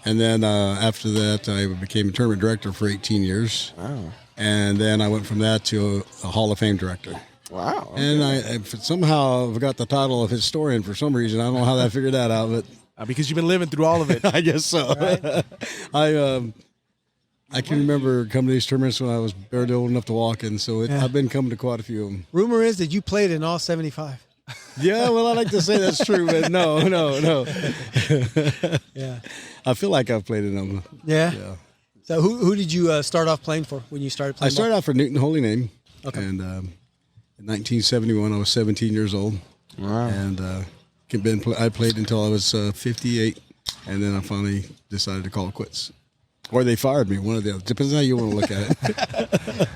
And then after that, I became a tournament director for 18 years. Wow. And then I went from that to a Hall of Fame director. Wow. Okay. And I somehow got the title of historian for some reason. I don't know how I figured that out, but because you've been living through all of it. I guess so. Right. I can remember coming to these tournaments when I was barely old enough to walk in, so I've been coming to quite a few of them. Rumor is that you played in all 75. Yeah, well, I like to say that's true, but no. Yeah. I feel like I've played in them. Yeah. Yeah. So who did you start off playing for when you started playing? I started out for Newton Holy Name. Okay. And in 1971, I was 17 years old. Wow. And I played until I was 58, and then I finally decided to call it quits. Or they fired me, one of the other. Depends on how you want to look at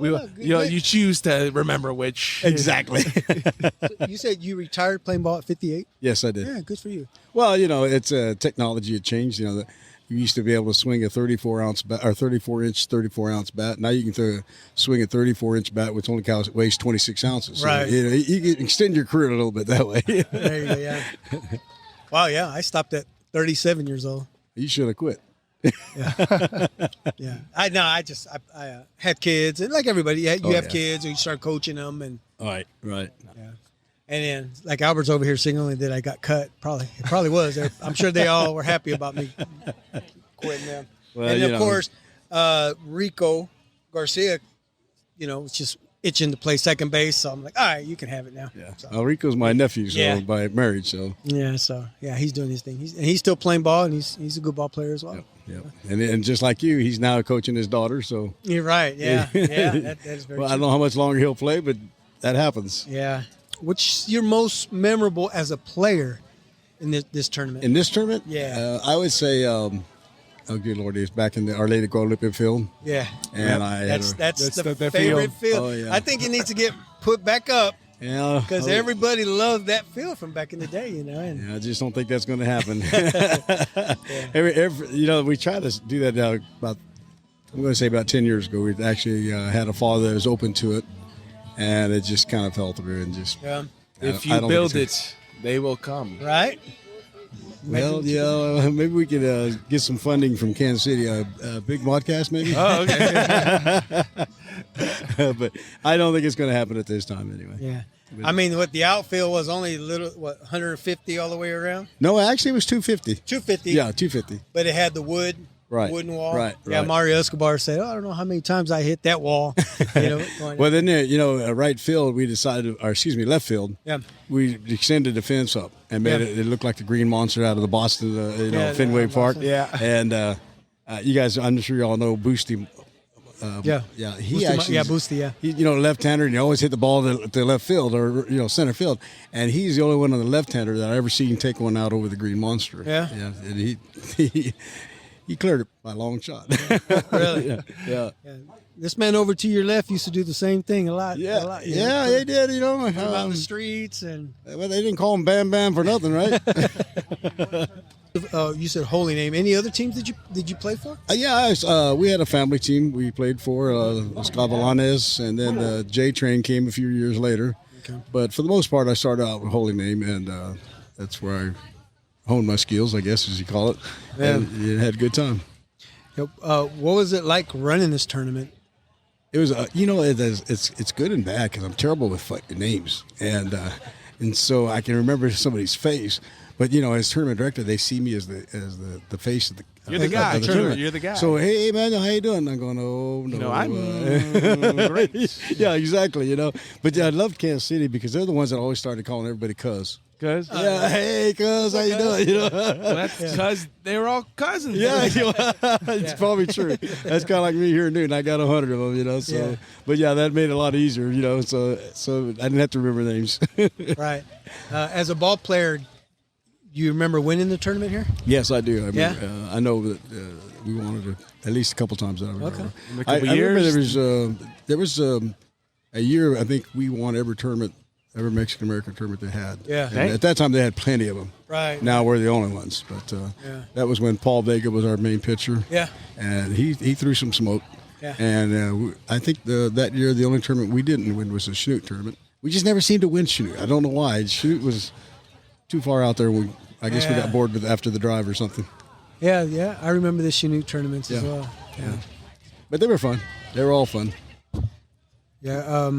it. You choose to remember which. Exactly. So you said you retired playing ball at 58? Yes, I did. Yeah, good for you. Well, it's technology had changed. You used to be able to swing a 34-ounce bat or 34-inch, 34-ounce bat. Now you can swing a 34-inch bat, which only weighs 26 ounces. So, Right. you can extend your career a little bit that way. There you go, yeah. Wow, yeah. I stopped at 37 years old. You should have quit. Yeah. I had kids, and like everybody, you have yeah. kids, and you start coaching them, and Right. yeah. And then, like Albert's over here signaling that I got cut. It probably was. I'm sure they all were happy about me quitting them. Well, and of course, Rico Garcia, was just itching to play second base. So I'm like, all right, you can have it now. Yeah. So, Well, Rico's my nephew, so Yeah. by marriage, so. yeah, he's doing his thing. He's still playing ball, and he's a good ball player as well. Yep. And just like you, he's now coaching his daughter, so. You're right. Yeah, that is very Well, true. I don't know how much longer he'll play, but that happens. Yeah. What's your most memorable as a player in this tournament? In this tournament? Yeah. I would say, oh, good Lord, it's back in the Our Lady of Guadalupe field. Yeah. And I had That's the the favorite field. Oh, yeah. I think it needs to get put back up Yeah. because everybody loved that field from back in the day, And Yeah, I just don't think that's going to happen. We tried to do that now I'm going to say about 10 years ago. We actually had a father that was open to it, and it just kind of fell through and just. yeah. If I you don't build think it, they will come. Right? Well, yeah, maybe we could get some funding from Kansas City. Big modcast, maybe. Oh, okay. But I don't think it's going to happen at this time, anyway. Yeah. I mean, what the outfield was only 150 all the way around? No, actually, it was 250. 250. Yeah, 250. But it had the wooden wall. Right. Yeah, Mario Escobar said, I don't know how many times I hit that wall. Well, then, right field, we decided, left field. Yeah. We extended the fence up and made it look like the green monster out of the Boston, Fenway Park. Boston. Yeah. And you guys, I'm sure you all know Boosty. Yeah. He actually. Boosty, yeah. He, left-hander, and he always hit the ball to left field or, center field. And he's the only one on the left-hander that I ever seen take one out over the green monster. Yeah. Yeah. And he cleared it by a long shot. Really? Yeah. This man over to your left used to do the same thing a lot. Yeah, they did, About the streets. Well, they didn't call him Bam Bam for nothing, right? You said Holy Name. Any other teams did you play for? We had a family team we played for, Los Cavalanes, and then J-Train came a few years later. Okay. But for the most part, I started out with Holy Name, and that's where I honed my skills, I guess, as you call it. Yeah. And it had a good time. What was it like running this tournament? It was, it's good and bad because I'm terrible with names, and so I can remember somebody's face. But as tournament director, they see me as the face of the. You're the guy. Tournament. You're the guy. So hey, Manuel, how you doing? I'm going, oh no. I'm great. Yeah, exactly. But I loved Kansas City because they're the ones that always started calling everybody cuz. Cuz? Yeah, hey, cuz, how you doing? Well, that's because they were all cousins. Yeah, it's probably true. That's kind of like me here in Newton. I got 100 of them, so. Yeah. But yeah, that made it a lot easier, so I didn't have to remember names. Right. As a ball player, do you remember winning the tournament here? Yes, I do. I remember, I know that we wanted to at least a couple times that I remember. Okay. I remember there was a year I think we won every Mexican American tournament they had. Yeah. And at that time they had plenty of them. Right. Now we're the only ones, but that was when Paul Vega was our main pitcher. Yeah. And he threw some smoke. Yeah. And I think that year the only tournament we didn't win was the Chinook tournament. We just never seemed to win Chinook. I don't know why. Chinook was too far out there. I guess we got bored after the drive or something. Yeah. I remember the Chinook tournaments as well. Yeah. But they were fun. They were all fun. Yeah.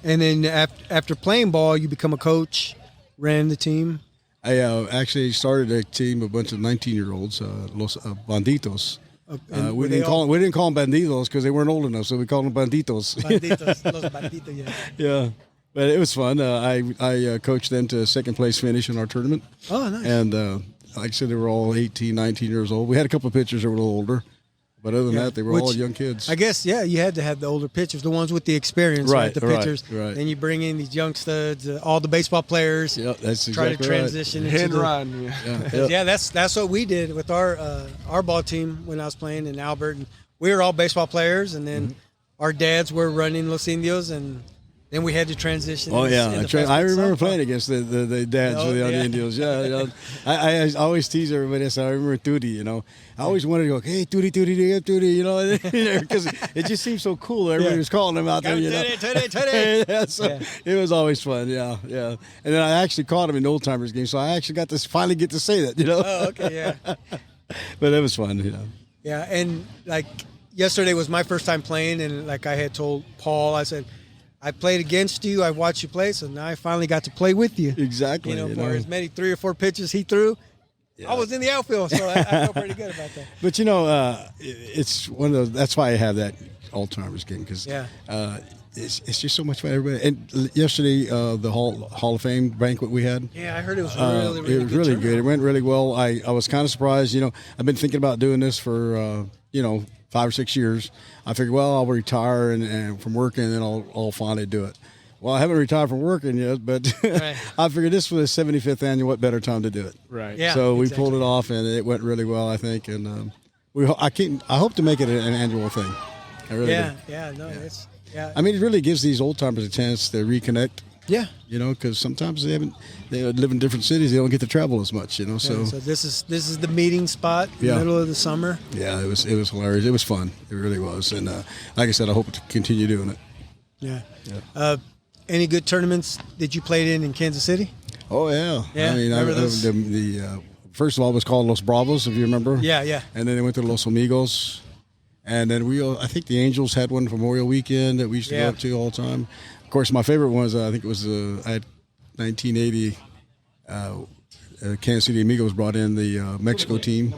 And then after playing ball, you become a coach, ran the team. I actually started a team, a bunch of 19-year-olds, Los Banditos. We didn't call them Banditos because they weren't old enough, so we called them Banditos. Banditos, Los Banditos, yeah. Yeah. But it was fun. I coached them to a second place finish in our tournament. Oh, nice. And like I said, they were all 18, 19 years old. We had a couple of pitchers that were a little older. But other than that, they were all young kids. I guess, you had to have the older pitchers, the ones with the experience, right? The pitchers. Right. Then you bring in these young studs, all the baseball players. Yeah, that's exactly try to transition right. into run. Yeah, that's what we did with our ball team when I was playing in Albert. And we were all baseball players, and then our dads were running Los Indios, and then we had to transition. Oh yeah, I remember playing against the dads for the Indios. Yeah, I always tease everybody. So I remember Tootie. I always wanted to go, hey Tootie, because it just seemed so cool. Everybody was calling him out there. Tootie. It was always fun. Yeah. And then I actually caught him in the old timers game, so I actually got to finally get to say that. Oh, okay, yeah. But it was fun. Yeah, and like yesterday was my first time playing, and like I had told Paul, I said, I played against you. I watched you play, so now I finally got to play with you. Exactly. For as many 3 or 4 pitches he threw, I was in the outfield, so I felt pretty good about that. But it's one of those. That's why I have that all-timers game because it's just so much fun. Everybody. And yesterday, the Hall of Fame banquet we had. Yeah, I heard it was really good. It went really well. I was kind of surprised. I've been thinking about doing this for 5 or 6 years. I figured, I'll retire and from working, and then I'll finally do it. Well, I haven't retired from working yet, but I figured this was the 75th annual. What better time to do it? Right. Yeah. So we pulled it off, and it went really well, I think. And I hope to make it an annual thing. I really do. Yeah. No, it's I mean, it really gives these old timers a chance to reconnect. Yeah. Because sometimes they live in different cities. They don't get to travel as much. So this is the meeting spot in the middle of the summer. Yeah, it was hilarious. It was fun. It really was. And like I said, I hope to continue doing it. Yeah. Any good tournaments that you played in Kansas City? Oh yeah. Yeah. I mean, remember those? first of all, it was called Los Bravos, if you remember. Yeah, yeah. And then they went to Los Amigos. And then I think the Angels had one for Memorial Weekend that we used to go up to all the time. Of course, my favorite one was, I think it was, I had 1980, Kansas City Amigos brought in the Mexico team.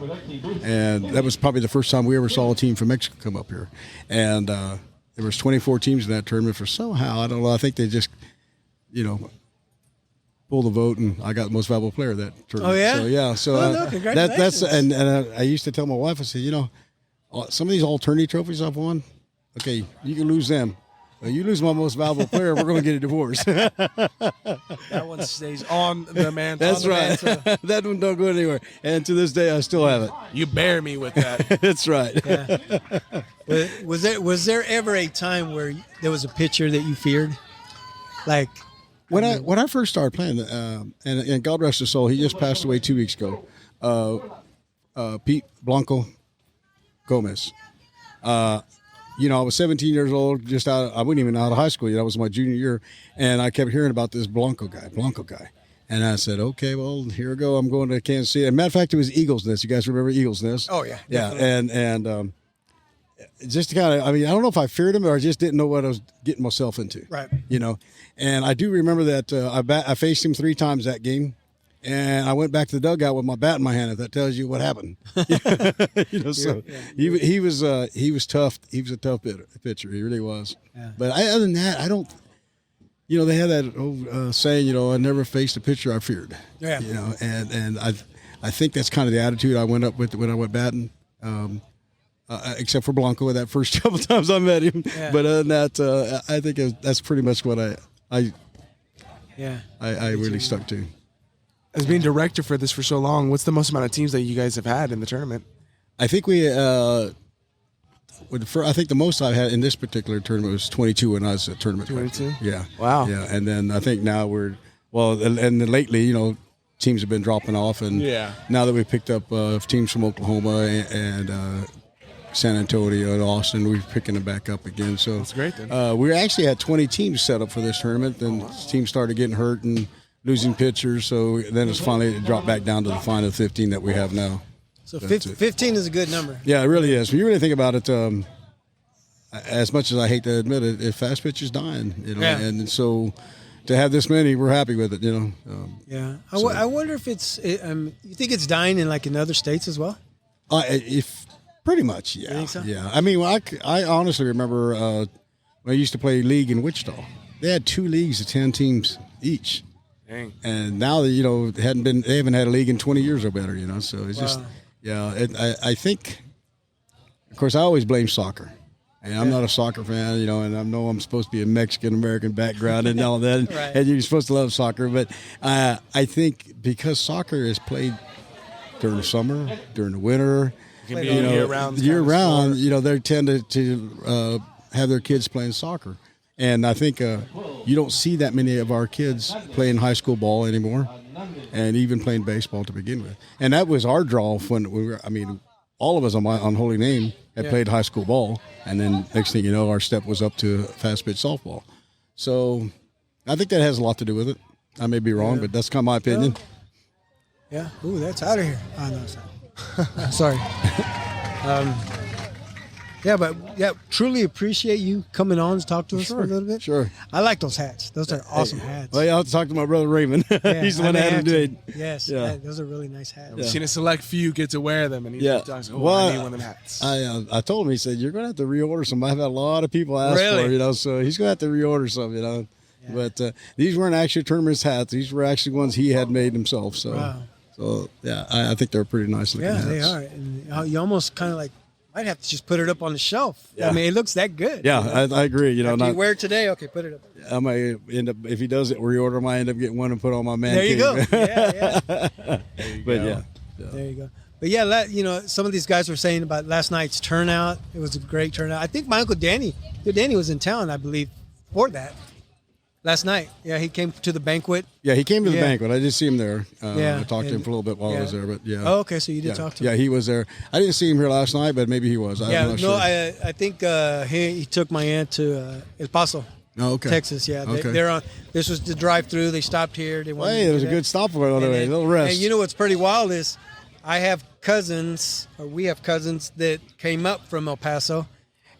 And that was probably the first time we ever saw a team from Mexico come up here. And there was 24 teams in that tournament for somehow, I don't know, I think they just, pulled the vote, and I got the most valuable player of that tournament. Oh, yeah? So, yeah. So congratulations. that's, and I used to tell my wife, I said, some of these all-tourney trophies I've won, okay, you can lose them. You lose my most valuable player, we're going to get a divorce. That one stays on the man. That's right. That one don't go anywhere. And to this day, I still have it. You bear me with that. That's right. Yeah. Was there ever a time where there was a pitcher that you feared? Like when I first started playing, and God rest his soul, he just passed away 2 weeks ago. Pete Blanco Gomez. I was 17 years old, I wasn't even out of high school yet. That was my junior year. And I kept hearing about this Blanco guy. And I said, okay, well, here we go. I'm going to Kansas City. As a matter of fact, it was Eagles Nest. You guys remember Eagles Nest? Oh, yeah. Yeah. And just to kind of, I don't know if I feared him or I just didn't know what I was getting myself into. Right. And I do remember that I faced him 3 times that game. And I went back to the dugout with my bat in my hand. If that tells you what happened, So he was tough. He was a tough pitcher. He really was. Yeah. But other than that, I don't. They had that old saying. I never faced a pitcher I feared. Yeah. And I think that's kind of the attitude I went up with when I went batting. Except for Blanco, that first couple times I met him. Yeah. But other than that, I think that's pretty much what I really stuck to. As being director for this for so long, what's the most amount of teams that you guys have had in the tournament? I think I think the most I've had in this particular tournament was 22 when I was at tournament. 22? Yeah. Wow. Yeah, and then I think now and then lately, teams have been dropping off, and now that we picked up teams from Oklahoma and San Antonio and Austin, we're picking it back up again. So that's great. Then we actually had 20 teams set up for this tournament, then teams started getting hurt and losing pitchers, so then it's finally dropped back down to the final 15 that we have now. So 15 is a good number. Yeah, it really is. When you really think about it, as much as I hate to admit it, fast pitch is dying, and so to have this many, we're happy with it, Yeah, I wonder if you think it's dying in other states as well? If pretty much, yeah. You think so? Yeah. I honestly remember when I used to play league in Wichita. They had 2 leagues of 10 teams each. Dang. And now that they haven't had a league in 20 years or better, So it's just, I think, of course, I always blame soccer, and I'm not a soccer fan, and I know I'm supposed to be a Mexican American background and all that, Right. and you're supposed to love soccer, but I think because soccer is played during the summer, during the winter, year round, they tend to have their kids playing soccer. And I think you don't see that many of our kids playing high school ball anymore, and even playing baseball to begin with. And that was our draw when we were. All of us on Holy Name had played high school ball, and then next thing you know, our step was up to fast pitch softball. So I think that has a lot to do with it. I may be wrong, but that's kind of my opinion. Yeah. Ooh, that's out of here. Oh, no, sorry. Truly appreciate you coming on to talk to us for a little bit. Sure. I like those hats. Those are awesome hats. Well, I'll have to talk to my brother Raymond. He's the one that had them made. Yes, those are really nice hats. I've seen a select few get to wear them, and he talks, I need one of them hats. I told him, he said, you're going to have to reorder some. I've had a lot of people ask for, so he's going to have to reorder some, Yeah. But these weren't actually tournament hats. These were actually ones he had made himself. So, I think they're pretty nice looking hats. Yeah, they are. And you almost kind of might have to just put it up on the shelf. Yeah. It looks that good. Yeah, I agree. After you wear it today, okay, put it up. I might end up, if he does it, reorder, I might end up getting one and put on my man There you cave. go. Yeah. But There you go. But some of these guys were saying about last night's turnout. It was a great turnout. I think my Uncle Danny was in town, I believe, for that. Last night. Yeah, he came to the banquet. Yeah, he came to the banquet. I did see him there. I talked to him for a little bit while I was there, but yeah. Oh, okay, so you did talk to him. Yeah, he was there. I didn't see him here last night, but maybe he was. I'm not sure. I think he took my aunt to El Paso. Oh, okay. Texas, yeah. Okay. They're on. This was the drive-through. They stopped here. They wanted Hey, to there was do a that. good stop on the way. A little rest. And you know what's pretty wild is I have cousins, or we have cousins that came up from El Paso,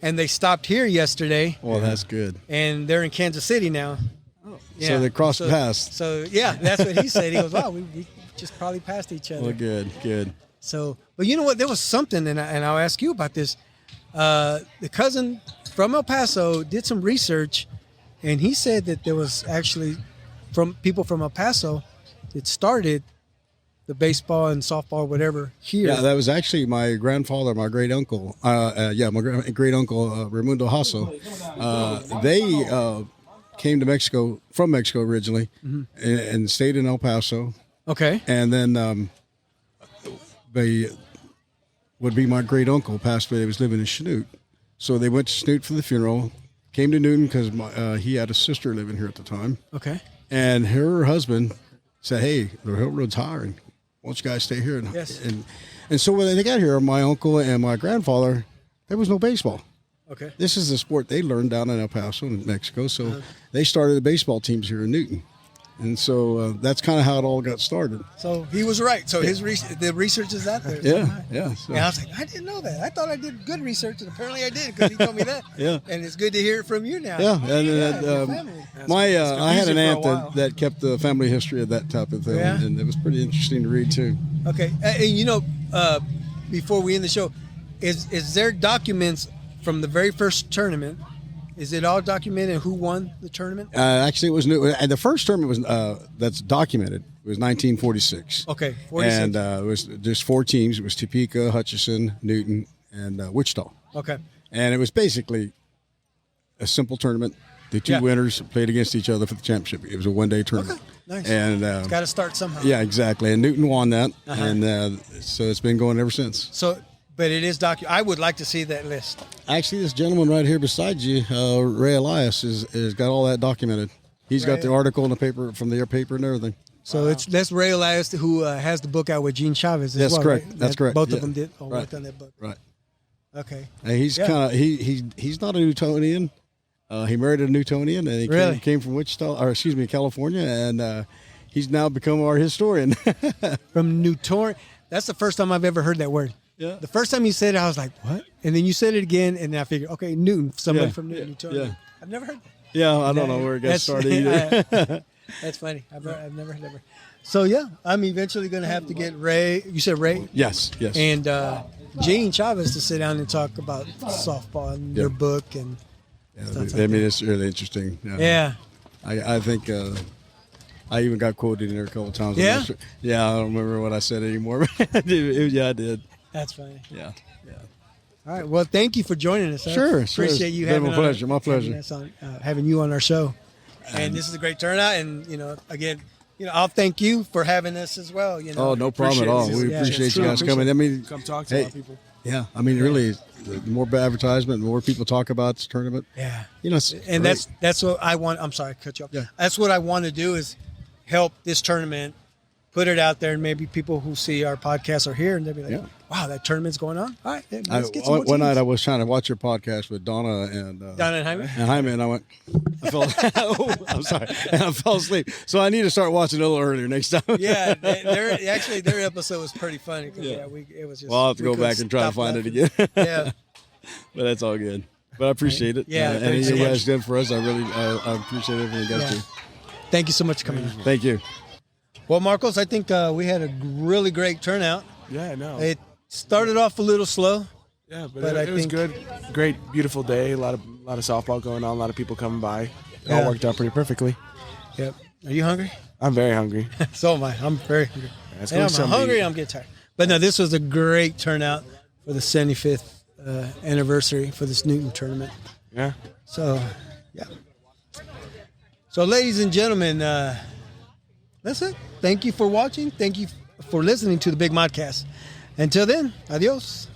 and they stopped here yesterday. Well, that's good. And they're in Kansas City now. Oh. So they crossed paths. So, yeah, that's what he said. He goes, wow, we just probably passed each other. Well, good. So, but you know what? There was something, and I'll ask you about this. The cousin from El Paso did some research, and he said that there was actually from people from El Paso that started the baseball and softball, whatever, here. Yeah, that was actually my grandfather, my great uncle. My great uncle Raimundo Jaso. They came to Mexico from Mexico originally, and stayed in El Paso. Okay. And then they would be my great uncle passed away. He was living in Chanute, so they went to Chanute for the funeral. Came to Newton because he had a sister living here at the time. Okay. And her husband said, "Hey, the railroad's hiring. Why don't you guys stay here?" And so when they got here, my uncle and my grandfather, there was no baseball. Okay. This is the sport they learned down in El Paso in Mexico. So they started the baseball teams here in Newton. And so that's kind of how it all got started. So he was right. So the research is out there. Yeah. And I was like, I didn't know that. I thought I did good research, and apparently I did because he told me that. Yeah. And it's good to hear it from you now. Yeah, and I had an aunt that kept the family history of that type of thing, and it was pretty interesting to read too. Okay, and before we end the show, is there documents from the very first tournament? Is it all documented? Who won the tournament? Actually, it was new, and the first tournament was that's documented. It was 1946. Okay, 46. And it was just 4 teams. It was Topeka, Hutchinson, Newton, and Wichita. Okay. And it was basically a simple tournament. The 2 winners played against each other for the championship. It was a one-day tournament. Okay, nice. And it's got to start somehow. Yeah, exactly. And Newton won that, and so it's been going ever since. So, but it is I would like to see that list. Actually, this gentleman right here beside you, Ray Elias, is got all that documented. He's got the article in the paper from their paper and everything. So that's Ray Elias who has the book out with Gene Chavez as well. That's correct. Right? That's correct. Both of them did worked on that book. Right. Okay. And he's kind of he's not a Newtonian. He married a Newtonian, and he came from California, and he's now become our historian. From Newton. That's the first time I've ever heard that word. Yeah. The first time you said it, I was like, what? And then you said it again, and I figured, okay, Newton, somebody from Newton. Yeah. I've never heard that. Yeah, I don't know where it got started either. That's funny. I've never heard that word. So, yeah, I'm eventually going to have to get Ray. You said Ray? Yes. And Gene Chavez to sit down and talk about softball and their book and stuff like that. It's really interesting. Yeah. I think I even got quoted in there a couple of times. Yeah? Yeah, I don't remember what I said anymore. Yeah, I did. That's funny. Yeah. All right. Well, thank you for joining us. Sure. Appreciate you having my pleasure. Having you on our show. And this is a great turnout. And, again, I'll thank you for having us as well. Oh, no problem at all. We appreciate you guys coming. I mean, come talk to our people. Yeah. I mean, really, the more advertisement, the more people talk about this tournament. Yeah. And that's what I want. I'm sorry, cut you off. Yeah. That's what I want to do is help this tournament, put it out there, and maybe people who see our podcast are here and they'll be like, wow, that tournament's going on. All right, let's get some more one night teams. I was trying to watch your podcast with Donna and Jaime, and I went, I'm sorry, and I fell asleep. So I need to start watching a little earlier next time. Yeah, their episode was pretty funny. It was just. Well, I'll have to go back and try to find it again. Yeah, but that's all good. But I appreciate it. Yeah, and you guys did for us. I really I appreciate everything you guys do. Thank you so much for coming. Thank you. Well, Marcos, I think we had a really great turnout. Yeah, I know. It started off a little slow. Yeah, but it was good. Great, beautiful day. A lot of softball going on. A lot of people coming by. It all worked out pretty perfectly. Yep. Are you hungry? I'm very hungry. So am I. I'm very hungry. Yeah, I'm hungry. I'm getting tired. But no, this was a great turnout for the 75th anniversary for this Newton tournament. Yeah. So, yeah. So, ladies and gentlemen, that's it. Thank you for watching. Thank you for listening to the Big Modcast. Until then, adios.